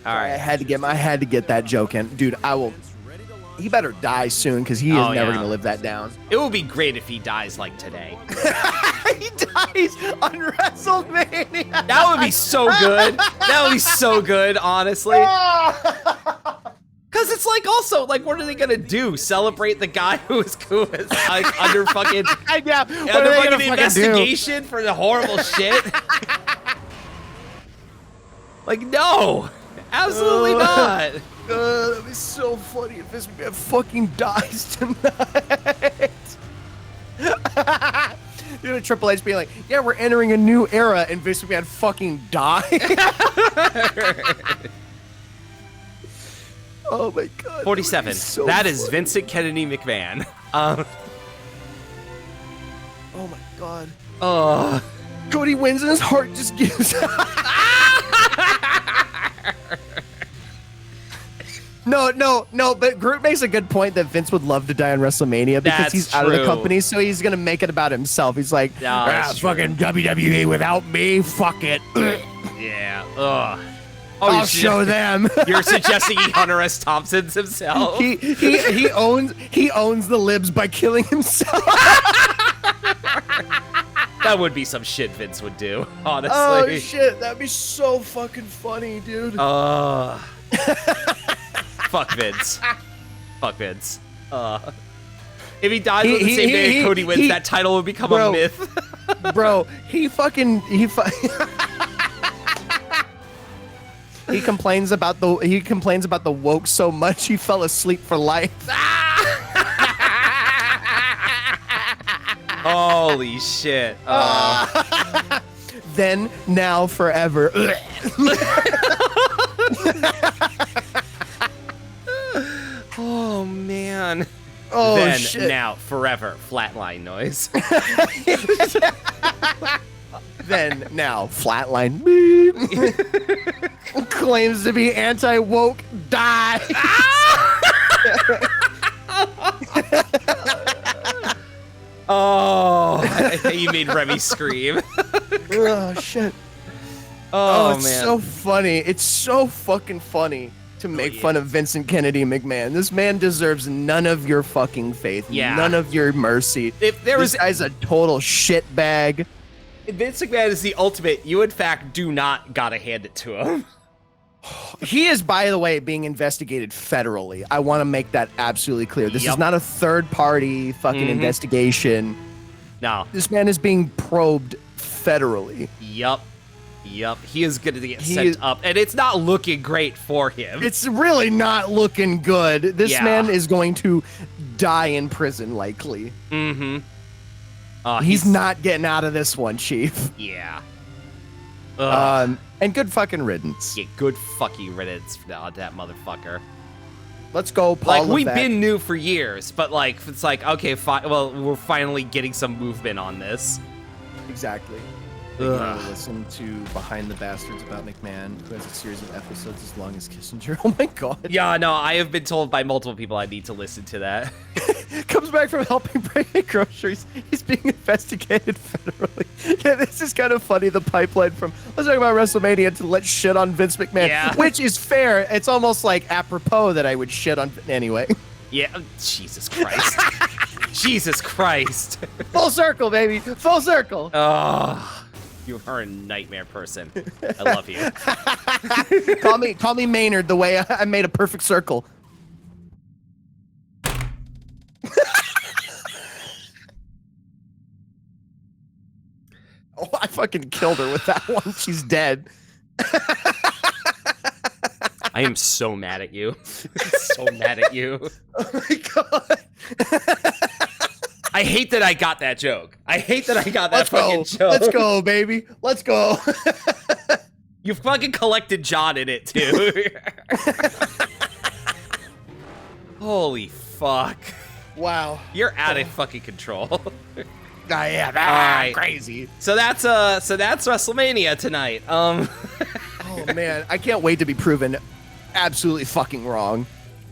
All I right. had to get that joke in, dude. He better die soon because he is Oh, never yeah. gonna live that down. It would be great if he dies like today. He dies on WrestleMania. That would be so good. That would be so good, honestly. Because it's like also, like, what are they gonna do? Celebrate the guy who was like under fucking Yeah. What under are they fucking gonna fucking investigation for the horrible shit? Like, no, absolutely not. That'd be so funny if this man fucking dies tonight. You know, Triple H being like, yeah, we're entering a new era, and Vince McMahon fucking died. Oh my God. 47. So That is funny. Vincent Kennedy McMahon. Oh my God. Oh. Cody wins and his heart just gives out. No, but Groot makes a good point that Vince would love to die on WrestleMania because That's he's out of the true. company, so he's gonna make it about himself. He's like, that's true. fucking WWE without me, fuck it. Yeah. Ugh. Oh, I'll show them. You're suggesting he Hunter S. Thompson's himself? he owns the libs by killing himself. That would be some shit Vince would do, honestly. Oh shit, that'd be so fucking funny, dude. Fuck Vince. Fuck Vince. If he dies on the same day Cody wins, that title would become a myth. Bro, he complains about the woke so much he fell asleep for life. Holy shit. Then, now, forever. Oh man. Oh Then, shit. now, forever, flatline noise. Then now, Flatline beep, claims to be anti-woke, dies. Oh, you made Remy scream. Oh, shit. Oh, It's man. so funny. It's so fucking funny to make fun of Vincent Kennedy McMahon. This man deserves none of your fucking faith. Yeah. None of your mercy. If there was This guy's a total shitbag. Vince McMahon is the ultimate. You, in fact, do not gotta hand it to him. He is, by the way, being investigated federally. I want to make that absolutely clear. This is not a third-party fucking investigation. No. This man is being probed federally. Yup. He is gonna get sent up, and it's not looking great for him. It's really not looking good. This Yeah. man is going to die in prison, likely. He's not getting out of this one, Chief. Yeah. And good fucking riddance. Yeah, good fucking riddance to that motherfucker. Let's go, Paul. Like, we've Levesque. been new for years, but, like, it's like, okay, fine. Well, we're finally getting some movement on this. Exactly. Listen to Behind the Bastards about McMahon, who has a series of episodes as long as Kissinger. Oh my god. Yeah, no, I have been told by multiple people I need to listen to that. Comes back from helping bring in groceries. He's being investigated federally. Yeah, this is kind of funny, the pipeline from let's talk about WrestleMania to let's shit on Vince McMahon. Yeah. Which is fair. It's almost like apropos that I would shit on anyway. Yeah, Jesus Christ. Jesus Christ. Full circle, baby. Full circle. Oh, you are a nightmare person. I love you. Call me Maynard the way I made a perfect circle. Oh, I fucking killed her with that one. She's dead. I am so mad at you. So mad at you. Oh my god. I hate that I got that joke. I hate that I got that fucking joke. Let's go, baby. Let's go. You fucking collected John in it, too. Holy fuck. Wow. You're out of fucking control. I am. Alright. Crazy. So that's WrestleMania tonight. Oh man, I can't wait to be proven absolutely fucking wrong.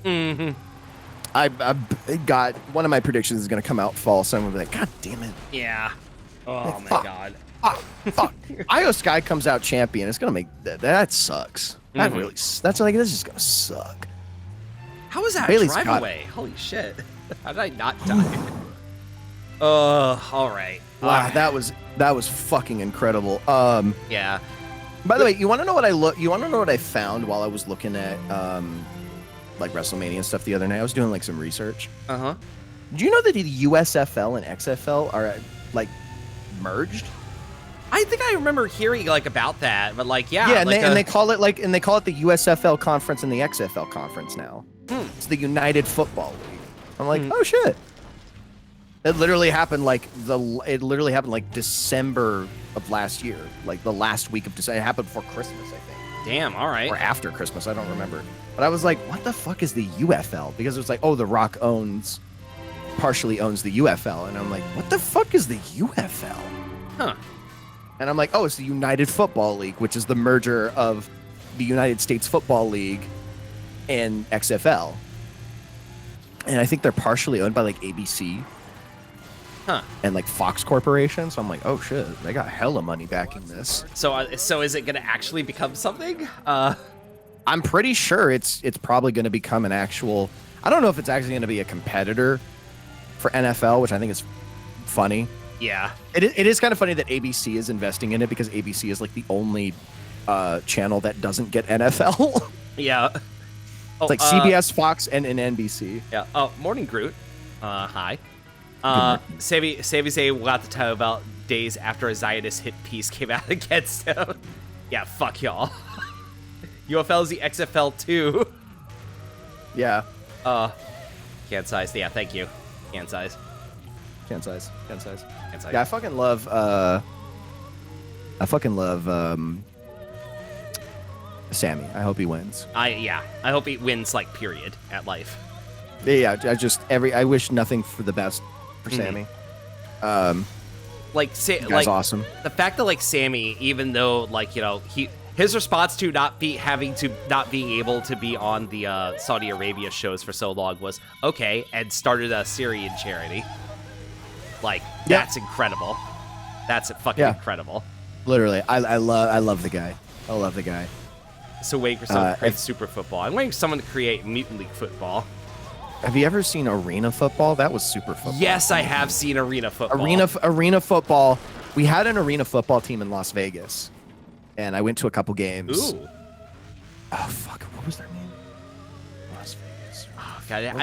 I got one of my predictions is gonna come out false. So I'm gonna be like, God damn it. Yeah. Oh my Fuck. god. Fuck. Io Sky comes out champion. It's gonna make that sucks. That really. That's like this is gonna suck. How was that Bailey drive Scott. away? Holy shit. How did I not die? All right. Wow, that was fucking incredible. Yeah. By the way, you want to know what I found while I was looking at like WrestleMania and stuff the other night? I was doing like some research. Uh-huh. Did you know that the USFL and XFL are like merged? I think I remember hearing like about that, but like Yeah, and, like they call it the USFL conference and the XFL conference now. It's the United Football League. I'm like, oh shit. It literally happened like December of last year, like the last week of December. It happened before Christmas, I think, damn, all right. or after Christmas. I don't remember. But I was like, what the fuck is the UFL? Because it was like, oh, The Rock partially owns the UFL, and I'm like, what the fuck is the UFL? Huh. And I'm like, oh, it's the United Football League, which is the merger of the United States Football League and XFL. And I think they're partially owned by like ABC. Huh. And like Fox Corporation. So I'm like, oh shit, they got hella money backing this. So is it going to actually become something? I'm pretty sure it's probably going to become an actual. I don't know if it's actually going to be a competitor for NFL, which I think is funny. Yeah. It is kind of funny that ABC is investing in it because ABC is like the only channel that doesn't get NFL. Yeah. It's like CBS, Fox, and NBC. Yeah. Oh, morning, Groot. Hi. Savvy say we'll have to tell about days after a Zionist hit piece came out against him. Yeah, fuck y'all. UFL is the XFL too. Yeah. Can size. Yeah, thank you. Can size. Can size. Yeah, Yeah, I fucking love Sammy. I hope he wins. I hope he wins like period at life. Yeah, I wish nothing for the best for Sammy. Guy's awesome. The fact that like Sammy, even though like, you know, his response to not being able to be on the Saudi Arabia shows for so long was okay, and started a Syrian charity. Like, that's incredible. That's fucking incredible. Literally, I love the guy. I love the guy. So waiting for someone to create Super Football. I'm waiting for someone to create Mutant League Football. Have you ever seen Arena Football? That was Super Football. Yes, I have seen Arena Football. Arena Football. We had an Arena Football team in Las Vegas, and I went to a couple games. Ooh. Oh fuck! What was their name? Las Vegas. Oh, God,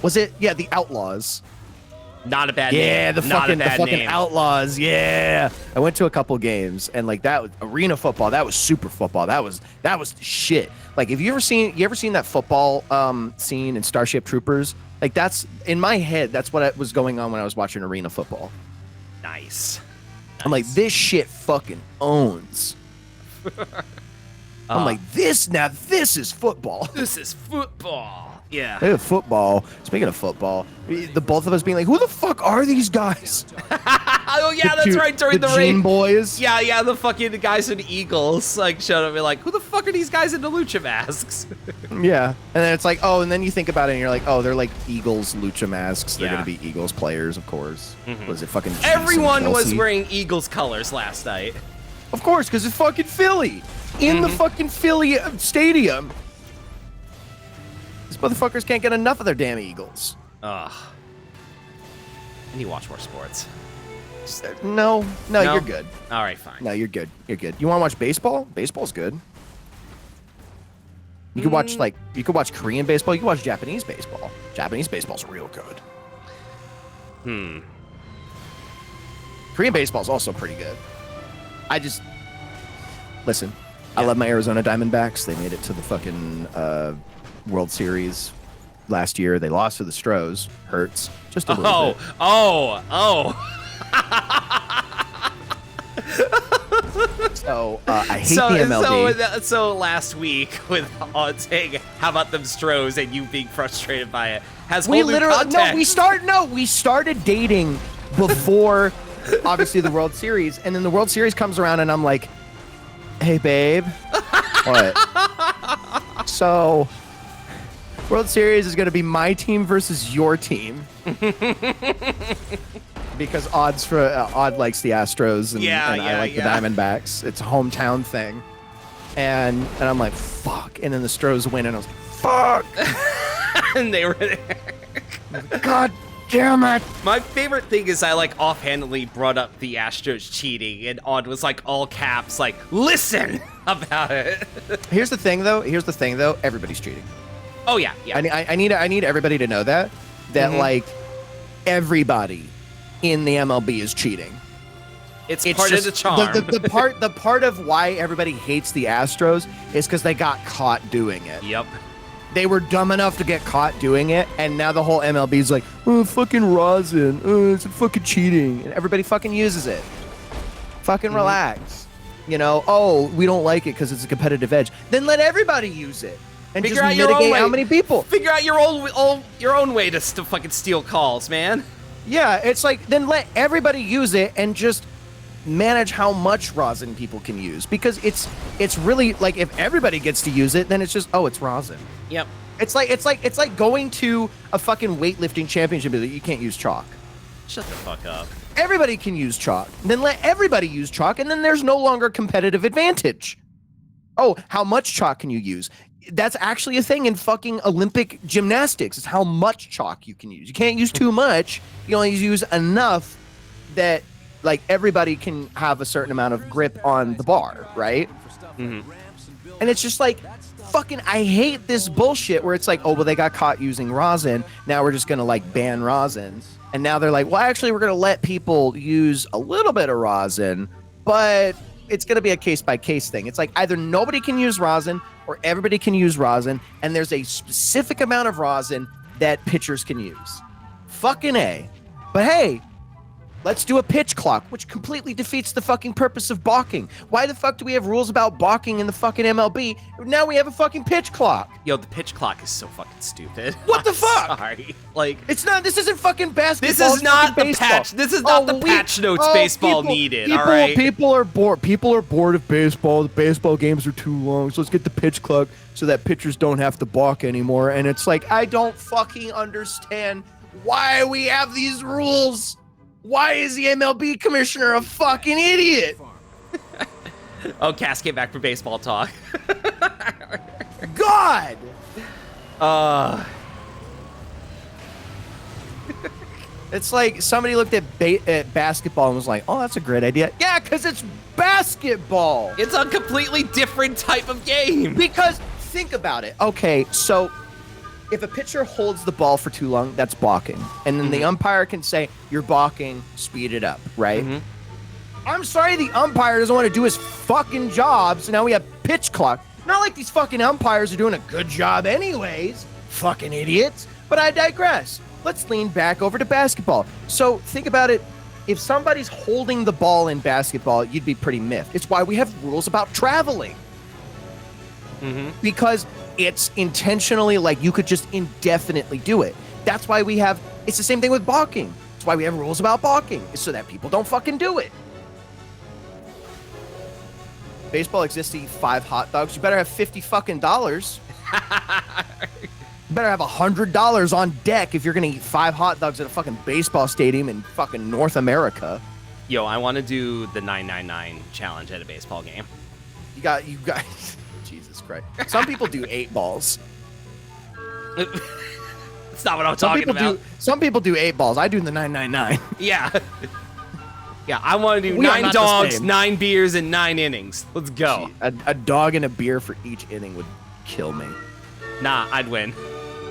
Was it? Yeah, the Outlaws. Not a bad name. Yeah, the fucking name. Outlaws. Yeah. I went to a couple games, and like that was Arena Football. That was Super Football. That was shit. Like, have you ever seen that football scene in Starship Troopers? Like, that's in my head. That's what was going on when I was watching Arena Football. Nice. I'm like, this shit fucking owns. I'm like, this is football. This is football. Yeah. Hey, football. Speaking of football, the both of us being like, who the fuck are these guys? Oh yeah, that's right. During the Gene boys. Yeah, the fucking guys in Eagles like showed up and be like, who the fuck are these guys in the lucha masks? Yeah, and then it's like, oh, and then you think about it and you're like, oh, they're like Eagles lucha masks. They're gonna be Eagles players, of course. Was it fucking? Everyone was wearing Eagles colors last night. Of course, because it's fucking Philly in the fucking Philly stadium. These motherfuckers can't get enough of their damn Eagles. Ugh. I need to watch more sports. No, you're good. All right, fine. No, you're good. You're good. You want to watch baseball? Baseball's good. You could watch Korean baseball. You can watch Japanese baseball. Japanese baseball's real good. Korean baseball's also pretty good. Listen. I love my Arizona Diamondbacks. They made it to the fucking World Series last year. They lost to the Stros. Hurts just a little bit. So I hate the MLB. So last week with on saying how about them Stros and you being frustrated by it has whole new context. We started dating before obviously the World Series, and then the World Series comes around and I'm like, hey babe, what? So World Series is going to be my team versus your team. Because Odd likes the Astros and I like the Diamondbacks. It's a hometown thing. And I'm like, fuck. And then the Stros win and I was like, fuck. And they were there. God damn it. My favorite thing is I like offhandedly brought up the Astros cheating and Odd was like all caps like, listen about it. Here's the thing though. Everybody's cheating. Oh yeah. I need everybody to know that like everybody in the MLB is cheating. It's part of the charm. The part of why everybody hates the Astros is because they got caught doing it. Yep. They were dumb enough to get caught doing it, and now the whole MLB is like, oh, fucking rosin, it's fucking cheating, and everybody fucking uses it. Fucking relax. You know, oh, we don't like it because it's a competitive edge. Then let everybody use it. And figure just out your own mitigate way. How many people. Figure out your own way to fucking steal calls, man. Yeah, it's like, then let everybody use it and just manage how much rosin people can use. Because it's really, like, if everybody gets to use it, then it's just, oh, it's rosin. Yep. It's like going to a fucking weightlifting championship that you can't use chalk. Shut the fuck up. Everybody can use chalk. Then let everybody use chalk, and then there's no longer competitive advantage. Oh, how much chalk can you use? That's actually a thing in fucking Olympic gymnastics. It's how much chalk you can use. You can't use too much. You only use enough that, like, everybody can have a certain amount of grip on the bar, right? Mm-hmm. And it's just like, fucking, I hate this bullshit where it's like, oh, well, they got caught using rosin. Now we're just going to, like, ban rosin. And now they're like, well, actually, we're going to let people use a little bit of rosin, but it's going to be a case-by-case thing. It's like either nobody can use rosin or everybody can use rosin, and there's a specific amount of rosin that pitchers can use. Fucking A. But hey, Let's do a pitch clock, which completely defeats the fucking purpose of balking. Why the fuck do we have rules about balking in the fucking MLB? Now we have a fucking pitch clock. Yo, the pitch clock is so fucking stupid. What the fuck? Sorry. Like, it's not. This isn't fucking basketball. this is not the baseball. patch. This is not the patch notes baseball needed. All right. People are bored. People are bored of baseball. The baseball games are too long. So let's get the pitch clock so that pitchers don't have to balk anymore. And it's like, I don't fucking understand why we have these rules. Why is the MLB commissioner a fucking idiot? Oh, Cass came back for baseball talk. God! It's like somebody looked at basketball and was like, oh, that's a great idea. Yeah, because it's basketball. It's a completely different type of game. Because, think about it. Okay, so if a pitcher holds the ball for too long, that's balking. And then the umpire can say, you're balking, speed it up, right? I'm sorry the umpire doesn't want to do his fucking job, so now we have pitch clock. Not like these fucking umpires are doing a good job anyways, fucking idiots. But I digress. Let's lean back over to basketball. So think about it. If somebody's holding the ball in basketball, you'd be pretty miffed. It's why we have rules about traveling. Because it's intentionally, like, you could just indefinitely do it. That's why we have, it's the same thing with balking. That's why we have rules about balking, is so that people don't fucking do it. Baseball exists to eat 5 hot dogs. You better have 50 fucking dollars. You better have $100 on deck if you're gonna eat 5 hot dogs at a fucking baseball stadium in fucking North America. Yo, I want to do the 999 challenge at a baseball game. You got Jesus Christ. Some people do 8 balls. That's not what I'm talking about. Some people do 8 balls. I do the 999. Yeah. Yeah, I want to do 9 dogs, 9 beers, and 9 innings. Let's go. A dog and a beer for each inning would kill me. Nah, I'd win.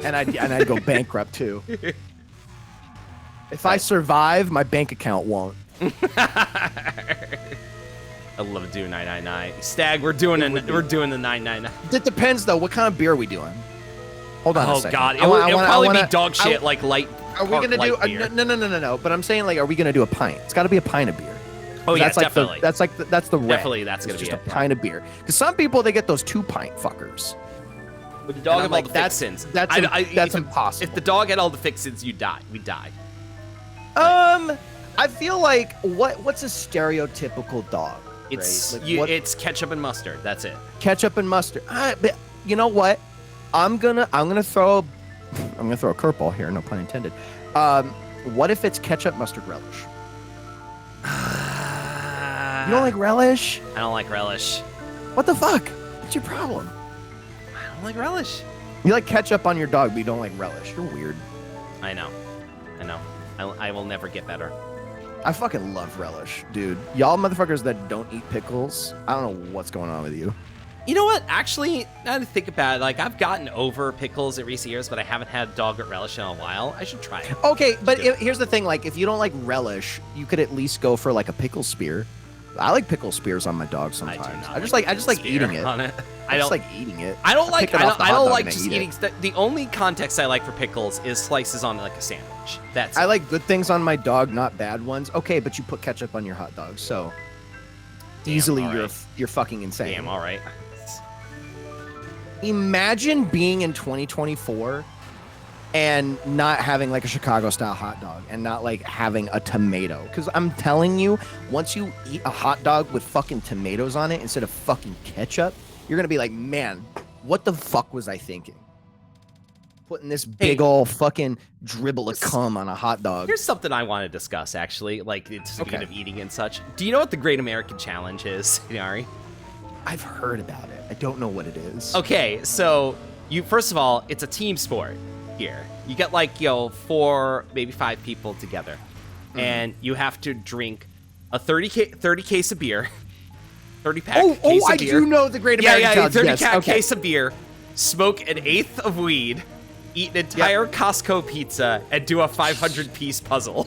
And I'd go bankrupt too. If I survive, my bank account won't. I love doing 999. Stag, we're doing the 999. It depends though. What kind of beer are we doing? Hold on a second. Oh god, it'll probably be dog shit like light. Are we gonna do no? But I'm saying, like, are we gonna do a pint? It's got to be a pint of beer. Oh yeah, that's like definitely. that's the red. Definitely, that's gonna it's be just a pint of beer. Because some people, they get those 2-pint fuckers. With the dog have all like, the fixins. That's impossible. If the dog had all the fixins, you die. We die. I feel like what's a stereotypical dog? It's right? Like, it's ketchup and mustard. That's it. Ketchup and mustard. But you know what? I'm gonna throw a curveball here. No pun intended. What if it's ketchup, mustard, relish? You don't like relish? I don't like relish. What the fuck? What's your problem? I don't like relish. You like ketchup on your dog, but you don't like relish. You're weird. I know. I will never get better. I fucking love relish, dude. Y'all motherfuckers that don't eat pickles, I don't know what's going on with you. You know what? Actually, now to think about it, like, I've gotten over pickles in recent years, but I haven't had dog with relish in a while. I should try it. Okay, but here's the thing. Like, if you don't like relish, you could at least go for, like, a pickle spear. I like pickle spears on my dog sometimes. I just like eating it. On it. I just like eating it. I don't like just eating. The only context I like for pickles is slices on like a sandwich. I like good things on my dog, not bad ones. Okay, but you put ketchup on your hot dog, so easily you're fucking insane. Damn, all right. Imagine being in 2024 and not having like a Chicago style hot dog and not like having a tomato. Because I'm telling you, once you eat a hot dog with fucking tomatoes on it instead of fucking ketchup, you're going to be like, man, what the fuck was I thinking? Putting this big ol' fucking dribble of cum on a hot dog. Here's something I want to discuss, actually. Like, it's speaking of eating and such. Do you know what the Great American Challenge is, Nyari? I've heard about it. I don't know what it is. Okay, so first of all, it's a team sport here. You get like 4, maybe 5 people together, and you have to drink a 30 case of beer, 30 pack case of beer. I do know the Great American Challenge. 30 pack case of beer, smoke an 1/8 of weed, eat an entire Costco pizza, and do a 500-piece puzzle.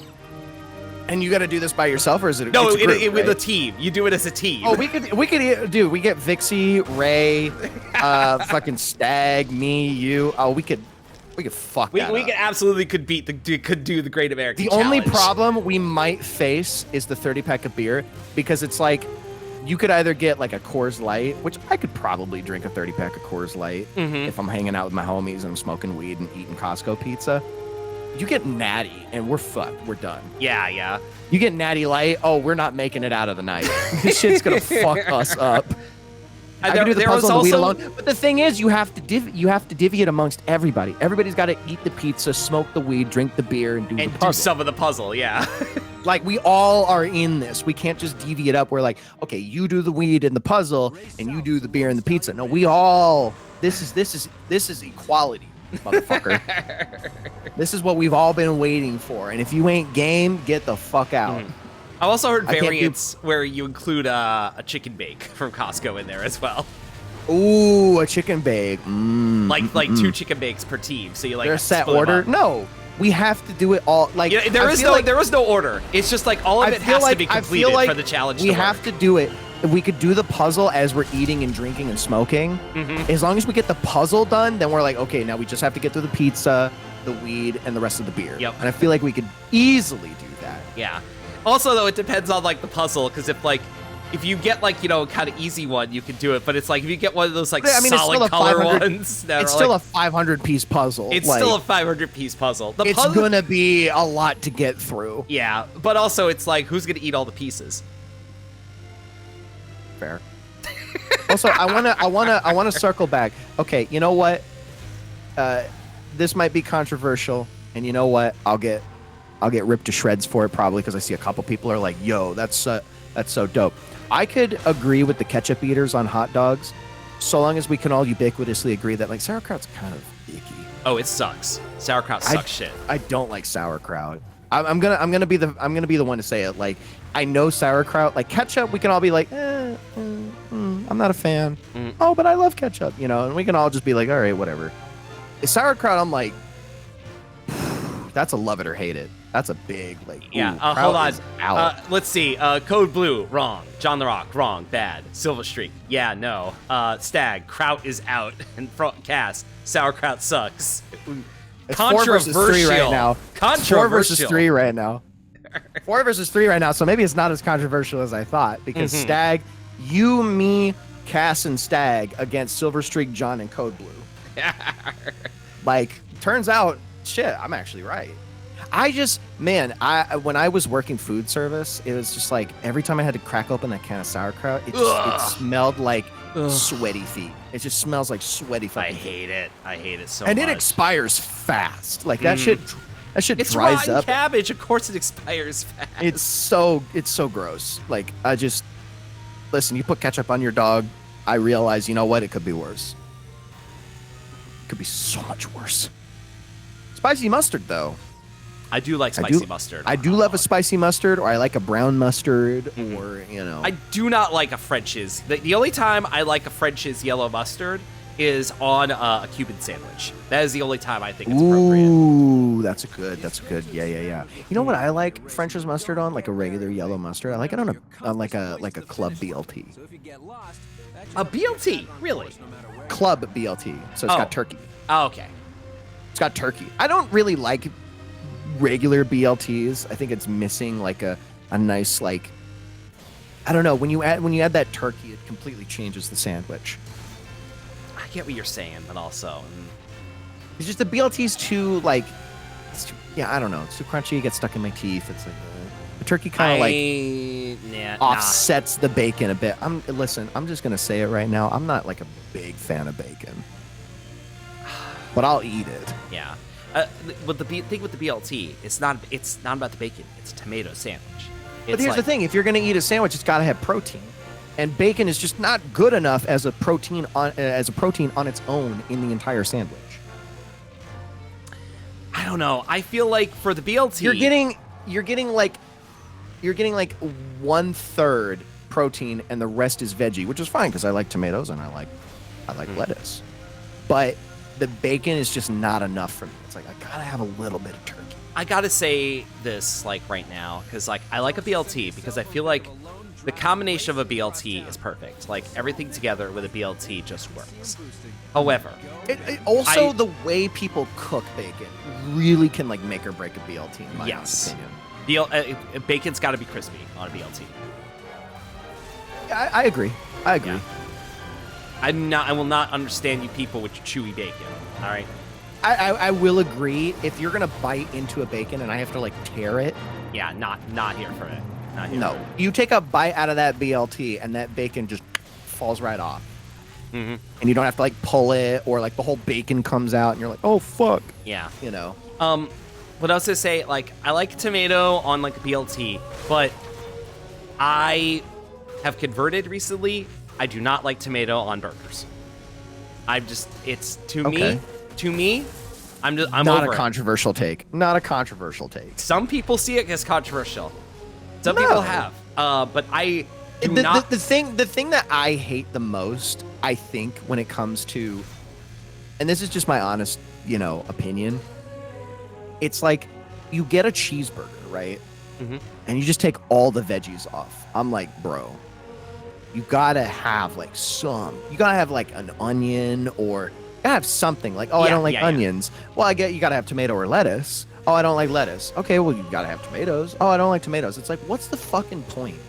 And you got to do this by yourself, or is it? No, it's a group, with a team. You do it as a team. Oh, we could do. We get Vixie, Ray, fucking Stag, me, you. Oh, we could We could fuck We that could up. absolutely could do the Great American The Challenge. only problem we might face is the 30-pack of beer, because it's like you could either get like a Coors Light, which I could probably drink a 30-pack of Coors Light if I'm hanging out with my homies and I'm smoking weed and eating Costco pizza. You get Natty and we're fucked. We're done. Yeah. You get Natty Light, oh, we're not making it out of the night. This shit's gonna fuck us up. I can do the puzzle and the weed alone. But the thing is, you have to divvy it amongst everybody. Everybody's got to eat the pizza, smoke the weed, drink the beer, and do the puzzle. Do some of the puzzle, yeah. Like, we all are in this. We can't just divvy it up. We're like, okay, you do the weed and the puzzle, and you do the beer and the pizza. No, we all. This is equality, motherfucker. This is what we've all been waiting for. And if you ain't game, get the fuck out. I've also heard variants where you include a chicken bake from Costco in there as well. Ooh, a chicken bake. Like 2 chicken bakes per team. So you like there's set order. No, we have to do it all. Like there is no order. It's just like all of it has to be completed for the challenge. We have to do it. We could do the puzzle as we're eating and drinking and smoking. As long as we get the puzzle done, then we're like, okay, now we just have to get through the pizza, the weed, and the rest of the beer. Yep. And I feel like we could easily do that. Yeah. Also, though, it depends on like the puzzle, because if you get like kind of easy one, you can do it. But it's like if you get one of those like solid color ones, it's still a 500-piece puzzle. It's still a 500-piece puzzle. It's gonna be a lot to get through. Yeah, but also it's like, who's gonna eat all the pieces? Fair. Also, I wanna circle back. Okay, you know what? This might be controversial, and you know what? I'll get ripped to shreds for it probably, because I see a couple people are like, "Yo, that's so dope." I could agree with the ketchup eaters on hot dogs, so long as we can all ubiquitously agree that like sauerkraut's kind of icky. Oh, it sucks. Sauerkraut sucks shit. I don't like sauerkraut. I'm gonna be the one to say it. Like, I know sauerkraut, like ketchup, we can all be like, I'm not a fan. Oh, but I love ketchup, and we can all just be like, all right, whatever. Sauerkraut, I'm like, that's a love it or hate it. That's a big, like, hold on. Let's see. Code Blue, wrong. John the Rock, wrong. Bad. Silver Streak, yeah, no. Stag, kraut is out. And Cass, sauerkraut sucks. It's 4 versus 3 right now. Controversial. 4 versus 3 right now. 4 versus 3 right now, so maybe it's not as controversial as I thought, because Stag, you, me, Cass, and Stag against Silver Streak, John, and Code Blue. Like, turns out, shit, I'm actually right. When I was working food service, it was just like every time I had to crack open that can of sauerkraut, it smelled like sweaty feet. It just smells like sweaty fucking feet. I hate it so much. And much. it expires fast. Like that shit dries rotten up. Cabbage, of course it expires fast. It's so gross. Like, listen, you put ketchup on your dog, I realize, you know what? It could be worse. It could be so much worse. Spicy mustard, though. I do like spicy mustard. I do love a spicy mustard, or I like a brown mustard, or, I do not like a French's. The only time I like a French's yellow mustard is on a Cuban sandwich. That is the only time I think it's appropriate. Ooh, that's a good. Yeah. You know what I like French's mustard on? Like a regular yellow mustard. I like it on a club BLT. A BLT, really? Club BLT. So it's got turkey. Oh, okay. It's got turkey. I don't really like regular BLTs. I think it's missing like a nice, like, I don't know, when you add that turkey, it completely changes the sandwich. I get what you're saying, but also it's just the BLT's too, like, I don't know, it's too crunchy, it gets stuck in my teeth. It's like the turkey kind of offsets the bacon a bit. I'm just gonna say it right now, I'm not like a big fan of bacon, but I'll eat it. Yeah. But the thing with the BLT, it's not about the bacon. It's a tomato sandwich. But here's the thing: if you're going to eat a sandwich, it's got to have protein, and bacon is just not good enough as a protein on its own in the entire sandwich. I don't know. I feel like for the BLT, you're getting like 1/3 protein, and the rest is veggie, which is fine because I like tomatoes and I like lettuce, but the bacon is just not enough for me. It's like, I gotta have a little bit of turkey. I gotta say this, like, right now, because, like, I like a BLT because I feel like the combination of a BLT is perfect. Like, everything together with a BLT just works. However, also the way people cook bacon really can like make or break a BLT in my opinion. Bacon's got to be crispy on a BLT. I agree. Yeah. I will not understand you people with chewy bacon. All right. I will agree. If you're gonna bite into a bacon and I have to like tear it, yeah, not here for it. Not here. No, you take a bite out of that BLT and that bacon just falls right off, and you don't have to like pull it or like the whole bacon comes out and you're like, oh fuck. Yeah. You know. What else to say? Like, I like tomato on like a BLT, but I have converted recently. I do not like tomato on burgers. It's to me, I'm not over a controversial take. Not a controversial take. Some people see it as controversial. Some people have, but I do not. The thing that I hate the most, I think, when it comes to, and this is just my honest, opinion. It's like you get a cheeseburger, right? And you just take all the veggies off. I'm like, bro, you gotta have like you gotta have like an onion or you gotta have something like, I don't like onions. Well, I get you gotta have tomato or lettuce. Oh, I don't like lettuce. Okay, well, you gotta have tomatoes. Oh, I don't like tomatoes. It's like, what's the fucking point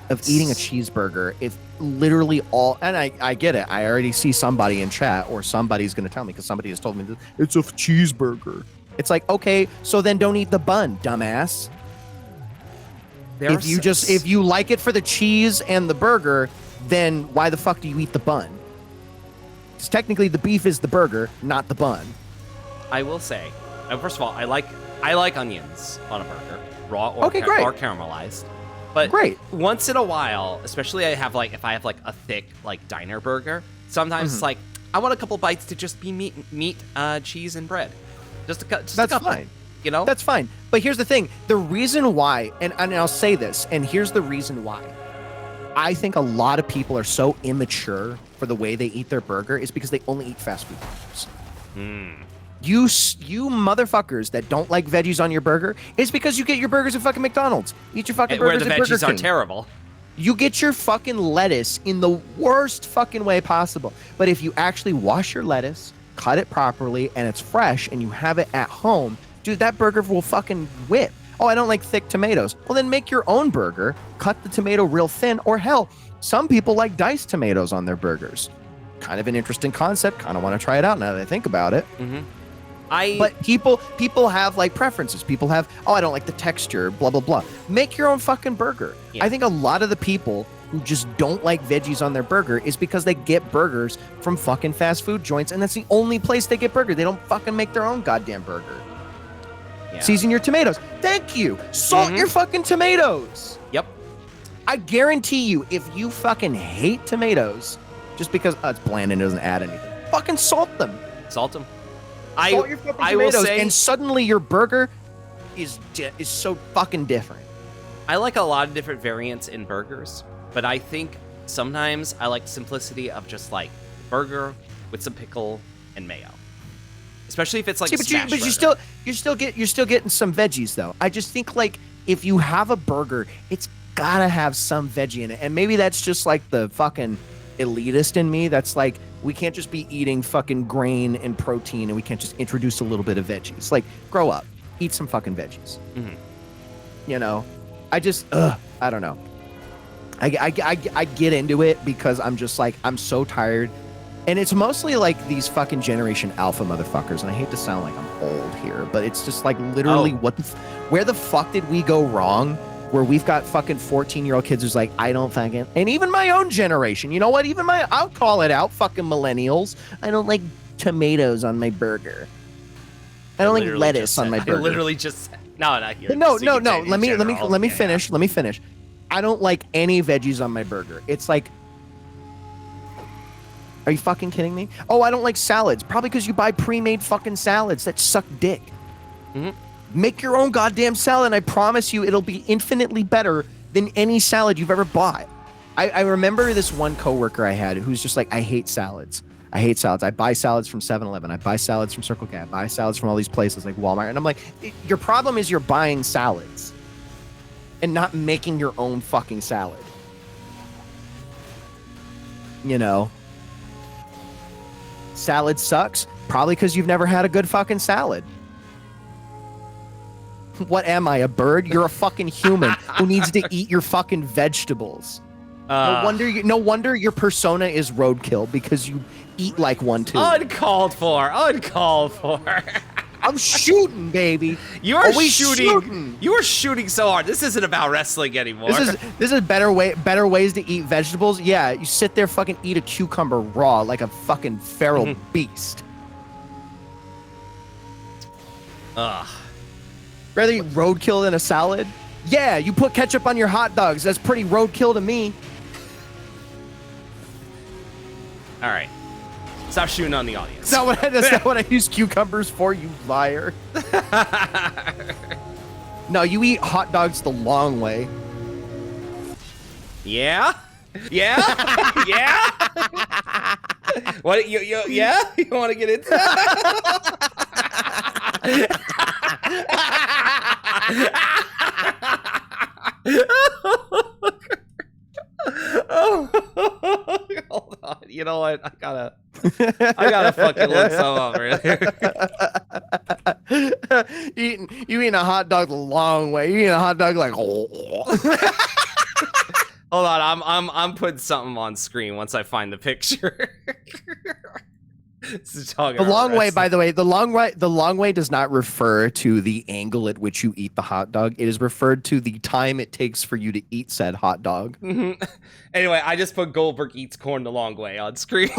of eating a cheeseburger if literally all, and I get it. I already see somebody in chat or somebody's gonna tell me because somebody has told me that it's a cheeseburger. It's like, okay, so then don't eat the bun, dumbass. If you like it for the cheese and the burger, then why the fuck do you eat the bun? Because technically the beef is the burger, not the bun. I will say, first of all, I like onions on a burger, raw or caramelized. But great. Once in a while, especially if I have like a thick like diner burger, sometimes it's like I want a couple bites to just be meat, cheese, and bread. Just a couple. Fine. That's fine. But here's the thing. The reason why, and I'll say this, and here's the reason why. I think a lot of people are so immature for the way they eat their burger is because they only eat fast food burgers. You motherfuckers that don't like veggies on your burger, it's because you get your burgers at fucking McDonald's. You eat your fucking burgers at Burger King. Where the veggies are terrible. You get your fucking lettuce in the worst fucking way possible. But if you actually wash your lettuce, cut it properly, and it's fresh, and you have it at home, dude, that burger will fucking whip. Oh, I don't like thick tomatoes. Well, then make your own burger, cut the tomato real thin, or hell, some people like diced tomatoes on their burgers. Kind of an interesting concept. Kind of want to try it out now that I think about it. But people have like preferences. People have, I don't like the texture, blah, blah, blah. Make your own fucking burger. Yeah. I think a lot of the people who just don't like veggies on their burger is because they get burgers from fucking fast food joints, and that's the only place they get burger. They don't fucking make their own goddamn burger. Yeah. Season your tomatoes. Thank you. Salt your fucking tomatoes. Yep. I guarantee you, if you fucking hate tomatoes, just because it's bland and doesn't add anything, fucking salt them. Salt them. Salt your fucking tomatoes, and suddenly your burger is so fucking different. I like a lot of different variants in burgers, but I think sometimes I like simplicity of just like burger with some pickle and mayo. Especially if it's like you're still getting some veggies though. I just think like if you have a burger, it's gotta have some veggie in it, and maybe that's just like the fucking elitist in me. That's like we can't just be eating fucking grain and protein, and we can't just introduce a little bit of veggies. Like grow up, eat some fucking veggies. I just I don't know. I get into it because I'm just like I'm so tired. And it's mostly like these fucking Generation Alpha motherfuckers, and I hate to sound like I'm old here, but it's just like literally where the fuck did we go wrong? Where we've got fucking 14-year-old kids who's like, I don't fucking, and even my own generation, you know what? I'll call it out, fucking millennials. I don't like tomatoes on my burger. I don't like lettuce on my burger. I literally just no. Let me finish. Let me finish. I don't like any veggies on my burger. It's like. Are you fucking kidding me? Oh, I don't like salads. Probably because you buy pre-made fucking salads that suck dick. Make your own goddamn salad, and I promise you it'll be infinitely better than any salad you've ever bought. I remember this one coworker I had who's just like, I hate salads. I buy salads from 7-Eleven. I buy salads from Circle K. I buy salads from all these places like Walmart. And I'm like, your problem is you're buying salads. and not making your own fucking salad. You know? Salad sucks, probably because you've never had a good fucking salad. What am I, a bird? You're a fucking human who needs to eat your fucking vegetables. No wonder your persona is roadkill, because you eat like one too. Uncalled for. I'm shooting, baby. You are shooting. You are shooting so hard. This isn't about wrestling anymore. This is better ways to eat vegetables. Yeah, you sit there, fucking eat a cucumber raw like a fucking feral beast. Ugh. Rather eat roadkill than a salad? Yeah, you put ketchup on your hot dogs. That's pretty roadkill to me. All right. Stop shooting on the audience. That's not what I use cucumbers for, you liar. No, you eat hot dogs the long way. Yeah? Yeah? Yeah? What, yeah? You want to get into that? Oh, hold on. You know what? I gotta fucking look some up right here. You eating a hot dog the long way. You eating a hot dog like. Hold on, I'm putting something on screen once I find the picture. The long way, by the way, the long way does not refer to the angle at which you eat the hot dog. It is referred to the time it takes for you to eat said hot dog. Mm-hmm. Anyway, I just put Goldberg eats corn the long way on screen.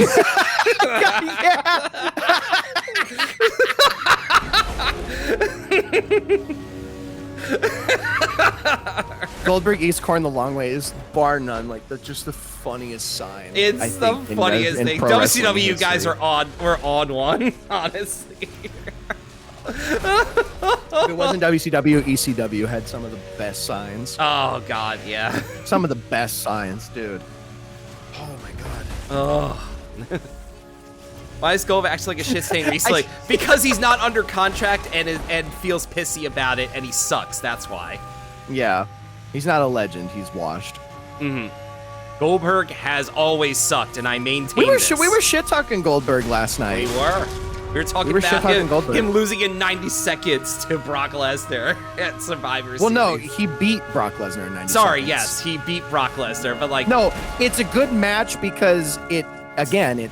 Goldberg eats corn the long way is bar none like just the funniest sign. It's the funniest thing. WCW guys we're on one, honestly. If it wasn't WCW, ECW had some of the best signs. Oh god, yeah. Some of the best signs, dude. Oh my god. Oh. Why is Goldberg acting like a shit stain recently? Because he's not under contract and feels pissy about it, and he sucks. That's why. Yeah, he's not a legend. He's washed. Mm-hmm. Goldberg has always sucked, and I maintain this. We were shit talking Goldberg last night. We were talking about him losing in 90 seconds to Brock Lesnar at Survivor Series. Well, no, he beat Brock Lesnar in 90 seconds. Sorry, yes, he beat Brock Lesnar, but like... No, it's a good match because it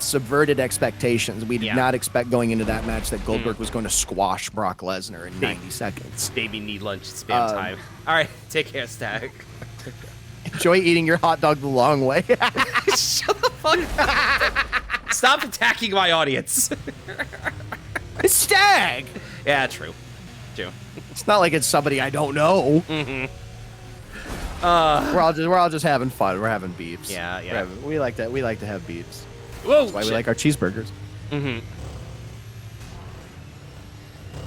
subverted expectations. We did not expect going into that match that Goldberg was going to squash Brock Lesnar in 90 seconds. Baby need lunch spam time. All right, take care, Stag. Enjoy eating your hot dog the long way. Shut the fuck up. Stop attacking my audience. It's Stag. Yeah, true. It's not like it's somebody I don't know. Mm-hmm. We're all just having fun. We're having beefs. Yeah. We like that. We like to have beefs. Whoa, That's why we like our cheeseburgers. Mm-hmm.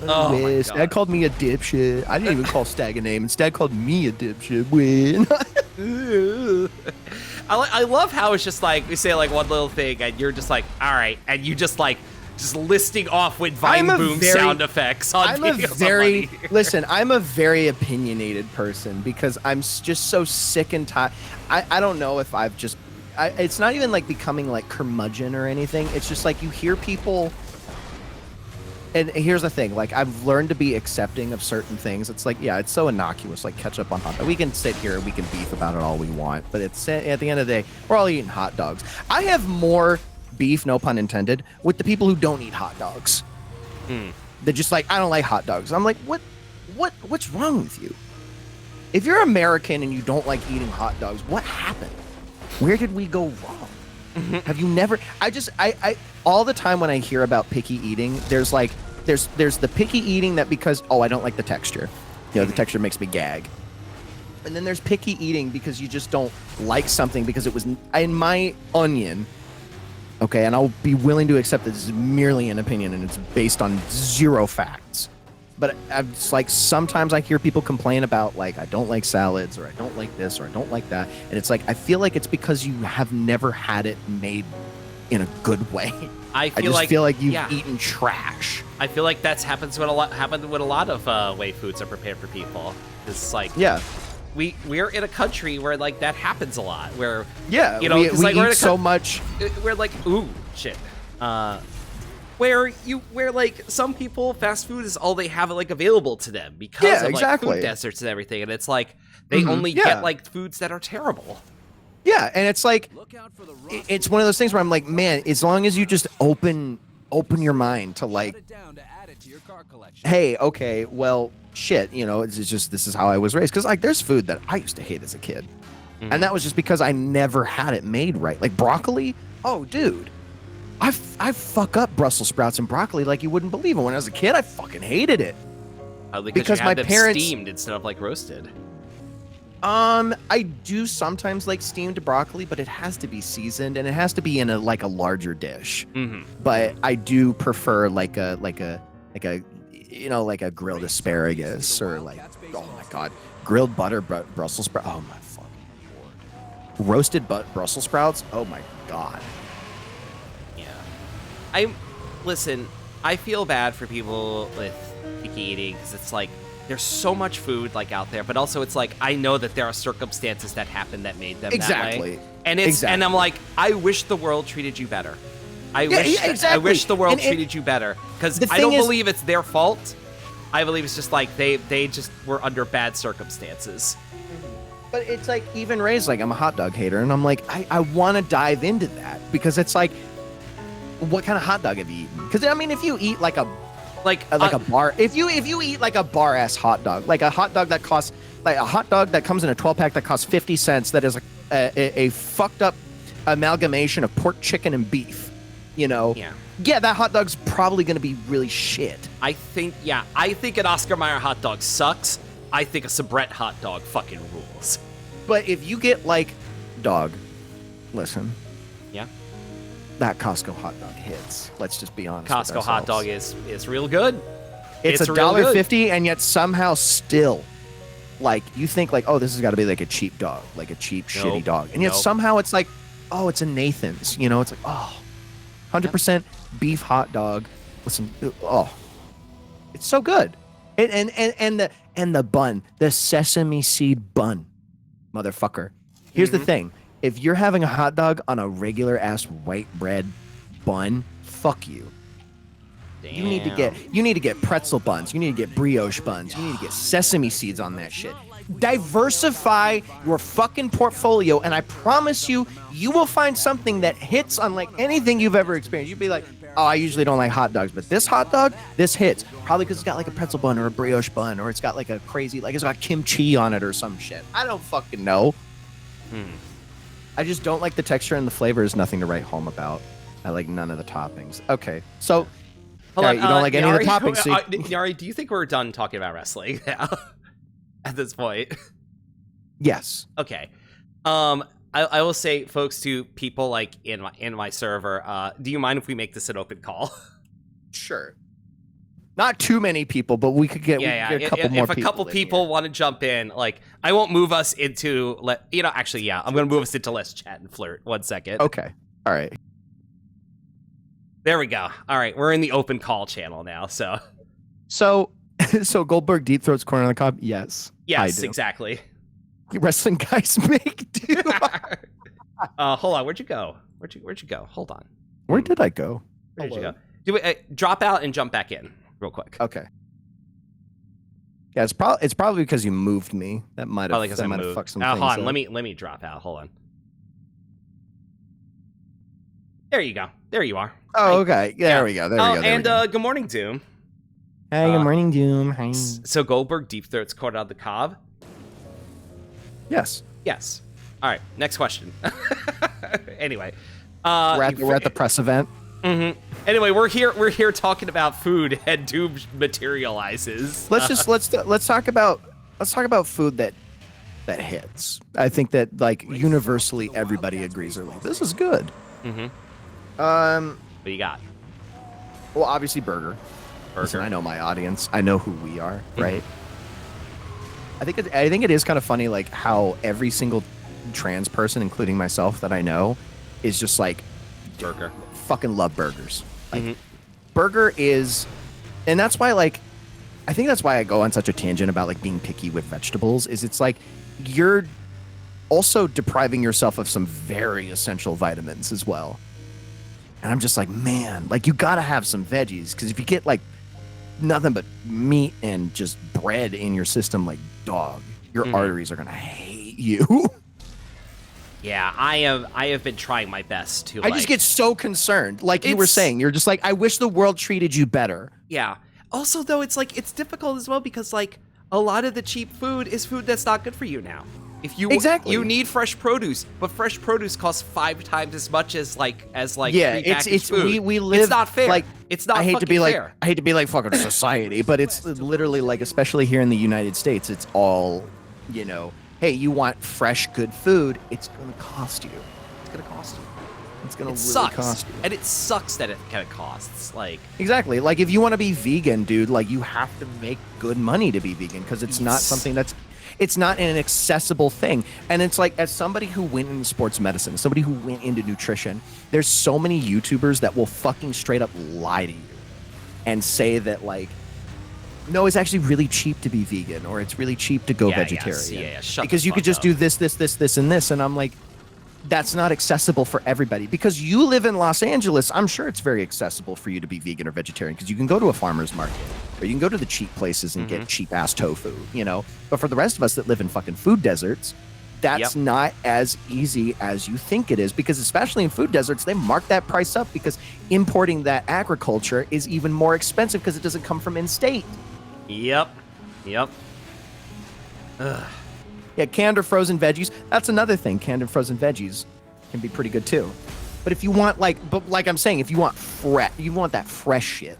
Oh my God. Stag called me a dipshit. I didn't even call Stag a name, and Stag called me a dipshit. Win. I love how it's just like we say like one little thing, and you're just like, all right, and you just like listing off with Vine Boom sound effects on listen, I'm a very opinionated person because I'm just so sick and tired. I don't know if it's not even like becoming like curmudgeon or anything. It's just like you hear people. And here's the thing, like I've learned to be accepting of certain things. It's like, yeah, it's so innocuous, like ketchup on hot dog. We can sit here and we can beef about it all we want, but it's at the end of the day, we're all eating hot dogs. I have more beef, no pun intended, with the people who don't eat hot dogs. They're just like, I don't like hot dogs. I'm like, what's wrong with you? If you're American and you don't like eating hot dogs, what happened? Where did we go wrong? Have you never? I all the time when I hear about picky eating, there's the picky eating that because I don't like the texture, the texture makes me gag, and then there's picky eating because you just don't like something because it was in my onion. Okay, and I'll be willing to accept this is merely an opinion and it's based on zero facts. But I'm just like, sometimes I hear people complain about like, I don't like salads or I don't like this or I don't like that. And it's like, I feel like it's because you have never had it made in a good way. I just feel like you've eaten trash. I feel like that's happened with a lot of way foods are prepared for people. It's like, we're in a country where like that happens a lot. Where Yeah, we like, we're in eat so much. We're like ooh shit. Where like some people, fast food is all they have like available to them because of like food deserts and everything, and it's like they only get like foods that are terrible. Yeah, and it's like it's one of those things where I'm like, man, as long as you just open your mind to like, hey, okay, well, shit, it's just this is how I was raised. Because like, there's food that I used to hate as a kid, and that was just because I never had it made right. Like broccoli, oh, dude. I fuck up Brussels sprouts and broccoli like you wouldn't believe it. When I was a kid, I fucking hated it. Because you had them steamed instead of like roasted. I do sometimes like steamed broccoli, but it has to be seasoned and it has to be in a larger dish. But I do prefer like a grilled asparagus or like, oh my god, grilled butter Brussels sprouts. Oh my fucking lord, roasted Brussels sprouts. Oh my god. Listen, I feel bad for people with picky eating because it's like there's so much food like out there, but also it's like I know that there are circumstances that happened that made them that way. And and I'm like, I wish the world treated you better. I wish the world treated you better because I don't believe it's their fault. I believe it's just like they just were under bad circumstances. But it's like even Ray's like, I'm a hot dog hater, and I'm like, I want to dive into that because it's like, what kind of hot dog have you eaten? Because I mean, if you eat like a bar, if you eat like a bar ass hot dog, like a hot dog that costs like a hot dog that comes in a 12-pack that costs 50 cents, that is a fucked up amalgamation of pork, chicken, and beef. Yeah, that hot dog's probably going to be really shit. I think an Oscar Mayer hot dog sucks. I think a Sabrett hot dog fucking rules. But if you get like, dog, listen. Yeah. That Costco hot dog hits. Let's just be honest. Costco hot dog is real good. It's $1.50, and yet somehow still, like, you think like, oh, this has got to be like a cheap dog, like a cheap shitty dog, and yet somehow it's like, oh, it's a Nathan's. It's like, oh, 100% beef hot dog. Listen, oh, it's so good. And the bun, the sesame seed bun, motherfucker. Here's the thing. If you're having a hot dog on a regular ass white bread bun, fuck you. Damn. You need to get pretzel buns. You need to get brioche buns. You need to get sesame seeds on that shit. Diversify your fucking portfolio, and I promise you will find something that hits unlike anything you've ever experienced. You'd be like, oh, I usually don't like hot dogs, but this hot dog, this hits. Probably because it's got like a pretzel bun or a brioche bun, or it's got like a crazy, like it's got kimchi on it or some shit. I don't fucking know. I just don't like the texture, and the flavor is nothing to write home about. I like none of the toppings. Okay, so you don't like any of the toppings. So Nyari, do you think we're done talking about wrestling now at this point? Yes. Okay. I will say, folks, to people like in my server, do you mind if we make this an open call? Sure. Not too many people, but we could get, a couple more people. If a couple people want to jump in, like, I won't move us into, actually, I'm going to move us into Let's Chat and Flirt. 1 second. Okay. All right. There we go. All right. We're in the open call channel now, so. So Goldberg Deep Throat's Corner on the Cob? Yes. Yes, exactly. Wrestling guys make do. Hold on. Where'd you go? Where'd you go? Hold on. Where did I go? Where did you go? Do it. Drop out and jump back in. Real quick. Okay. Yeah, it's probably because you moved me. That might have fucked some things hold on. up. Let me drop out. Hold on. There you go. There you are. Oh, okay. Yeah, there we go. There we go. And good morning, Doom. Hey, good morning, Doom. Hi. So Goldberg Deep Throat's Corner on the Cob? Yes. Yes. All right. Next question. Anyway, we're at the press event. Mm-hmm. Anyway, we're here talking about food, and Doom materializes. Let's talk about food that hits. I think that like universally everybody agrees are like, this is good. Mm-hmm. What do you got? Well, obviously burger. Listen, I know my audience. I know who we are, right? I think it is kind of funny, like how every single trans person, including myself, that I know, is just like burger. Fucking love burgers. Like, burger is, and that's why, like, I think that's why I go on such a tangent about like being picky with vegetables. Is it's like you're also depriving yourself of some very essential vitamins as well. And I'm just like, man, like you gotta have some veggies, because if you get like nothing but meat and just bread in your system, like dog, your arteries are gonna hate you. Yeah, I have been trying my best to. I just get so concerned. Like you were saying, you're just like, I wish the world treated you better. Yeah. Also, though, it's like it's difficult as well because like a lot of the cheap food is food that's not good for you now. If you you need fresh produce, but fresh produce costs 5 times as much as prepackaged food. We live, it's not fair. Like, it's not. I hate to be fair. I hate to be like fucking society, but it's literally like, especially here in the United States, it's all, you know. Hey, you want fresh, good food? It's gonna cost you. It's gonna cost you. It's gonna really cost you. And it sucks that it kind of costs. Like exactly. Like if you want to be vegan, dude, like you have to make good money to be vegan, because it's not something that's. It's not an accessible thing. And it's like, as somebody who went into sports medicine, somebody who went into nutrition, there's so many YouTubers that will fucking straight up lie to you and say that like, no, it's actually really cheap to be vegan, or it's really cheap to go vegetarian. Because you could just do this, and this. And I'm like, that's not accessible for everybody. Because you live in Los Angeles, I'm sure it's very accessible for you to be vegan or vegetarian, because you can go to a farmer's market, or you can go to the cheap places and get cheap ass tofu, you know? But for the rest of us that live in fucking food deserts, that's not as easy as you think it is, because especially in food deserts, they mark that price up because importing that agriculture is even more expensive because it doesn't come from in-state. Ugh. Yeah, canned or frozen veggies. That's another thing. Canned and frozen veggies can be pretty good too. But if you want like I'm saying, if you want that fresh shit,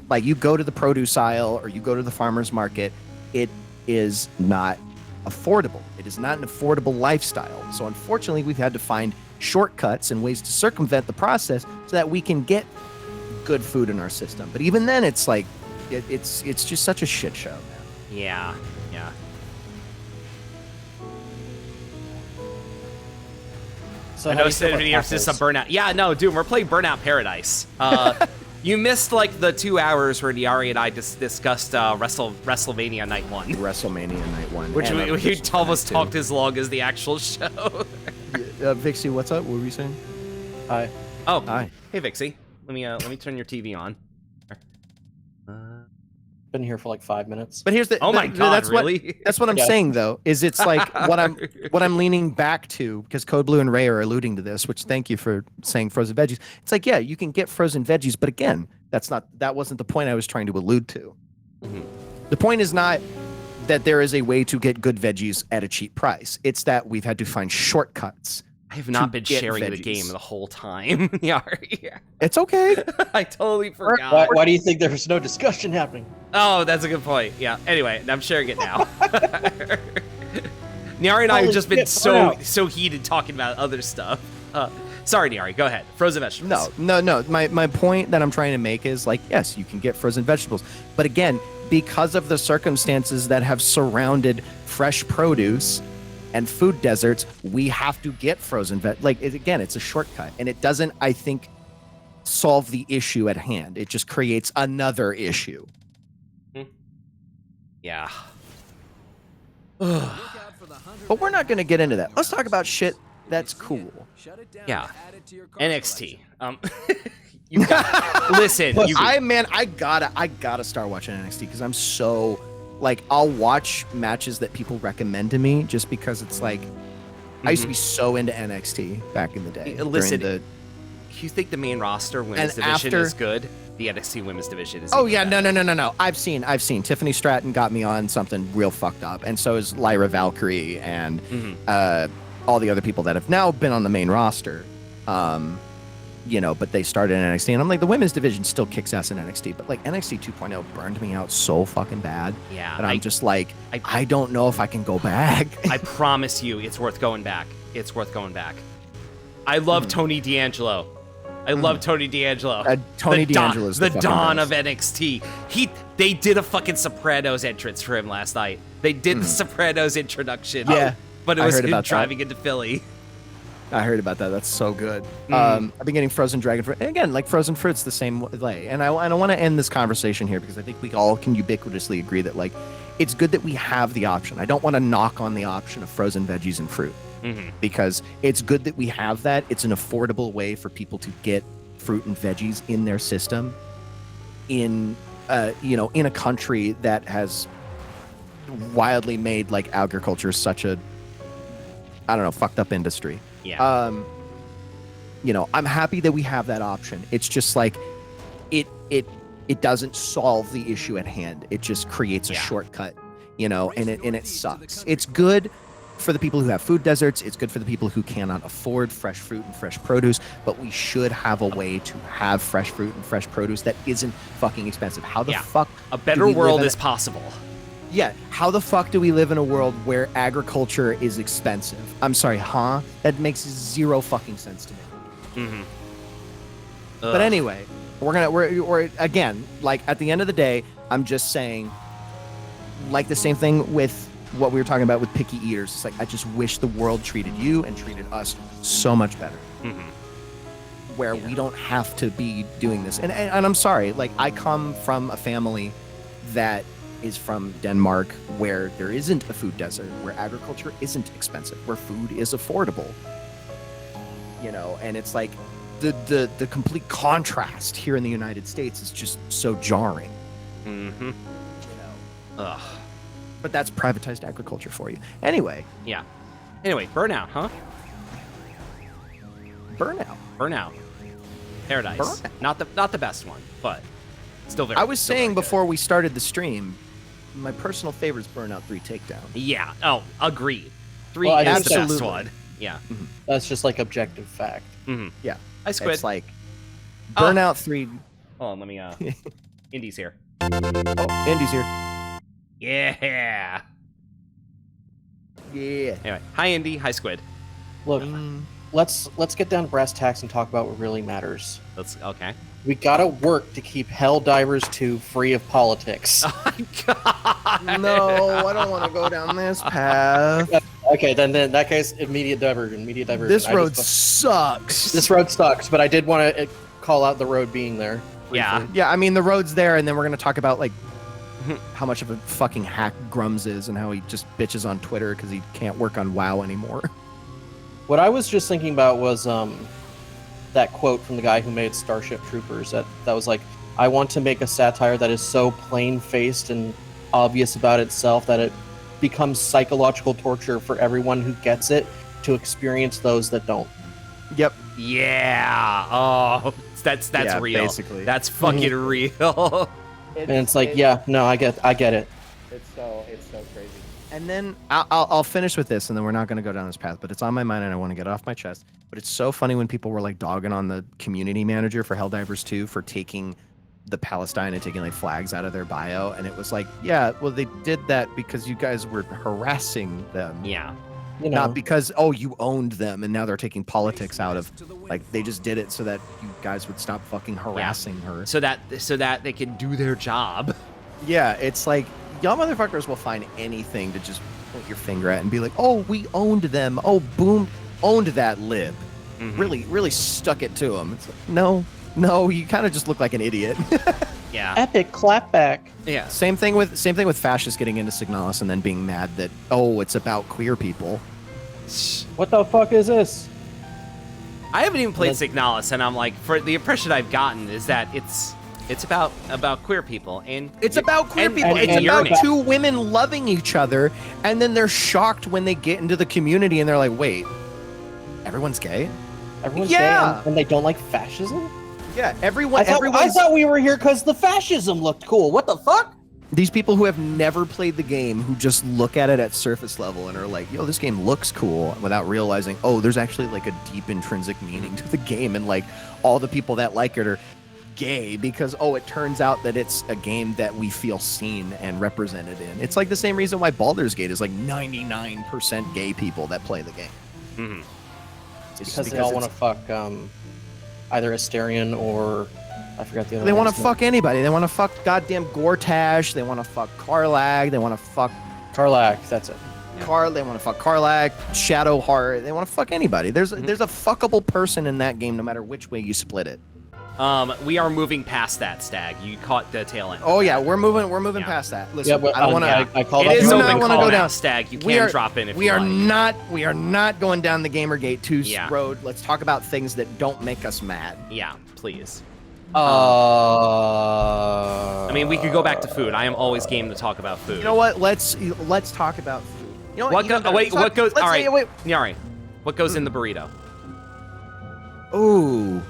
like you go to the produce aisle or you go to the farmer's market, it is not affordable. It is not an affordable lifestyle. So unfortunately, we've had to find shortcuts and ways to circumvent the process so that we can get good food in our system. But even then, it's like, it's just such a shit show, man. Yeah. So I know it's just some Burnout. Yeah, no, dude, we're playing Burnout Paradise. You missed like the 2 hours where Nyari and I discussed Wrestlemania Night 1. Wrestlemania Night 1. Which we almost talked as long as the actual show. Vixie, what's up? What were you saying? Hi. Oh, hi. Hey, Vixie. Let me turn your TV on. Been here for like 5 minutes. But here's the my god, that's really? That's what I'm saying though, is it's like what I'm leaning back to, because Code Blue and Ray are alluding to this, which thank you for saying frozen veggies. It's like, yeah, you can get frozen veggies, but again, that wasn't the point I was trying to allude to. The point is not that there is a way to get good veggies at a cheap price. It's that we've had to find shortcuts. I have not been sharing the game the whole time. Nyari. It's okay. I totally forgot. Why do you think there's no discussion happening? Oh, that's a good point. Yeah. Anyway, I'm sharing it now. Nyari and I have just been so heated talking about other stuff. Sorry, Nyari. Go ahead. Frozen vegetables. No. My point that I'm trying to make is like, yes, you can get frozen vegetables, but again, because of the circumstances that have surrounded fresh produce and food deserts, we have to get frozen again, it's a shortcut, and it doesn't, I think, solve the issue at hand. It just creates another issue. Yeah. But we're not going to get into that. Let's talk about shit that's cool. Yeah. NXT. Listen. I gotta start watching NXT, because I'm so like, I'll watch matches that people recommend to me just because it's like, I used to be so into NXT back in the day. Listen, you think the main roster women's division is good? The NXT women's division is. Oh yeah, no. I've seen Tiffany Stratton got me on something real fucked up, and so is Lyra Valkyrie and all the other people that have now been on the main roster. You know, but they started in NXT, and I'm like, the women's division still kicks ass in NXT, but like NXT 2.0 burned me out so fucking bad. Yeah. And I'm just like, I don't know if I can go back. I promise you, it's worth going back. It's worth going back. I love Tony D'Angelo. I love Tony D'Angelo. Tony D'Angelo's the dawn of NXT. They did a fucking Sopranos entrance for him last night. They did the Sopranos introduction. Yeah. But it was him driving into Philly. I heard about that. That's so good. Mm. I've been getting frozen dragon fruit. And again, like frozen fruit's the same way. And I want to end this conversation here because I think we all can ubiquitously agree that like it's good that we have the option. I don't want to knock on the option of frozen veggies and fruit because it's good that we have that. It's an affordable way for people to get fruit and veggies in their system in in a country that has wildly made like agriculture such a fucked up industry. Yeah. I'm happy that we have that option. It's just like it doesn't solve the issue at hand. It just creates a shortcut, and it sucks. It's good for the people who have food deserts. It's good for the people who cannot afford fresh fruit and fresh produce, but we should have a way to have fresh fruit and fresh produce that isn't fucking expensive. How the fuck a better world is possible. Yeah, how the fuck do we live in a world where agriculture is expensive? I'm sorry, huh? That makes zero fucking sense to me. But anyway, we're again, like at the end of the day, I'm just saying, like the same thing with what we were talking about with picky eaters. It's like I just wish the world treated you and treated us so much better. Where we don't have to be doing this. And I'm sorry, like I come from a family that is from Denmark where there isn't a food desert, where agriculture isn't expensive, where food is affordable. And it's like the complete contrast here in the United States is just so jarring. Ugh. But that's privatized agriculture for you. Anyway, Burnout, huh? Burnout. Paradise. Burnout. Not the best one, but still very. I was still saying very good. before we started the stream, my personal favorite is Burnout 3 Takedown. Yeah. Oh, agreed. 3 Well, I is think the best absolutely. one. Yeah. That's just like objective fact. Yeah. I squid. It's like Burnout 3. Hold on, let me Indy's here. Oh, Andy's here. Yeah. Yeah. Anyway, hi Indy, hi Squid. Look, let's get down to brass tacks and talk about what really matters. Let's okay. We gotta work to keep Helldivers 2 free of politics. Oh my god. No, I don't want to go down this path. Okay, then in that case, immediate diversion. This road sucks. This road sucks, but I did want to call out the road being there. Yeah. Yeah, I mean, the road's there, and then we're going to talk about, like, how much of a fucking hack Grums is and how he just bitches on Twitter because he can't work on WoW anymore. What I was just thinking about was that quote from the guy who made Starship Troopers that was like, I want to make a satire that is so plain-faced and obvious about itself that it becomes psychological torture for everyone who gets it to experience those that don't. Yep. Yeah. Oh, that's Yeah, real. basically. That's fucking real. And it's like, yeah, no, I get it. It's so crazy. And then I'll finish with this, and then we're not going to go down this path, but it's on my mind, and I want to get it off my chest. But it's so funny when people were like dogging on the community manager for Helldivers 2 for taking the Palestine and taking like flags out of their bio, and it was like, yeah, well, they did that because you guys were harassing them. Yeah. You know, Not because, you owned them and now they're taking politics out of, like, they just did it so that you guys would stop fucking harassing her. So that they can do their job. Yeah, it's like, y'all motherfuckers will find anything to just point your finger at and be like, oh, we owned them. Oh, boom, owned that lib. Really stuck it to them. It's like, no, you kind of just look like an idiot. Yeah. epic clapback. Yeah. Same thing with fascists getting into Signalis and then being mad that, it's about queer people. What the fuck is this? I haven't even played Signalis, and I'm like, for the impression I've gotten is that it's about queer people, and It's about queer people. and It's about yearning. two women loving each other, and then they're shocked when they get into the community and they're like, wait, everyone's gay? Everyone's Yeah. gay and they don't like fascism? Yeah, I everyone's thought we were here because the fascism looked cool. What the fuck? these people who have never played the game, who just look at it at surface level and are like, yo, this game looks cool, without realizing, there's actually like a deep intrinsic meaning to the game, and like all the people that like it are gay because it turns out that it's a game that we feel seen and represented in. It's like the same reason why Baldur's Gate is like 99% gay people that play the game. Mhm. It's Because they all want to fuck either Asterion or I forgot the other. They want one's to name. fuck anybody. They want to fuck goddamn Gortash. They want to fuck Karlag. They want to fuck. Karlak. That's it. Carl. They want to fuck Karlach, Shadowheart. They want to fuck anybody. There's a fuckable person in that game, no matter which way you split it. We are moving past that, Stag. You caught the tail end. Oh yeah, we're moving past that. Listen, but I don't want to. I called It out is the- open wanna call go now, down. Stag. You can drop in if we you are want. we are not going down the Gamergate 2 Yeah. road. Let's talk about things that don't make us mad. Yeah, please. I I mean, we could go back to food. I am always game to talk about food. You know what? Let's talk about food. You know What even better, wait, let's what goes? let's All say- right, wait. Nyari, what goes in the burrito? Ooh.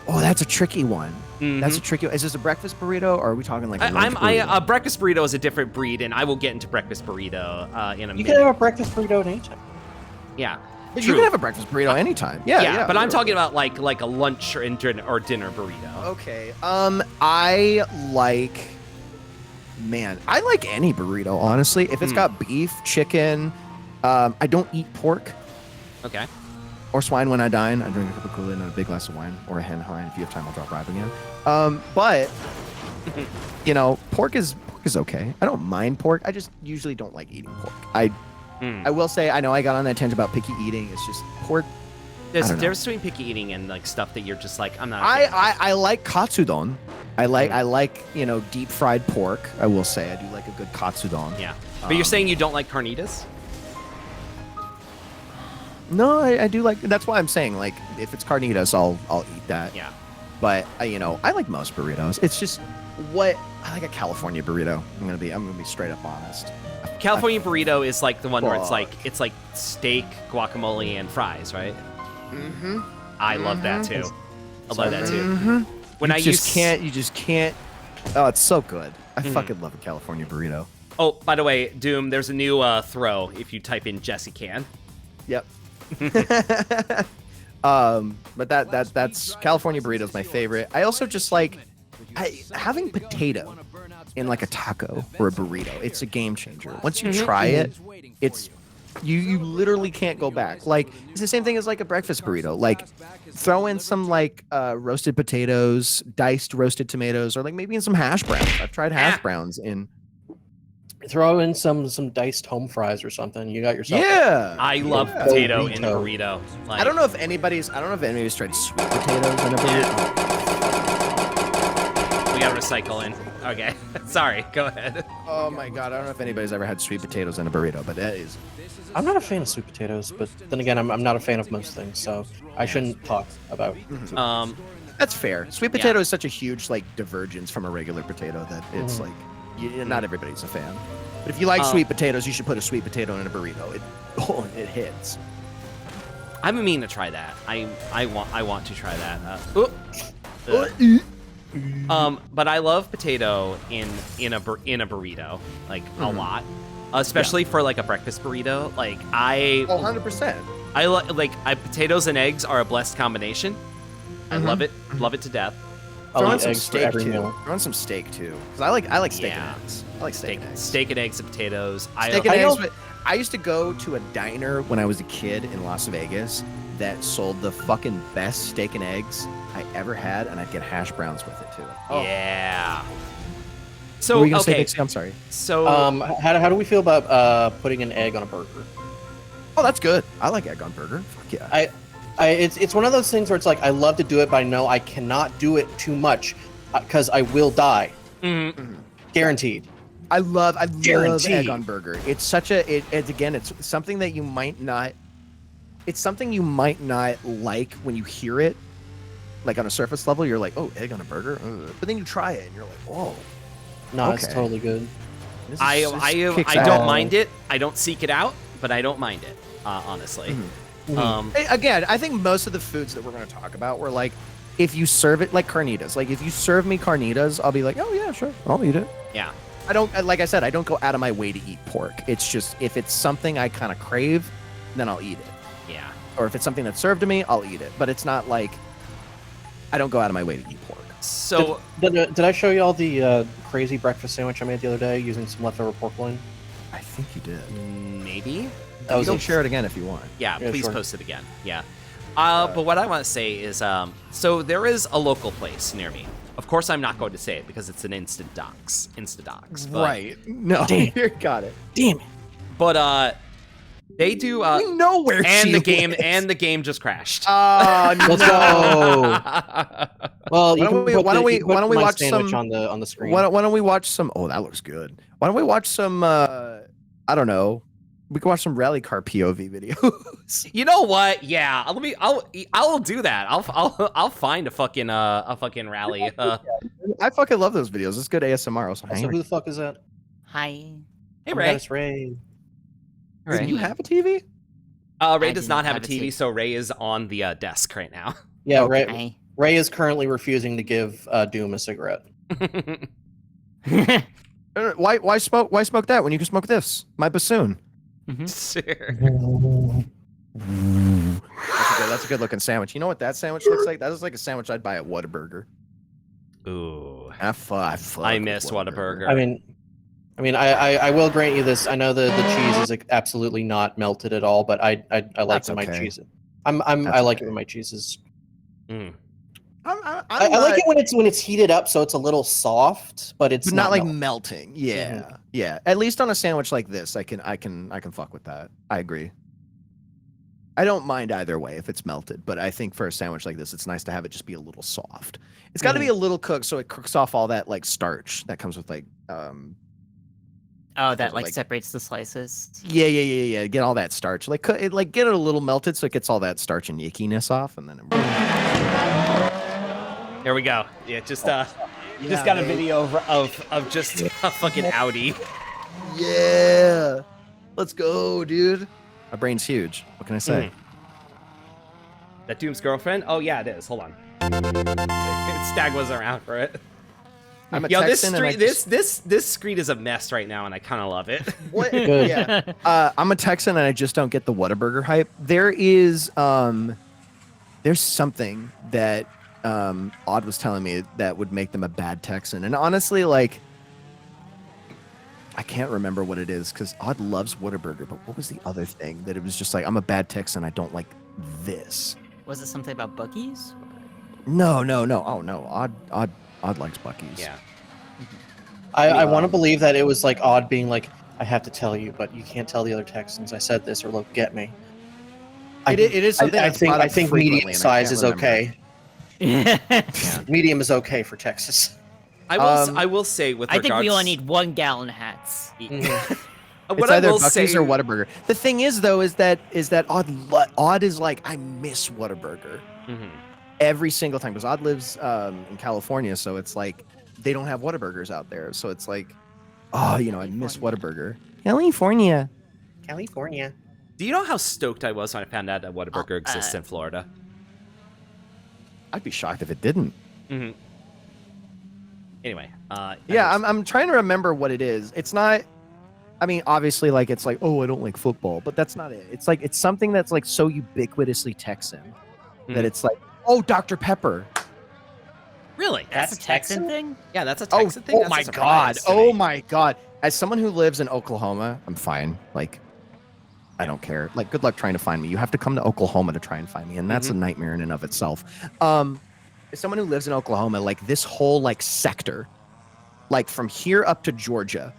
Oh, that's a tricky one. Mhm. That's a tricky. Is this a breakfast burrito, or are we talking like a lunch burrito? A breakfast burrito is a different breed, and I will get into breakfast burrito in a You minute. can have a breakfast burrito at any time. Yeah, You true. can have a breakfast burrito anytime. Yeah, but I'm sure. talking about like a lunch or dinner burrito. Okay. I like. Man, I like any burrito. Honestly, if it's got beef, chicken. I don't eat pork Okay. or swine when I dine. I drink a cup of Kool-Aid and a big glass of wine, or a hen high. If you have time, I'll drop Ribe again. But you know, pork is okay. I don't mind pork. I just usually don't like eating pork. I will say, I know I got on that tangent about picky eating. It's just pork. There's I a don't know. difference between picky eating and like stuff that you're just like, I'm not. a fan. I like katsudon. I like deep fried pork. I will say I do like a good katsudon. Yeah, but you're saying you don't like carnitas? No, I do like. That's why I'm saying, like, if it's carnitas, I'll eat that. Yeah. But I like most burritos. It's just I like a California burrito. I'm gonna be straight up honest. California burrito is like the one where it's Fuck. like steak, guacamole, and fries, right? Mm-hmm. I love that too. I love that too. Mm-hmm. When I You just can't. Oh, it's so good. I fucking love a California burrito. Oh, by the way, Doom, there's a new throw if you type in Jesse Can. Yep. But that's California burrito's my favorite. I also just like having potato in like a taco or a burrito. It's a game changer. Once you try it, it's you literally can't go back. Like it's the same thing as like a breakfast burrito. Like throw in some like roasted potatoes, diced roasted tomatoes, or like maybe in some hash browns. I've tried hash browns in. Throw in some diced home fries or something. You got yourself. Yeah. I love potato in a burrito. Like, I don't know if anybody's tried sweet potatoes in a burrito. We got to recycle in. Okay. Sorry. Go ahead. Oh my god, I don't know if anybody's ever had sweet potatoes in a burrito, but that is. I'm not a fan of sweet potatoes, but then again, I'm not a fan of most things, so I shouldn't talk about. That's fair. Sweet potato is such a huge like divergence from a regular potato that it's like not everybody's a fan. But if you like sweet potatoes, you should put a sweet potato in a burrito. It hits. I'm meaning to try that. I want to try that. But I love potato in a burrito like a lot, especially for like a breakfast burrito. Like 100%. Potatoes and eggs are a blessed combination. I love it to death. I'll Throw on eat some eggs for steak every too. meal. Throw on some steak too, because I like steak Yeah. and eggs. I like steak and eggs. Steak and eggs and potatoes. Steak and eggs. But I used to go to a diner when I was a kid in Las Vegas that sold the fucking best steak and eggs I ever had, and I'd get hash browns with it too. Oh. Yeah. What So were you gonna say, okay. Dixie? I'm sorry. So How do we feel about putting an egg on a burger? Oh, that's good. I like egg on burger. Fuck yeah. It's one of those things where it's like I love to do it, but I know I cannot do it too much because I will die. Guaranteed. I love Guaranteed. egg on burger. It's such a it's something that you might not. It's something you might not like when you hear it, like on a surface level. You're like, oh, egg on a burger, ugh. But then you try it and you're like, whoa. No, it's Okay. totally good. I kicks don't ass. mind it. I don't seek it out, but I don't mind it. Honestly. Again, I think most of the foods that we're going to talk about were like, if you serve it like carnitas, like if you serve me carnitas, I'll be like, oh yeah, sure, I'll eat it. Yeah. I don't, like I said, I don't go out of my way to eat pork. It's just if it's something I kind of crave, then I'll eat it. Yeah. Or if it's something that's served to me, I'll eat it. But it's not like I don't go out of my way to eat pork. So Did I show you all the crazy breakfast sandwich I made the other day using some leftover pork loin? I think you did. maybe. That was You can a- share it again if you want. Yeah, Yeah, please sure. post it again. Yeah. But what I want to say is, so there is a local place near me. Of course, I'm not going to say it because it's an Instadocs. But, Right. No, Damn. you got it. Damn it. But they do. We know where And she the game lives. and the game just crashed. Oh no! Let's go. Well, Why don't we watch sandwich some on the screen? Why don't we watch some? Oh, that looks good. Why don't we watch some? I don't know. We can watch some rally car POV videos. You know what? Yeah, I'll do that. I'll find a fucking rally. I fucking love those videos. It's good ASMR. Also, So who the fuck is that? Hi. Hey Oh my God, Ray. it's Ray. Do you have a TV? Ray I does do not not have a have a TV, TV. so Ray is on the desk right now. Yeah, Okay. Ray. Ray is currently refusing to give Doom a cigarette. Why smoke that when you can smoke this? My bassoon. Sure. That's a good looking sandwich. You know what that sandwich looks like? That is like a sandwich I'd buy at Whataburger. Ooh. I fuck I with miss Whataburger. I mean, I will grant you this. I know the cheese is like, absolutely not melted at all, but I like That's when my okay. cheese. I like it when my cheese is. Mm. I like it when it's heated up, so it's a little soft, but it's But not like melted. melting. Yeah, Mm-hmm. yeah. At least on a sandwich like this, I can fuck with that. I agree. I don't mind either way if it's melted, but I think for a sandwich like this, it's nice to have it just be a little soft. It's got to be a little cooked so it cooks off all that like starch that comes with like Oh, that like- like separates the slices. yeah. Get all that starch, like get it a little melted so it gets all that starch and ickiness off, and then. Here we go. Yeah, just got a video of just a fucking Audi. Yeah, let's go, dude. My brain's huge. What can I say? That Doom's girlfriend? Oh yeah, it is. Hold on. Stag wasn't around for it. I'm a Yo, this Texan and I street, this screen is a mess right now, and I kind of love it. What? Good. Yeah. I'm a Texan and I just don't get the Whataburger hype. There is there's something that Odd was telling me that would make them a bad Texan. And honestly, like I can't remember what it is because Odd loves Whataburger, but what was the other thing that it was just like I'm a bad Texan, I don't like this. Was it something about bookies? No. Oh no. Odd likes Buc-ee's. Yeah. I want to believe that it was like Odd being like, I have to tell you, but you can't tell the other Texans I said this or look, get me. It is something I that's brought up think frequently, medium and I size can't is remember. okay. Medium is okay for Texas. I will say with I think we regards- only need 1 gallon hats. What It's I either will Buc-ee's say or Whataburger. The thing is, though, is that Odd is like I miss Whataburger Mhm. every single time because Odd lives in California, so it's like they don't have Whataburgers out there. So it's like, oh, I miss Whataburger. California. Do you know how stoked I was when I found out that Whataburger exists in Florida? I'd be shocked if it didn't. Mm-hmm. Anyway, Yeah, I'm trying to remember what it is. It's not. I mean, obviously, like it's like, oh, I don't like football, but that's not it. It's like it's something that's like so ubiquitously Texan that it's like, oh, Dr. Pepper. Really? That's a Texan thing? Yeah, that's a Texan thing. Oh That's a my surprise god! to Oh me. my god! As someone who lives in Oklahoma, I'm fine. Like, I don't care. Like, good luck trying to find me. You have to come to Oklahoma to try and find me, and that's a nightmare in and of itself. As someone who lives in Oklahoma, like this whole like sector, like from here up to Georgia,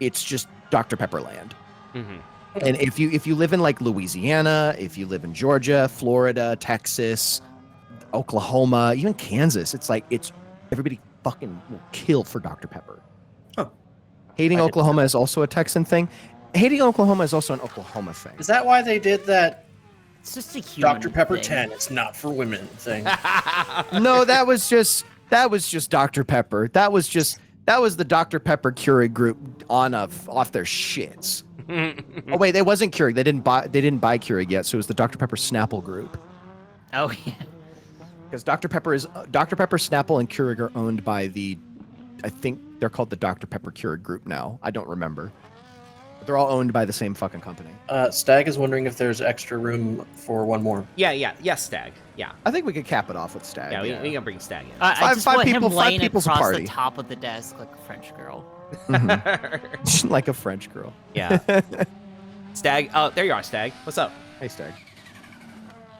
it's just Dr. Pepper land. Mhm. And if you live in like Louisiana, if you live in Georgia, Florida, Texas, Oklahoma, even Kansas, it's like everybody fucking will kill for Dr. Pepper. Oh. Hating I didn't Oklahoma is also a Texan thing. Hating Oklahoma is also an Oklahoma thing. Is that why they did that It's just a human Dr. Pepper thing. 10? It's not for women thing. No, that was just Dr. Pepper. That was the Dr. Pepper Keurig group off their shits. Oh wait, it wasn't Keurig. They didn't buy Keurig yet, so it was the Dr. Pepper Snapple group. Oh, yeah. Because Dr. Pepper, Snapple, and Keurig are owned by I think they're called the Dr. Pepper Keurig group now. I don't remember. But they're all owned by the same fucking company. Stag is wondering if there's extra room for one more. Yes, Stag. Yeah, I think we could cap it off with Stag. yeah, we can bring Stag in. I Five- just five want people- him five laying people's a across party. the top of the desk like a French girl. Like a French girl. Yeah. Stag. Oh, there you are, Stag. What's up? Hey, Stag.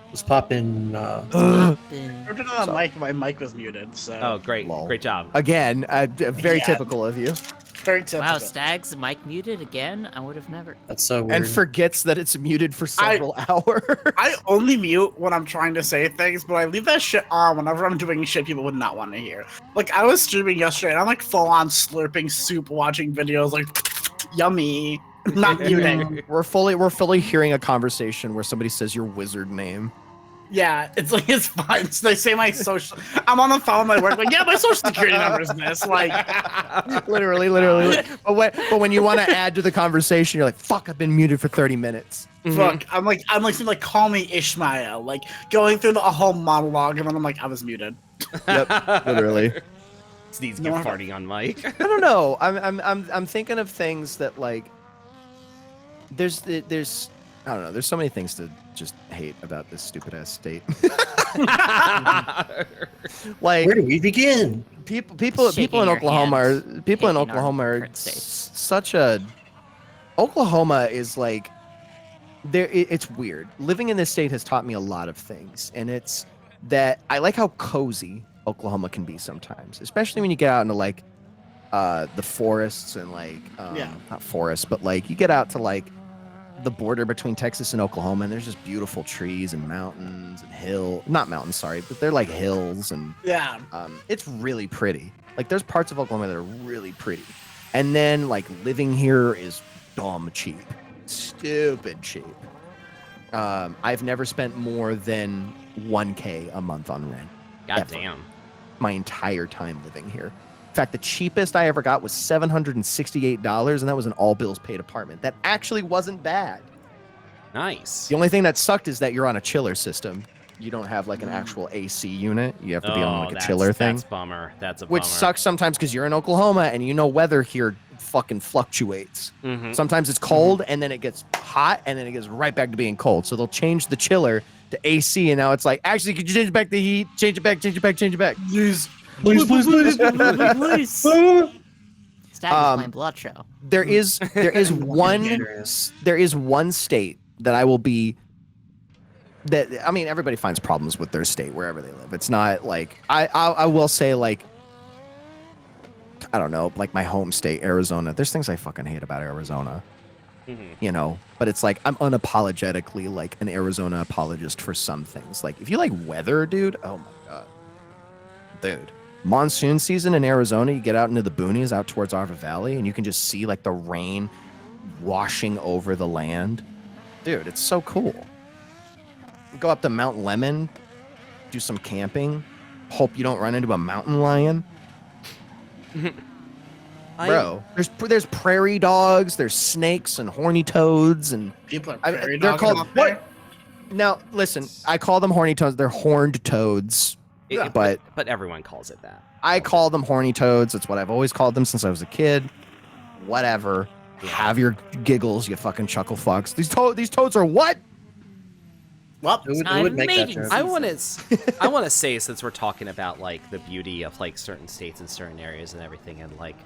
Let's pop in. Then- Turned on the mic, my mic was muted, so. Oh, great. Lol. Great job. Again, very Yeah. typical of you. Very typical. Wow, Stag's mic muted again? I would have never. That's so weird. And forgets that it's muted for several hours. I only mute when I'm trying to say things, but I leave that shit on whenever I'm doing shit people would not want to hear. Like, I was streaming yesterday, and I'm like full on slurping soup, watching videos, like, yummy. Not muting. We're fully hearing a conversation where somebody says your wizard name. Yeah, it's like, it's fine. So they say my social. I'm on the phone with my work, like, yeah, my social security number is this. Like, literally. But when you want to add to the conversation, you're like, "Fuck, I've been muted for 30 minutes." fuck. I'm like, call me Ishmael. Like, going through a whole monologue, and then I'm like, I was muted. Yep, literally. These get farting on mic. I don't know. I'm thinking of things that like. There's I don't know. There's so many things to just hate about this stupid ass state. Like, where do we begin? People in Shaking your Oklahoma hands, are hating our are current state. such a. Oklahoma is like, it's weird. Living in this state has taught me a lot of things, and it's that I like how cozy Oklahoma can be sometimes, especially when you get out into like the forests and like not forests, but like you get out to like the border between Texas and Oklahoma, and there's just beautiful trees and mountains and not mountains, sorry, but they're like hills, and it's really pretty. Like, there's parts of Oklahoma that are really pretty, and then like living here is dumb cheap, stupid cheap. I've never spent more than $1K a month on rent. God ever. damn. My entire time living here. In fact, the cheapest I ever got was $768, and that was an all bills paid apartment. That actually wasn't bad. Nice. The only thing that sucked is that you're on a chiller system. You don't have like an actual AC unit. You have to be on like a chiller thing. That's bummer. That's a bummer. Which sucks sometimes because you're in Oklahoma and you know weather here fucking fluctuates. Mhm. Sometimes it's cold and then it gets hot and then it gets right back to being cold. So they'll change the chiller to AC, and now it's like, actually, could you change back the heat? Change it back. Please. Please. Stag is playing Blood Show. There is one state that I will be. That, I mean, everybody finds problems with their state wherever they live. It's not like I will say, like, I don't know, like my home state, Arizona. There's things I fucking hate about Arizona, you know. But it's like I'm unapologetically like an Arizona apologist for some things. Like, if you like weather, dude, oh my god, dude. Monsoon season in Arizona, you get out into the boonies, out towards Arva Valley, and you can just see like the rain washing over the land. Dude, it's so cool. Go up to Mount Lemon, do some camping, hope you don't run into a mountain lion. Bro, there's prairie dogs, there's snakes and horny toads, and People are prairie they're dogging called up there. what? Now listen, I call them horny toads. They're horned toads, but everyone calls it that. I call them horny toads. It's what I've always called them since I was a kid. Whatever. Have your giggles, you fucking chuckle fucks. These toads are what? Well, Who would make that joke? I want to say, since we're talking about like the beauty of like certain states and certain areas and everything, and like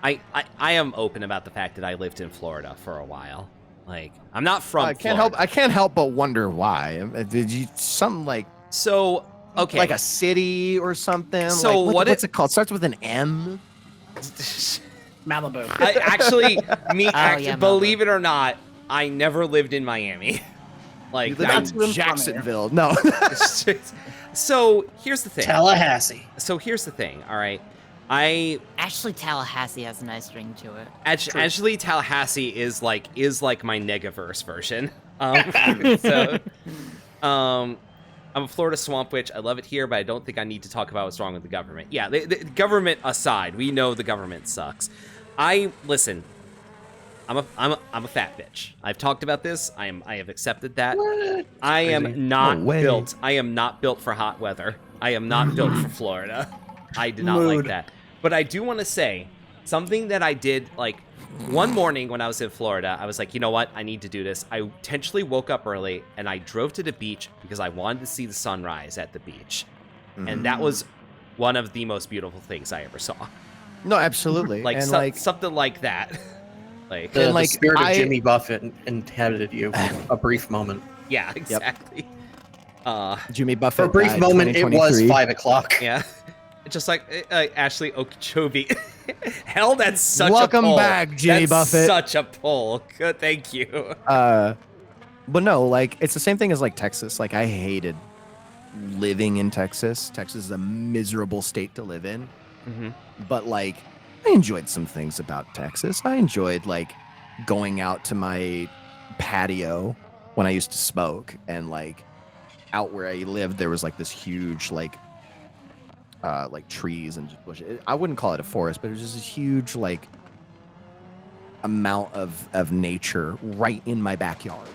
I am open about the fact that I lived in Florida for a while. Like, I'm not from I Florida. can't help but wonder why. Did you something like So okay, like a city or something? So like, what's it called? Starts with an M. Malibu. I actually, yeah, believe it or not, I never lived in Miami. Like, You live That's in even Jacksonville. No. So here's the thing. Tallahassee. So here's the thing. All right, Actually, Tallahassee has a nice ring to it. Actually, Tallahassee is like my Negaverse version. I'm a Florida swamp witch. I love it here, but I don't think I need to talk about what's wrong with the government. Yeah, the government aside, we know the government sucks. Listen. I'm a fat bitch. I've talked about this. I have accepted that. What? I am not No way. built. I am not built for hot weather. I am not built for Florida. I do not like that. But I do want to say something that I did like one morning when I was in Florida. I was like, you know what? I need to do this. I intentionally woke up early and I drove to the beach because I wanted to see the sunrise at the beach. And that was one of the most beautiful things I ever saw. No, absolutely. Like, and something like that. Like, The, like, the spirit I- of Jimmy Buffett inhabited you for a brief moment. yeah, exactly. Jimmy For Buffett. a brief died moment, it was 2023. 5 o'clock. Yeah. Just like Ashely Okeechobee. Hell, that's such a Welcome pull. back, Jimmy That's Buffett. such a pull. Good, thank you. But no, like it's the same thing as like Texas. Like I hated living in Texas. Texas is a miserable state to live in. Mm-hmm. But like I enjoyed some things about Texas. I enjoyed like going out to my patio when I used to smoke, and like out where I lived there was like this huge like trees and just bushes. I wouldn't call it a forest, but it was just a huge like amount of nature right in my backyard.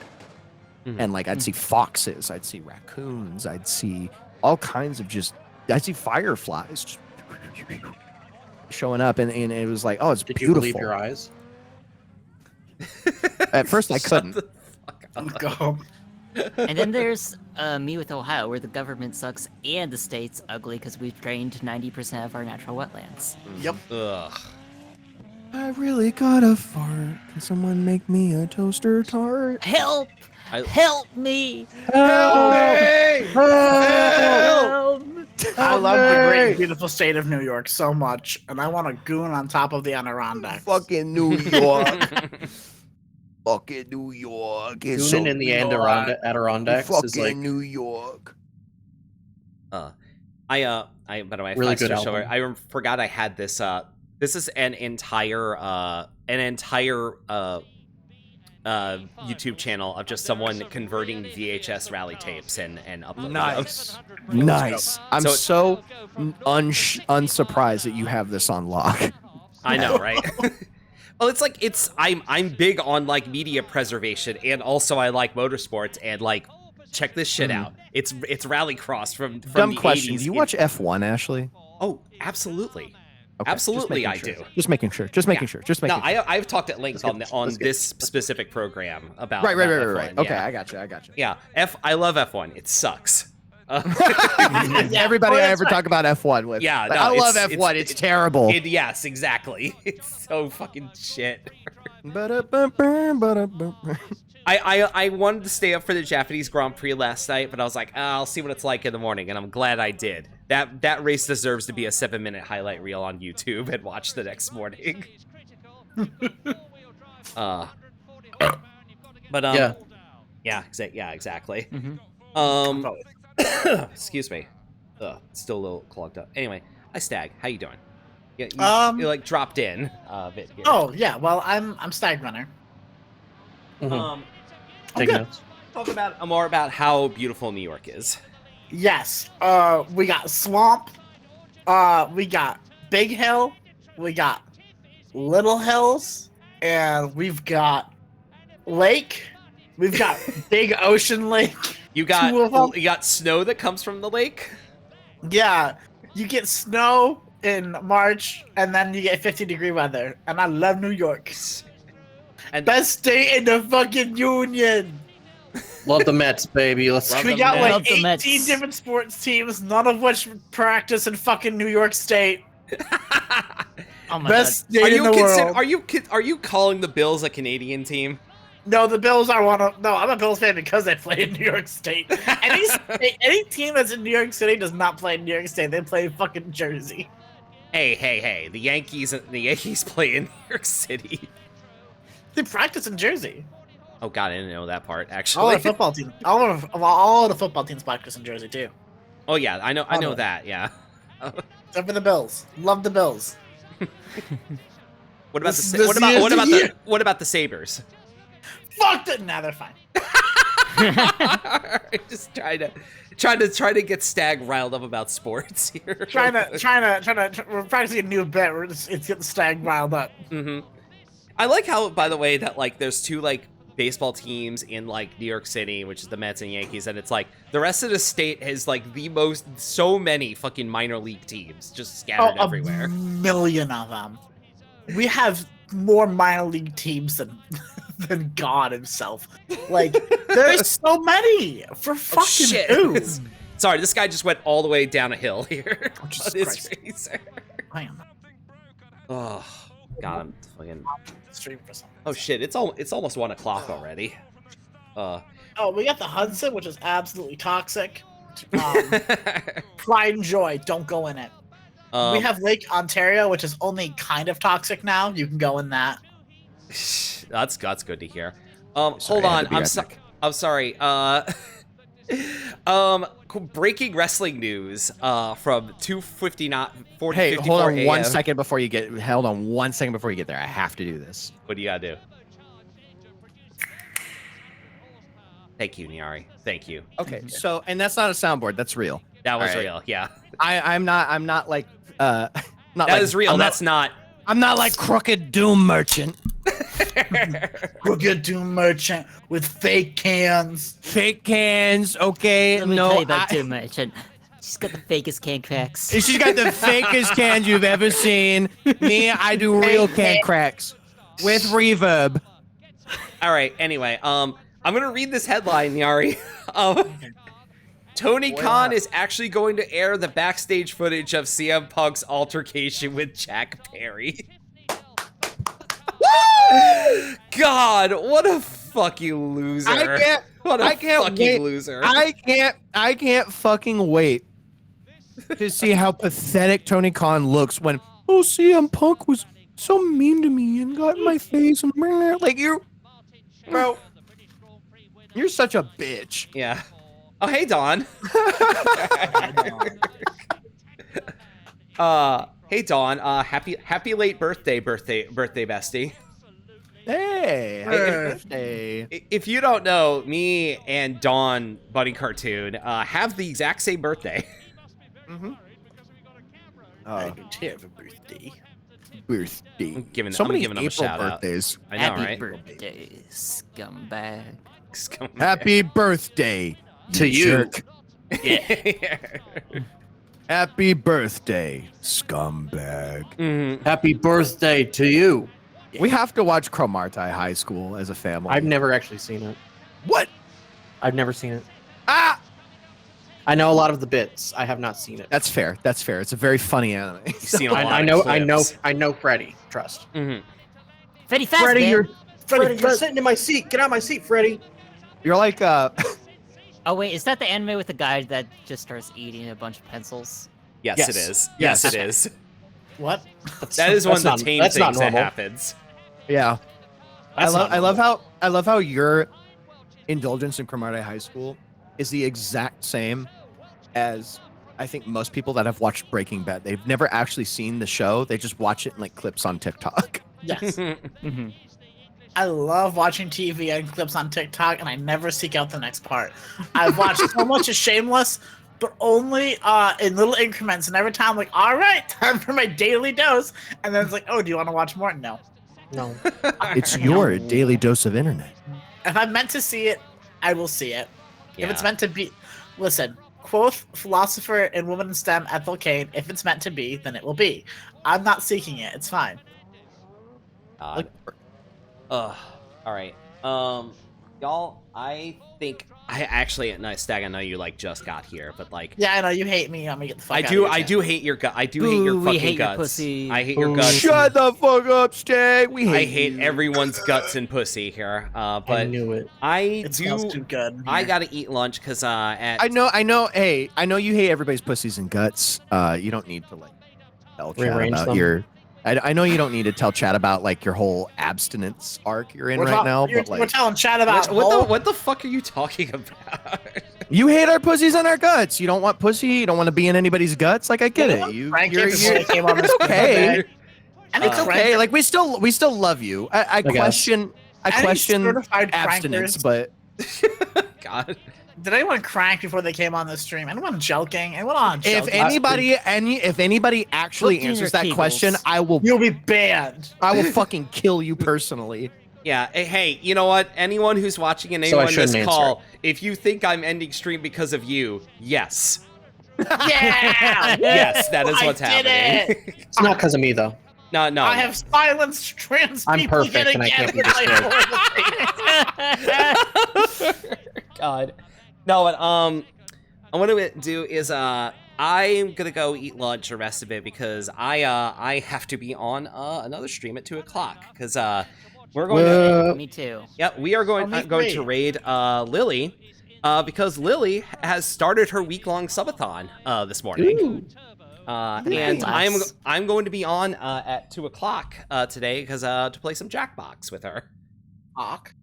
Mm-hmm. And like I'd see foxes, I'd see raccoons, I'd see all kinds of I'd see fireflies just showing up, and it was like, oh, it's Did beautiful. you believe your eyes? At first I Shut couldn't. the fuck up. Go. And then there's me with Ohio, where the government sucks and the state's ugly because we've drained 90% of our natural wetlands. Yep. Ugh. I really got a fart. Can someone make me a toaster tart? Help! I- Help me! Help! Help! I love the great, beautiful state of New York so much, and I want a goon on top of the Adirondacks. Fucking New York. Fucking New York. It's so Goonin in the New York. Adirondacks Fucking is like New York. By the way, Really Fox good just showed- album. I forgot I had this. This is an entire YouTube channel of just someone converting VHS rally tapes and uploading Nice. them. Nice. I'm So- so unsurprised that you have this on lock. I know, right? Well, it's like I'm big on like media preservation, and also I like motorsports, and like check this shit out. It's Rallycross from Dumb the question. 80s. Do you watch F1, Ashley? Oh, absolutely. Okay, Absolutely, just I making sure. do. Just making sure. Just making Yeah. sure. Just No, making sure. I've talked at length on Let's get- this specific program about Right. about F1, Okay, yeah. I got you. Yeah, I love F1. It sucks. Everybody I that's ever right. talk about F1 with. Yeah, Like, no, I love it's- F1. It's terrible. Yes, exactly. It's so fucking shit. I wanted to stay up for the Japanese Grand Prix last night, but I was like, I'll see what it's like in the morning, and I'm glad I did. That race deserves to be a 7-minute highlight reel on YouTube and watch the next morning. Yeah, exactly. Mhm. Excuse me. Still a little clogged up. Anyway, hi Stag, how you doing? You like dropped in a bit here. Oh yeah, well I'm Stag Runner. Mhm. I'm Take good. notes. Talk about more about how beautiful New York is. Yes. We got Swamp. We got Big Hill. We got Little Hills, and we've got Lake. We've got Big Ocean Lake. You Two of 'em. got snow that comes from the lake. Yeah, you get snow in March, and then you get 50-degree weather. And I love New York. And Best state in the fucking union. Love the Mets, baby. Let's Love We the got Mets. like Love the 18 Mets. different sports teams, none of which practice in fucking New York State. Oh my Best god. state in the world. Are you calling the Bills a Canadian team? No, the Bills are one of. No, I'm a Bills fan because they play in New York State. Any team that's in New York City does not play in New York State. They play in fucking Jersey. Hey! The Yankees play in New York City. They practice in Jersey. Oh god, I didn't know that part All actually. the football teams. All the football teams practice in Jersey too. Oh yeah, I know All of that. Yeah. Except for the Bills. Love the Bills. What about This- the this what about year's what the about year. the what about the Sabers? Fuck it. Nah, they're fine. Just trying to get Stag riled up about sports here. We're practicing a new bet. It's getting Stag riled up. Mm-hmm. I like how, by the way, that like there's two like baseball teams in like New York City, which is the Mets and Yankees, and it's like the rest of the state has like so many fucking minor league teams just scattered everywhere. A million of them. We have more minor league teams than God himself. Like, there's so many for fucking who? Sorry, this guy just went all the way down a hill here. Oh, Jesus on his Christ. racer. I am Oh, God, I'm fucking. stream for something. Oh shit, it's almost 1 o'clock already. Oh, we got the Hudson, which is absolutely toxic. Pride and Joy, don't go in it. We have Lake Ontario, which is only kind of toxic now. You can go in that. That's good to hear. Sorry, Hold I had on. to be epic. I'm sorry. Breaking wrestling news from 2:59 Hey, hold on 40:54 1 a.m. second before you get. Hold on 1 second before you get there. I have to do this. What do you gotta do? Thank you, Nyari. Thank you. Okay, so and that's not a soundboard. That's real. That was All right. real. Yeah. I'm not like not That like, is real. I'm That's not. not like Crooked Doom Merchant. Crooked Doom Merchant with fake cans. Fake cans. Okay, Let me no. tell you about Doom Merchant. She's got the fakest can cracks. She's got the fakest cans you've ever seen. Me, I do real can cracks with reverb. All right. Anyway, I'm gonna read this headline, Nyari. Tony Khan is actually going to air the backstage footage of CM Punk's altercation with Jack Perry. God, what a fucking loser! What a I can't fucking wait. loser! I can't fucking wait to see how pathetic Tony Khan looks when CM Punk was so mean to me and got in my face and like bro, you're such a bitch. Yeah. Oh, hey, Dawn. Hey, Dawn. Happy late birthday, bestie. Hey, happy birthday. If you don't know, me and Dawn Bunny Cartoon have the exact same birthday. Mm-hmm. I do too have a birthday. Birthday. I'm giving so them many a April shout out. birthdays. I know, Happy right? birthday, scumbag. Happy birthday To you. jerk. Yeah. Happy birthday, scumbag. Mhm. Happy birthday to you. We have to watch Cromartie High School as a family. I've never actually seen it. What? I've never seen it. Ah! I know a lot of the bits. I have not seen it. That's fair. That's fair. It's a very funny anime. You've seen a lot I of know. clips. I know. Freddy. Trust. Mhm. Freddy Fazbear. Freddy, you're sitting in my seat. Get out of my seat, Freddy. You're like Oh wait, is that the anime with the guy that just starts eating a bunch of pencils? Yes, Yes. it is. Yes. Yes, it is. What? That is one of the That's tame not things that normal. happens. yeah. That's not I love how your indulgence in Cromartie High School is the exact same as I think most people that have watched Breaking Bad. They've never actually seen the show. They just watch it in like clips on TikTok. Yes. Mm-hmm. I love watching TV and clips on TikTok, and I never seek out the next part. I've watched so much of Shameless, but only in little increments. And every time I'm like, all right, time for my daily dose. And then it's like, oh, do you want to watch more? No. No. It's your daily dose of internet. If I'm meant to see it, I will see it. If it's Yeah. meant to be, listen, quote philosopher and woman in STEM Ethel Kane, if it's meant to be, then it will be. I'm not seeking it. It's fine. God. Ugh. All right. Y'all, I think I actually Stag. I know you like just got here, but like Yeah, I know you hate me. I'm gonna get the fuck I out do. of I here. do hate your gut. I do hate your Ooh, we fucking hate your guts. pussy. I hate your Ooh. guts. Shut the fuck up, Stag. We hate I hate you. everyone's guts and pussy here. I But knew it. I It smells too do. good. I here. gotta eat lunch because at I know. Hey, I know you hate everybody's pussies and guts. You don't need to like tell chat Rearrange about them. your. I know you don't need to tell chat about like your whole abstinence arc you're in We're right ta- now, you're- but we're like telling chat about what the fuck are you talking about? you hate our pussies and our guts. You don't want pussy. You don't want to be in anybody's guts. Like I get Yeah, it. You, Frank you're, Gibson you're, came on this it's okay. And It's okay. Like we still love you. I guess. question. I Any question certified abstinence, prankers- but God. Did anyone crank before they came on the stream? Anyone joking? Anyone on if joking? anybody actually Look in answers your that kegels. question, I will You'll be banned. fucking kill you personally. Yeah. Hey, you know what? Anyone who's watching and So I anyone in this shouldn't call, if you think I'm ending stream because of you, yes. Yeah. Yes, that is I what's did happening. it. It's not because of me though. No. I have silenced trans I'm people perfect yet and I again can't be with my horrible God. No, what I'm gonna do is I'm gonna go eat lunch the rest of it because I have to be on another stream at 2:00 because we're going to Me too. we are going me going to three. raid Lily because Lily has started her week-long subathon this morning. Ooh. And Nice. I'm going to be on at 2:00 today because to play some Jackbox with her. Fuck.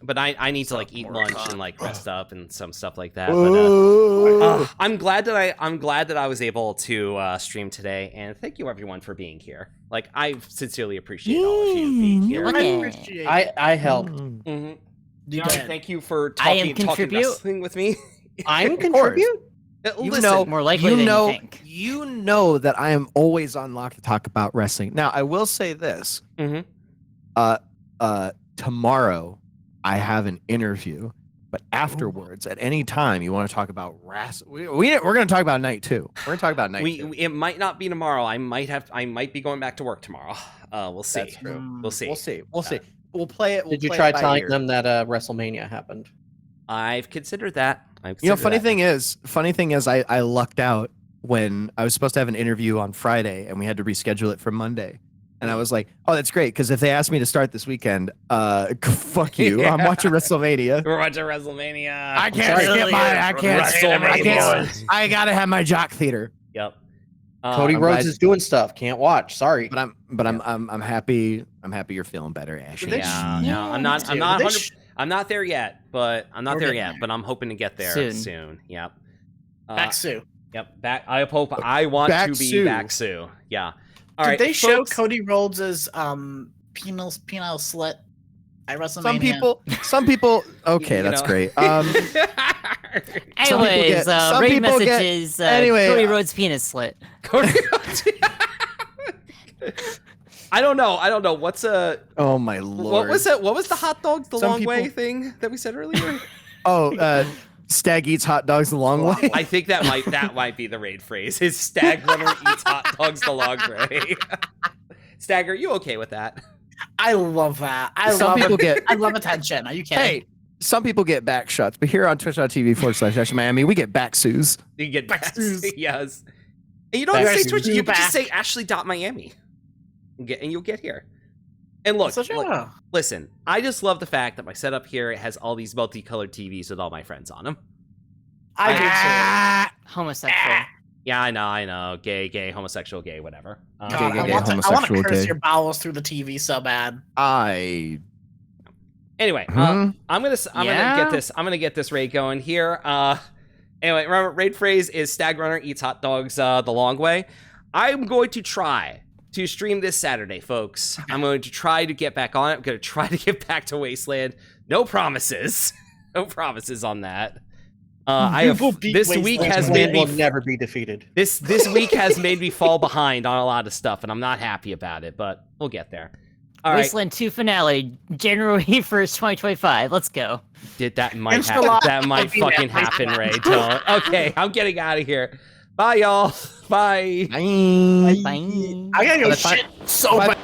But I need to like eat more lunch fun. and like rest up and some stuff like that. But I'm glad that I was able to stream today, and thank you everyone for being here. Like I sincerely appreciate all of you being here. welcome. I Okay. appreciate I helped. Nyari, did. thank you for I am talking contribute. wrestling with me. I'm contribute. You Listen, know, More likely than you think. you know that I am always on lock to talk about wrestling. Now, I will say this. Mhm. Tomorrow I have an interview, but afterwards, at any time you want to talk about wrestling, we're going to talk about night 2. We're going to talk about night 2. it might not be tomorrow. I might be going back to work tomorrow. We'll see. That's true. We'll see. We'll see. We'll see. We'll play it. Did you try telling them that WrestleMania happened? I've considered that. Funny thing is, I lucked out when I was supposed to have an interview on Friday and we had to reschedule it for Monday. And I was like, oh, that's great. Because if they asked me to start this weekend, fuck you. Yeah. I'm watching WrestleMania. We're watching WrestleMania. I can't skip WrestleMania. I gotta have my jock theater. Yep. Cody I'm Rhodes glad- is doing stuff. Can't watch. Sorry. But I'm happy. I'm happy you're feeling better, Ashley. Yeah, no, I'm not. I'm not there yet, but I'm not there yet. But I'm hoping to get there soon. Yep. Back Sue. Yep. Back. I hope. I want Back to be Sue. back Sue. Yeah. All Did right. they show folks. Cody Rhodes' penile slit at WrestleMania? Some people. Okay, You that's know. great. Anyways, some raid people get- messages. anyway, Cody Rhodes' penis slit. Cody Rhodes. I don't know. What's a? Oh my lord. What was it? What was the hot dogs the Some long way people- thing that we said earlier? Oh, Stag eats hot dogs the long way. I think that might be the raid phrase. His stag runner eats hot dogs the long way. Stag, are you okay with that? I love that. Some people get. I love attention. Are you kidding? Hey, some people get back shots, but here on twitch.tv/Miami, we get back sues. You get back. Backstoos. Yes. And you don't Back have to say sues. Twitch. You can Back. just say Ashely.Miami. And you'll get here. And look, listen, I just love the fact that my setup here has all these multicolored TVs with all my friends on them. I Homosexual. Yeah, I know. Gay, homosexual, gay, whatever. do too. God, gay, I want to homosexual, curse gay. your bowels through the TV so bad. Anyway, Hmm? I'm gonna get this raid going here. Anyway, remember, raid phrase is Stag Runner eats hot dogs the long way. I'm going to try to stream this Saturday, folks. I'm going to try to get back on it. I'm going to try to get back to Wasteland. No promises. No promises on that. This week has made will me never be defeated. this week has made me fall behind on a lot of stuff, and I'm not happy about it. But we'll get there. All right. Wasteland 2 finale, January 1st, 2025. Let's go. That might Inshallah. fucking happen, Ray. Don't. Okay, I'm getting out of here. Bye, y'all. Bye. Bye. Bye. I gotta go By the time- shit so by- bad.